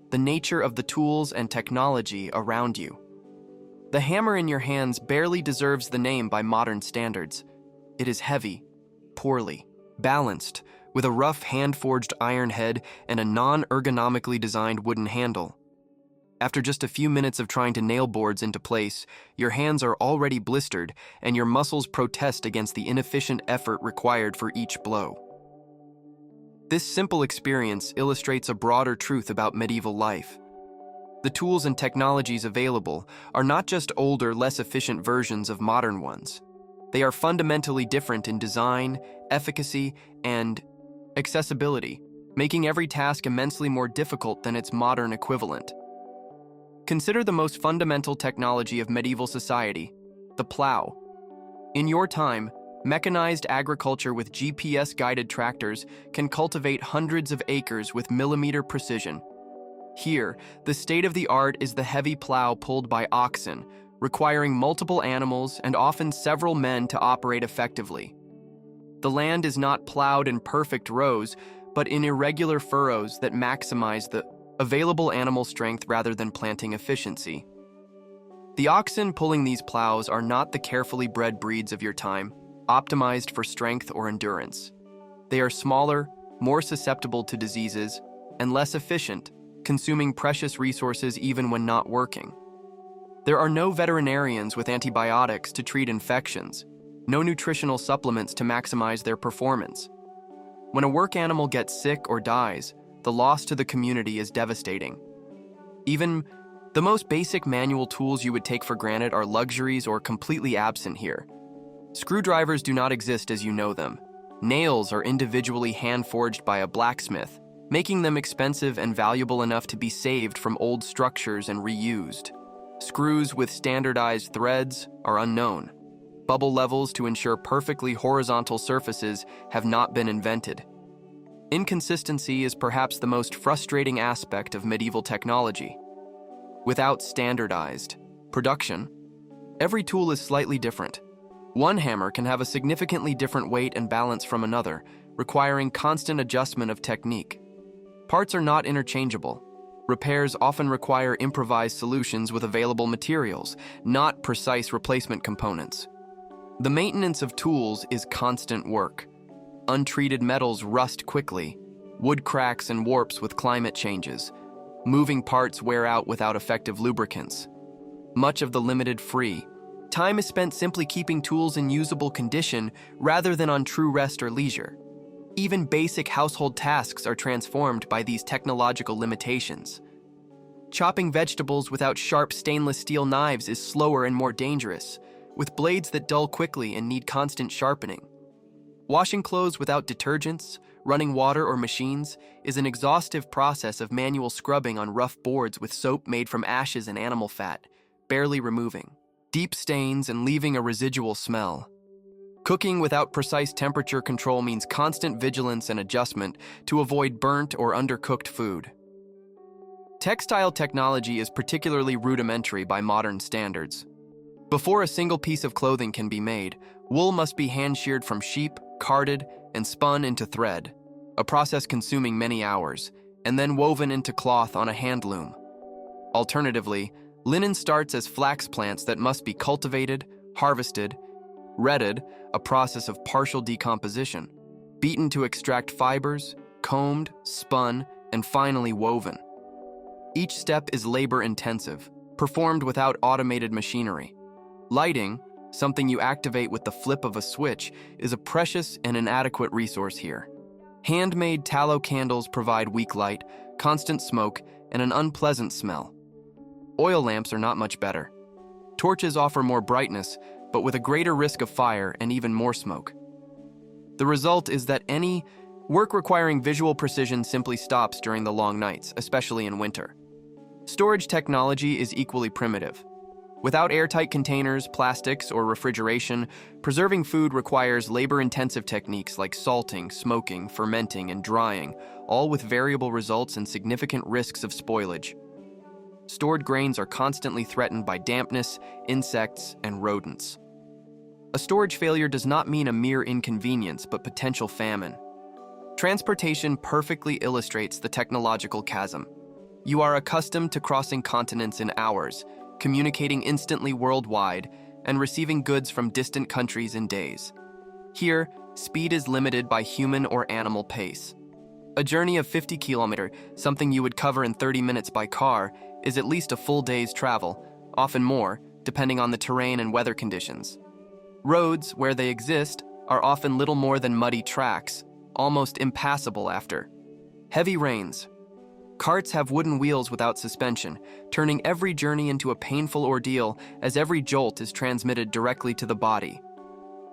the nature of the tools and technology around you. The hammer in your hands barely deserves the name by modern standards. It is heavy, poorly balanced, with a rough hand-forged iron head and a non-ergonomically designed wooden handle. After just a few minutes of trying to nail boards into place, your hands are already blistered and your muscles protest against the inefficient effort required for each blow. This simple experience illustrates a broader truth about medieval life. The tools and technologies available are not just older, less efficient versions of modern ones. They are fundamentally different in design, efficacy, and accessibility, making every task immensely more difficult than its modern equivalent. Consider the most fundamental technology of medieval society, the plow. In your time, mechanized agriculture with GPS-guided tractors can cultivate hundreds of acres with millimeter precision. Here, the state-of-the-art is the heavy plow pulled by oxen, requiring multiple animals and often several men to operate effectively. The land is not plowed in perfect rows, but in irregular furrows that maximize the available animal strength rather than planting efficiency. The oxen pulling these plows are not the carefully bred breeds of your time, optimized for strength or endurance. They are smaller, more susceptible to diseases, and less efficient, consuming precious resources even when not working. There are no veterinarians with antibiotics to treat infections, No nutritional supplements to maximize their performance. When a work animal gets sick or dies, the loss to the community is devastating. Even the most basic manual tools you would take for granted are luxuries or completely absent here. Screwdrivers do not exist as you know them. Nails are individually hand-forged by a blacksmith, making them expensive and valuable enough to be saved from old structures and reused. Screws with standardized threads are unknown. Bubble levels to ensure perfectly horizontal surfaces have not been invented. Inconsistency is perhaps the most frustrating aspect of medieval technology. Without standardized production, every tool is slightly different. One hammer can have a significantly different weight and balance from another, requiring constant adjustment of technique. Parts are not interchangeable. Repairs often require improvised solutions with available materials, not precise replacement components. The maintenance of tools is constant work. Untreated metals rust quickly, wood cracks and warps with climate changes. Moving parts wear out without effective lubricants. Much of the limited free time is spent simply keeping tools in usable condition rather than on true rest or leisure. Even basic household tasks are transformed by these technological limitations. Chopping vegetables without sharp stainless steel knives is slower and more dangerous, with blades that dull quickly and need constant sharpening. Washing clothes without detergents, running water or machines is an exhaustive process of manual scrubbing on rough boards with soap made from ashes and animal fat, barely removing deep stains and leaving a residual smell. Cooking without precise temperature control means constant vigilance and adjustment to avoid burnt or undercooked food. Textile technology is particularly rudimentary by modern standards. Before a single piece of clothing can be made, wool must be hand-sheared from sheep, carded, and spun into thread, a process consuming many hours, and then woven into cloth on a hand loom. Alternatively, linen starts as flax plants that must be cultivated, harvested, retted, a process of partial decomposition, beaten to extract fibers, combed, spun, and finally woven. Each step is labor-intensive, performed without automated machinery. Lighting, something you activate with the flip of a switch, is a precious and inadequate resource here. Handmade tallow candles provide weak light, constant smoke, and an unpleasant smell. Oil lamps are not much better. Torches offer more brightness, but with a greater risk of fire and even more smoke. The result is that any work requiring visual precision simply stops during the long nights, especially in winter. Storage technology is equally primitive. Without airtight containers, plastics, or refrigeration, preserving food requires labor-intensive techniques like salting, smoking, fermenting, and drying, all with variable results and significant risks of spoilage. Stored grains are constantly threatened by dampness, insects, and rodents. A storage failure does not mean a mere inconvenience, but potential famine. Transportation perfectly illustrates the technological chasm. You are accustomed to crossing continents in hours, communicating instantly worldwide, and receiving goods from distant countries in days. Here, speed is limited by human or animal pace. A journey of 50 kilometers, something you would cover in 30 minutes by car, is at least a full day's travel, often more, depending on the terrain and weather conditions. Roads, where they exist, are often little more than muddy tracks, almost impassable after heavy rains. Carts have wooden wheels without suspension, turning every journey into a painful ordeal as every jolt is transmitted directly to the body.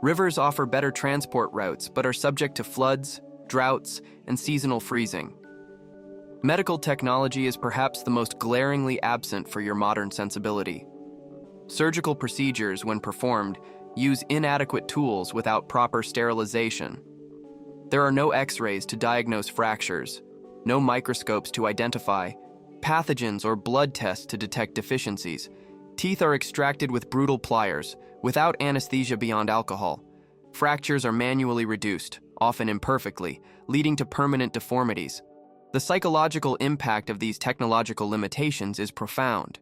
Rivers offer better transport routes but are subject to floods, droughts, and seasonal freezing. Medical technology is perhaps the most glaringly absent for your modern sensibility. Surgical procedures, when performed, use inadequate tools without proper sterilization. There are no X-rays to diagnose fractures, no microscopes to identify pathogens or blood tests to detect deficiencies. Teeth are extracted with brutal pliers, without anesthesia beyond alcohol. Fractures are manually reduced, often imperfectly, leading to permanent deformities. The psychological impact of these technological limitations is profound.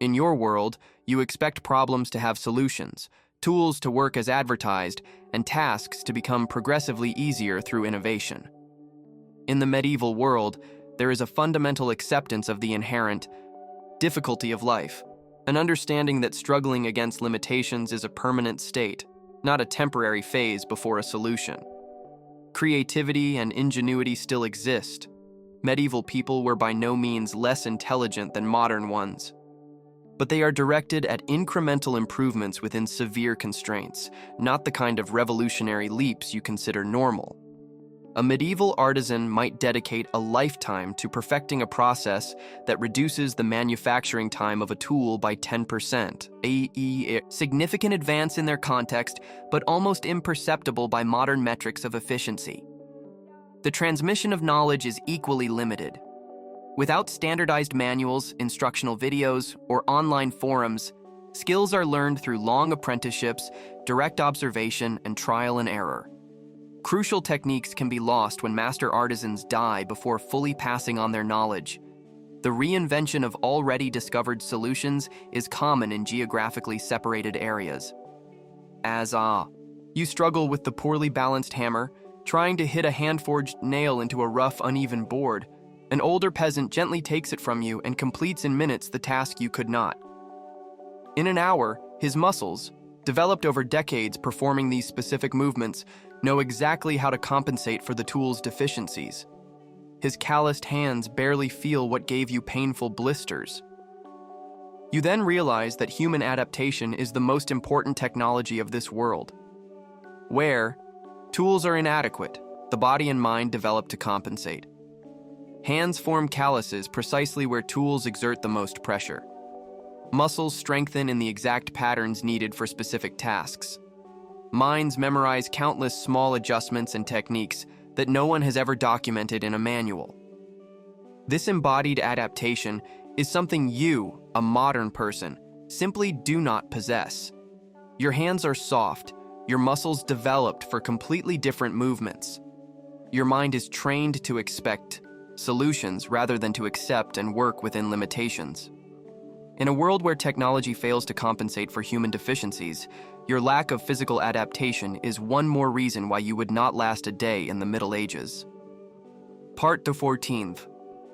In your world, you expect problems to have solutions, tools to work as advertised, and tasks to become progressively easier through innovation. In the medieval world, there is a fundamental acceptance of the inherent difficulty of life, an understanding that struggling against limitations is a permanent state. not a temporary phase before a solution. Creativity and ingenuity still exist. Medieval people were by no means less intelligent than modern ones, but they are directed at incremental improvements within severe constraints, not the kind of revolutionary leaps you consider normal. A medieval artisan might dedicate a lifetime to perfecting a process that reduces the manufacturing time of a tool by 10%, a significant advance in their context, but almost imperceptible by modern metrics of efficiency. The transmission of knowledge is equally limited. Without standardized manuals, instructional videos, or online forums, skills are learned through long apprenticeships, direct observation, and trial and error. Crucial techniques can be lost when master artisans die before fully passing on their knowledge. The reinvention of already discovered solutions is common in geographically separated areas. You struggle with the poorly balanced hammer, trying to hit a hand-forged nail into a rough, uneven board. An older peasant gently takes it from you and completes in minutes the task you could not. In an hour, his muscles, developed over decades performing these specific movements, know exactly how to compensate for the tool's deficiencies. His calloused hands barely feel what gave you painful blisters. You then realize that human adaptation is the most important technology of this world. Where tools are inadequate, the body and mind develop to compensate. Hands form calluses precisely where tools exert the most pressure. Muscles strengthen in the exact patterns needed for specific tasks. Minds memorize countless small adjustments and techniques that no one has ever documented in a manual. This embodied adaptation is something you, a modern person, simply do not possess. Your hands are soft, your muscles developed for completely different movements. Your mind is trained to expect solutions rather than to accept and work within limitations. In a world where technology fails to compensate for human deficiencies, your lack of physical adaptation is one more reason why you would not last a day in the Middle Ages. Part 14.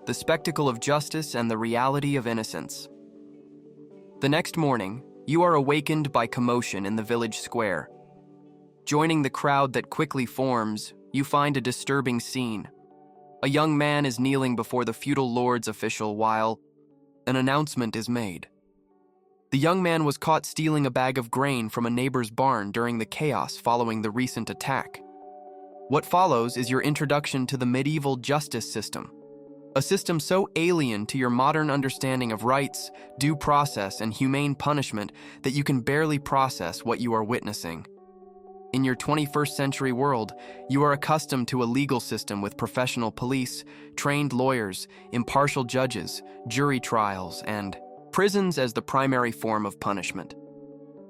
The spectacle of justice and the reality of innocence. The next morning, you are awakened by commotion in the village square. Joining the crowd that quickly forms, you find a disturbing scene. A young man is kneeling before the feudal lord's official while an announcement is made. The young man was caught stealing a bag of grain from a neighbor's barn during the chaos following the recent attack. What follows is your introduction to the medieval justice system, a system so alien to your modern understanding of rights, due process, and humane punishment that you can barely process what you are witnessing. In your 21st century world, you are accustomed to a legal system with professional police, trained lawyers, impartial judges, jury trials, and prisons as the primary form of punishment.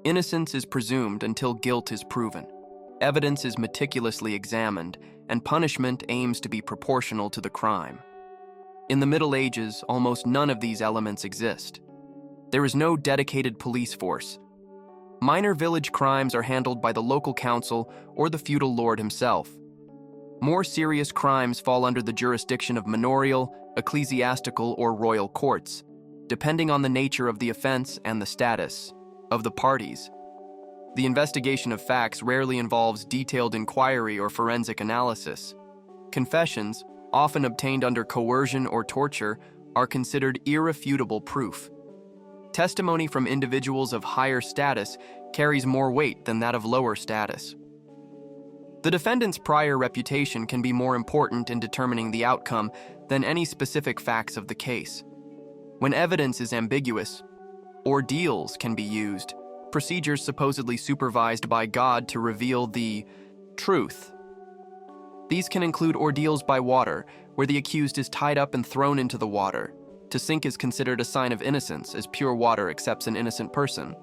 Innocence is presumed until guilt is proven. Evidence is meticulously examined, and punishment aims to be proportional to the crime. In the Middle Ages, almost none of these elements exist. There is no dedicated police force. Minor village crimes are handled by the local council or the feudal lord himself. More serious crimes fall under the jurisdiction of manorial, ecclesiastical, or royal courts, depending on the nature of the offense and the status of the parties. The investigation of facts rarely involves detailed inquiry or forensic analysis. Confessions, often obtained under coercion or torture, are considered irrefutable proof. Testimony from individuals of higher status carries more weight than that of lower status. The defendant's prior reputation can be more important in determining the outcome than any specific facts of the case. When evidence is ambiguous, ordeals can be used, procedures supposedly supervised by God to reveal the truth. These can include ordeals by water, where the accused is tied up and thrown into the water. To sink is considered a sign of innocence, as pure water accepts an innocent person.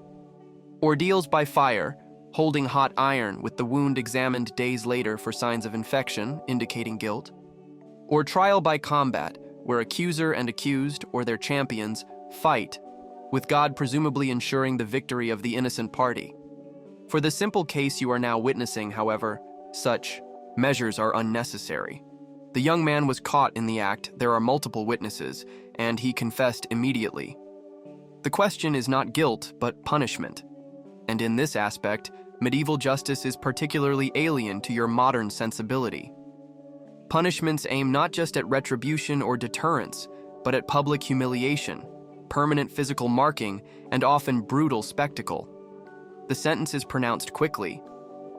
Ordeals by fire, holding hot iron with the wound examined days later for signs of infection, indicating guilt. Or trial by combat, where accuser and accused, or their champions, fight, with God presumably ensuring the victory of the innocent party. For the simple case you are now witnessing, however, such measures are unnecessary. The young man was caught in the act, there are multiple witnesses, and he confessed immediately. The question is not guilt, but punishment. And in this aspect, medieval justice is particularly alien to your modern sensibility. Punishments aim not just at retribution or deterrence, but at public humiliation, permanent physical marking, and often brutal spectacle. The sentence is pronounced quickly.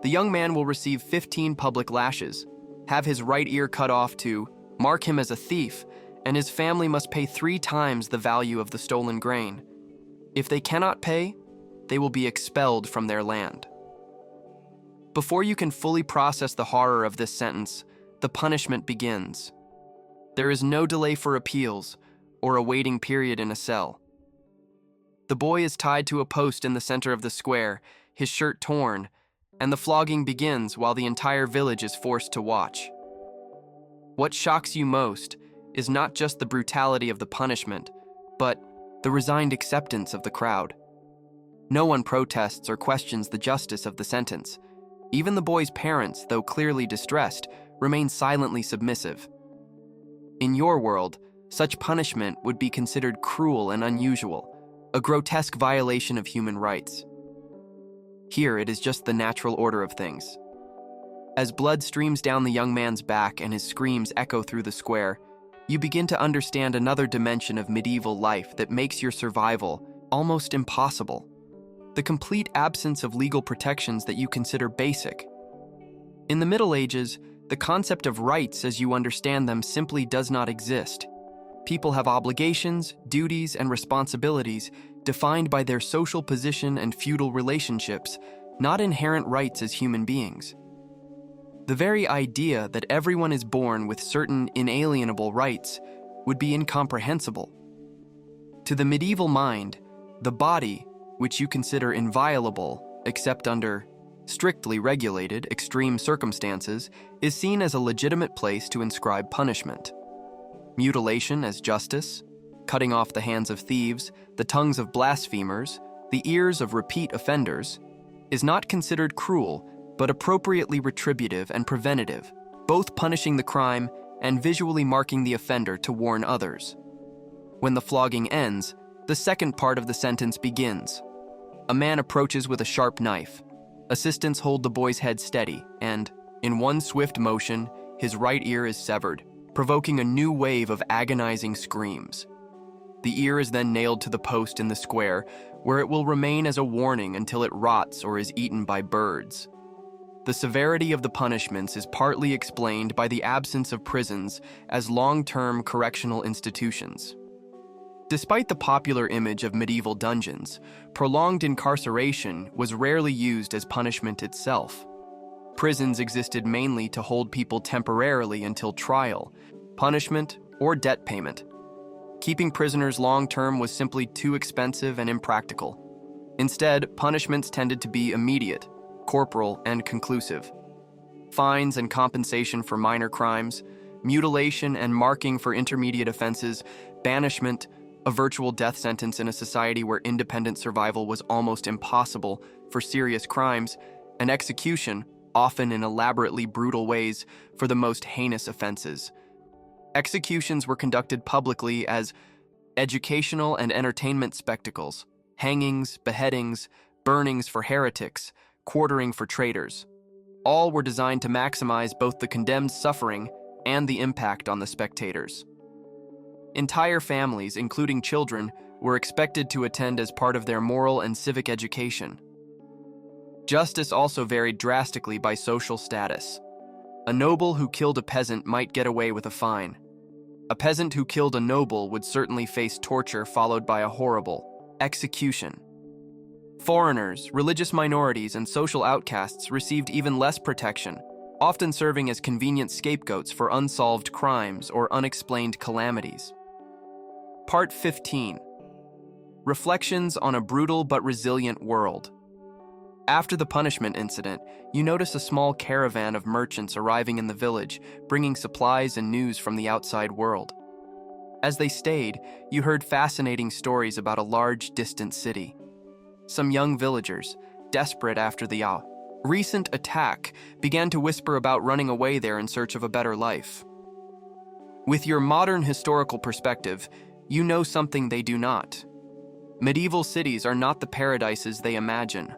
The young man will receive 15 public lashes, have his right ear cut off to mark him as a thief, and his family must pay 3 times the value of the stolen grain. If they cannot pay, they will be expelled from their land. Before you can fully process the horror of this sentence, the punishment begins. There is no delay for appeals or a waiting period in a cell. The boy is tied to a post in the center of the square, his shirt torn, and the flogging begins while the entire village is forced to watch. What shocks you most is not just the brutality of the punishment, but the resigned acceptance of the crowd. No one protests or questions the justice of the sentence. Even the boy's parents, though clearly distressed, remain silently submissive. In your world, such punishment would be considered cruel and unusual, a grotesque violation of human rights. Here, it is just the natural order of things. As blood streams down the young man's back and his screams echo through the square, you begin to understand another dimension of medieval life that makes your survival almost impossible. The complete absence of legal protections that you consider basic. In the Middle Ages, the concept of rights as you understand them simply does not exist. People have obligations, duties, and responsibilities defined by their social position and feudal relationships, not inherent rights as human beings. The very idea that everyone is born with certain inalienable rights would be incomprehensible. To the medieval mind, the body, which you consider inviolable except under strictly regulated, extreme circumstances, is seen as a legitimate place to inscribe punishment. Mutilation as justice, cutting off the hands of thieves, the tongues of blasphemers, the ears of repeat offenders, is not considered cruel, but appropriately retributive and preventative, both punishing the crime and visually marking the offender to warn others. When the flogging ends, the second part of the sentence begins. A man approaches with a sharp knife. Assistants hold the boy's head steady, and, in one swift motion, his right ear is severed, provoking a new wave of agonizing screams. The ear is then nailed to the post in the square, where it will remain as a warning until it rots or is eaten by birds. The severity of the punishments is partly explained by the absence of prisons as long-term correctional institutions. Despite the popular image of medieval dungeons, prolonged incarceration was rarely used as punishment itself. Prisons existed mainly to hold people temporarily until trial, punishment, or debt payment. Keeping prisoners long-term was simply too expensive and impractical. Instead, punishments tended to be immediate, corporal, and conclusive. Fines and compensation for minor crimes, mutilation and marking for intermediate offenses, banishment, a virtual death sentence in a society where independent survival was almost impossible for serious crimes, and execution, often in elaborately brutal ways, for the most heinous offenses. Executions were conducted publicly as educational and entertainment spectacles, hangings, beheadings, burnings for heretics, quartering for traitors. All were designed to maximize both the condemned's suffering and the impact on the spectators. Entire families, including children, were expected to attend as part of their moral and civic education. Justice also varied drastically by social status. A noble who killed a peasant might get away with a fine. A peasant who killed a noble would certainly face torture followed by a horrible execution. Foreigners, religious minorities, and social outcasts received even less protection, often serving as convenient scapegoats for unsolved crimes or unexplained calamities. Part 15. Reflections on a brutal but resilient world. After the punishment incident, you notice a small caravan of merchants arriving in the village, bringing supplies and news from the outside world. As they stayed, you heard fascinating stories about a large, distant city. Some young villagers, desperate after the recent attack, began to whisper about running away there in search of a better life. With your modern historical perspective, you know something they do not. Medieval cities are not the paradises they imagine.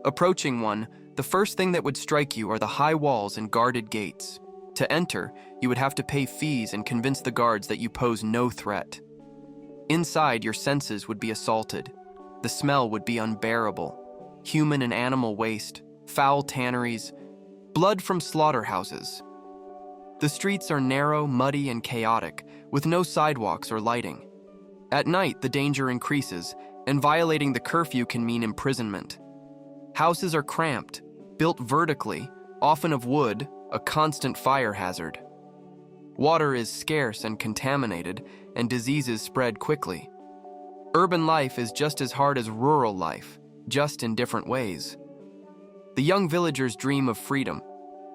Approaching one, the first thing that would strike you are the high walls and guarded gates. To enter, you would have to pay fees and convince the guards that you pose no threat. Inside, your senses would be assaulted. The smell would be unbearable. Human and animal waste, foul tanneries, blood from slaughterhouses. The streets are narrow, muddy, and chaotic, with no sidewalks or lighting. At night, the danger increases, and violating the curfew can mean imprisonment. Houses are cramped, built vertically, often of wood, a constant fire hazard. Water is scarce and contaminated, and diseases spread quickly. Urban life is just as hard as rural life, just in different ways. The young villagers dream of freedom,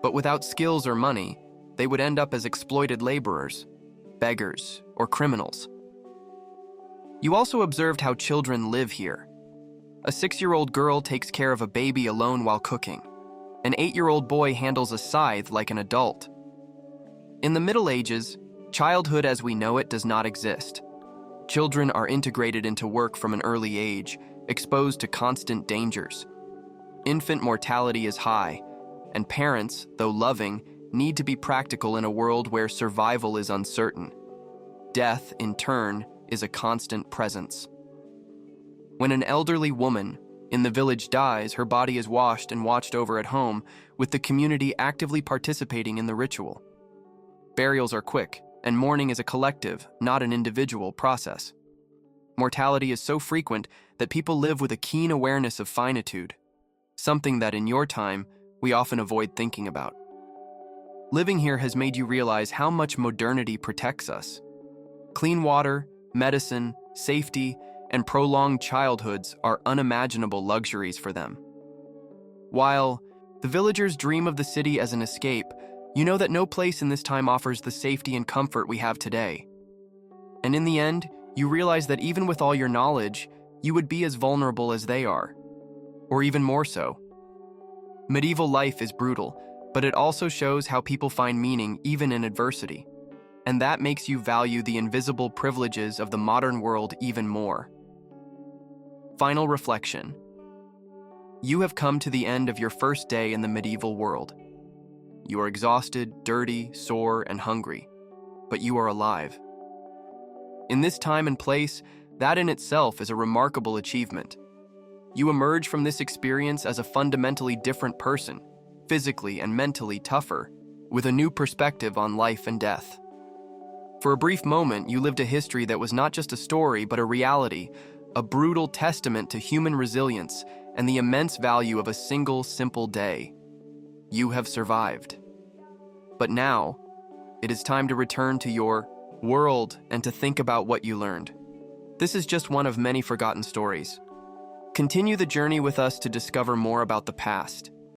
but without skills or money, they would end up as exploited laborers, beggars, or criminals. You also observed how children live here. A 6-year-old girl takes care of a baby alone while cooking. An 8-year-old boy handles a scythe like an adult. In the Middle Ages, childhood as we know it does not exist. Children are integrated into work from an early age, exposed to constant dangers. Infant mortality is high, and parents, though loving, need to be practical in a world where survival is uncertain. Death, in turn, is a constant presence. When an elderly woman in the village dies, her body is washed and watched over at home, with the community actively participating in the ritual. Burials are quick, and mourning is a collective, not an individual process. Mortality is so frequent that people live with a keen awareness of finitude, something that in your time we often avoid thinking about. Living here has made you realize how much modernity protects us. Clean water, medicine, safety, and prolonged childhoods are unimaginable luxuries for them. While the villagers dream of the city as an escape, you know that no place in this time offers the safety and comfort we have today. And in the end, you realize that even with all your knowledge, you would be as vulnerable as they are, or even more so. Medieval life is brutal, but it also shows how people find meaning even in adversity. And that makes you value the invisible privileges of the modern world even more. Final reflection. You have come to the end of your first day in the medieval world. You are exhausted, dirty, sore, and hungry, but you are alive. In this time and place, that in itself is a remarkable achievement. You emerge from this experience as a fundamentally different person, physically and mentally tougher, with a new perspective on life and death. For a brief moment, you lived a history that was not just a story, but a reality, a brutal testament to human resilience and the immense value of a single, simple day. You have survived. But now, it is time to return to your world and to think about what you learned. This is just one of many forgotten stories. Continue the journey with us to discover more about the past,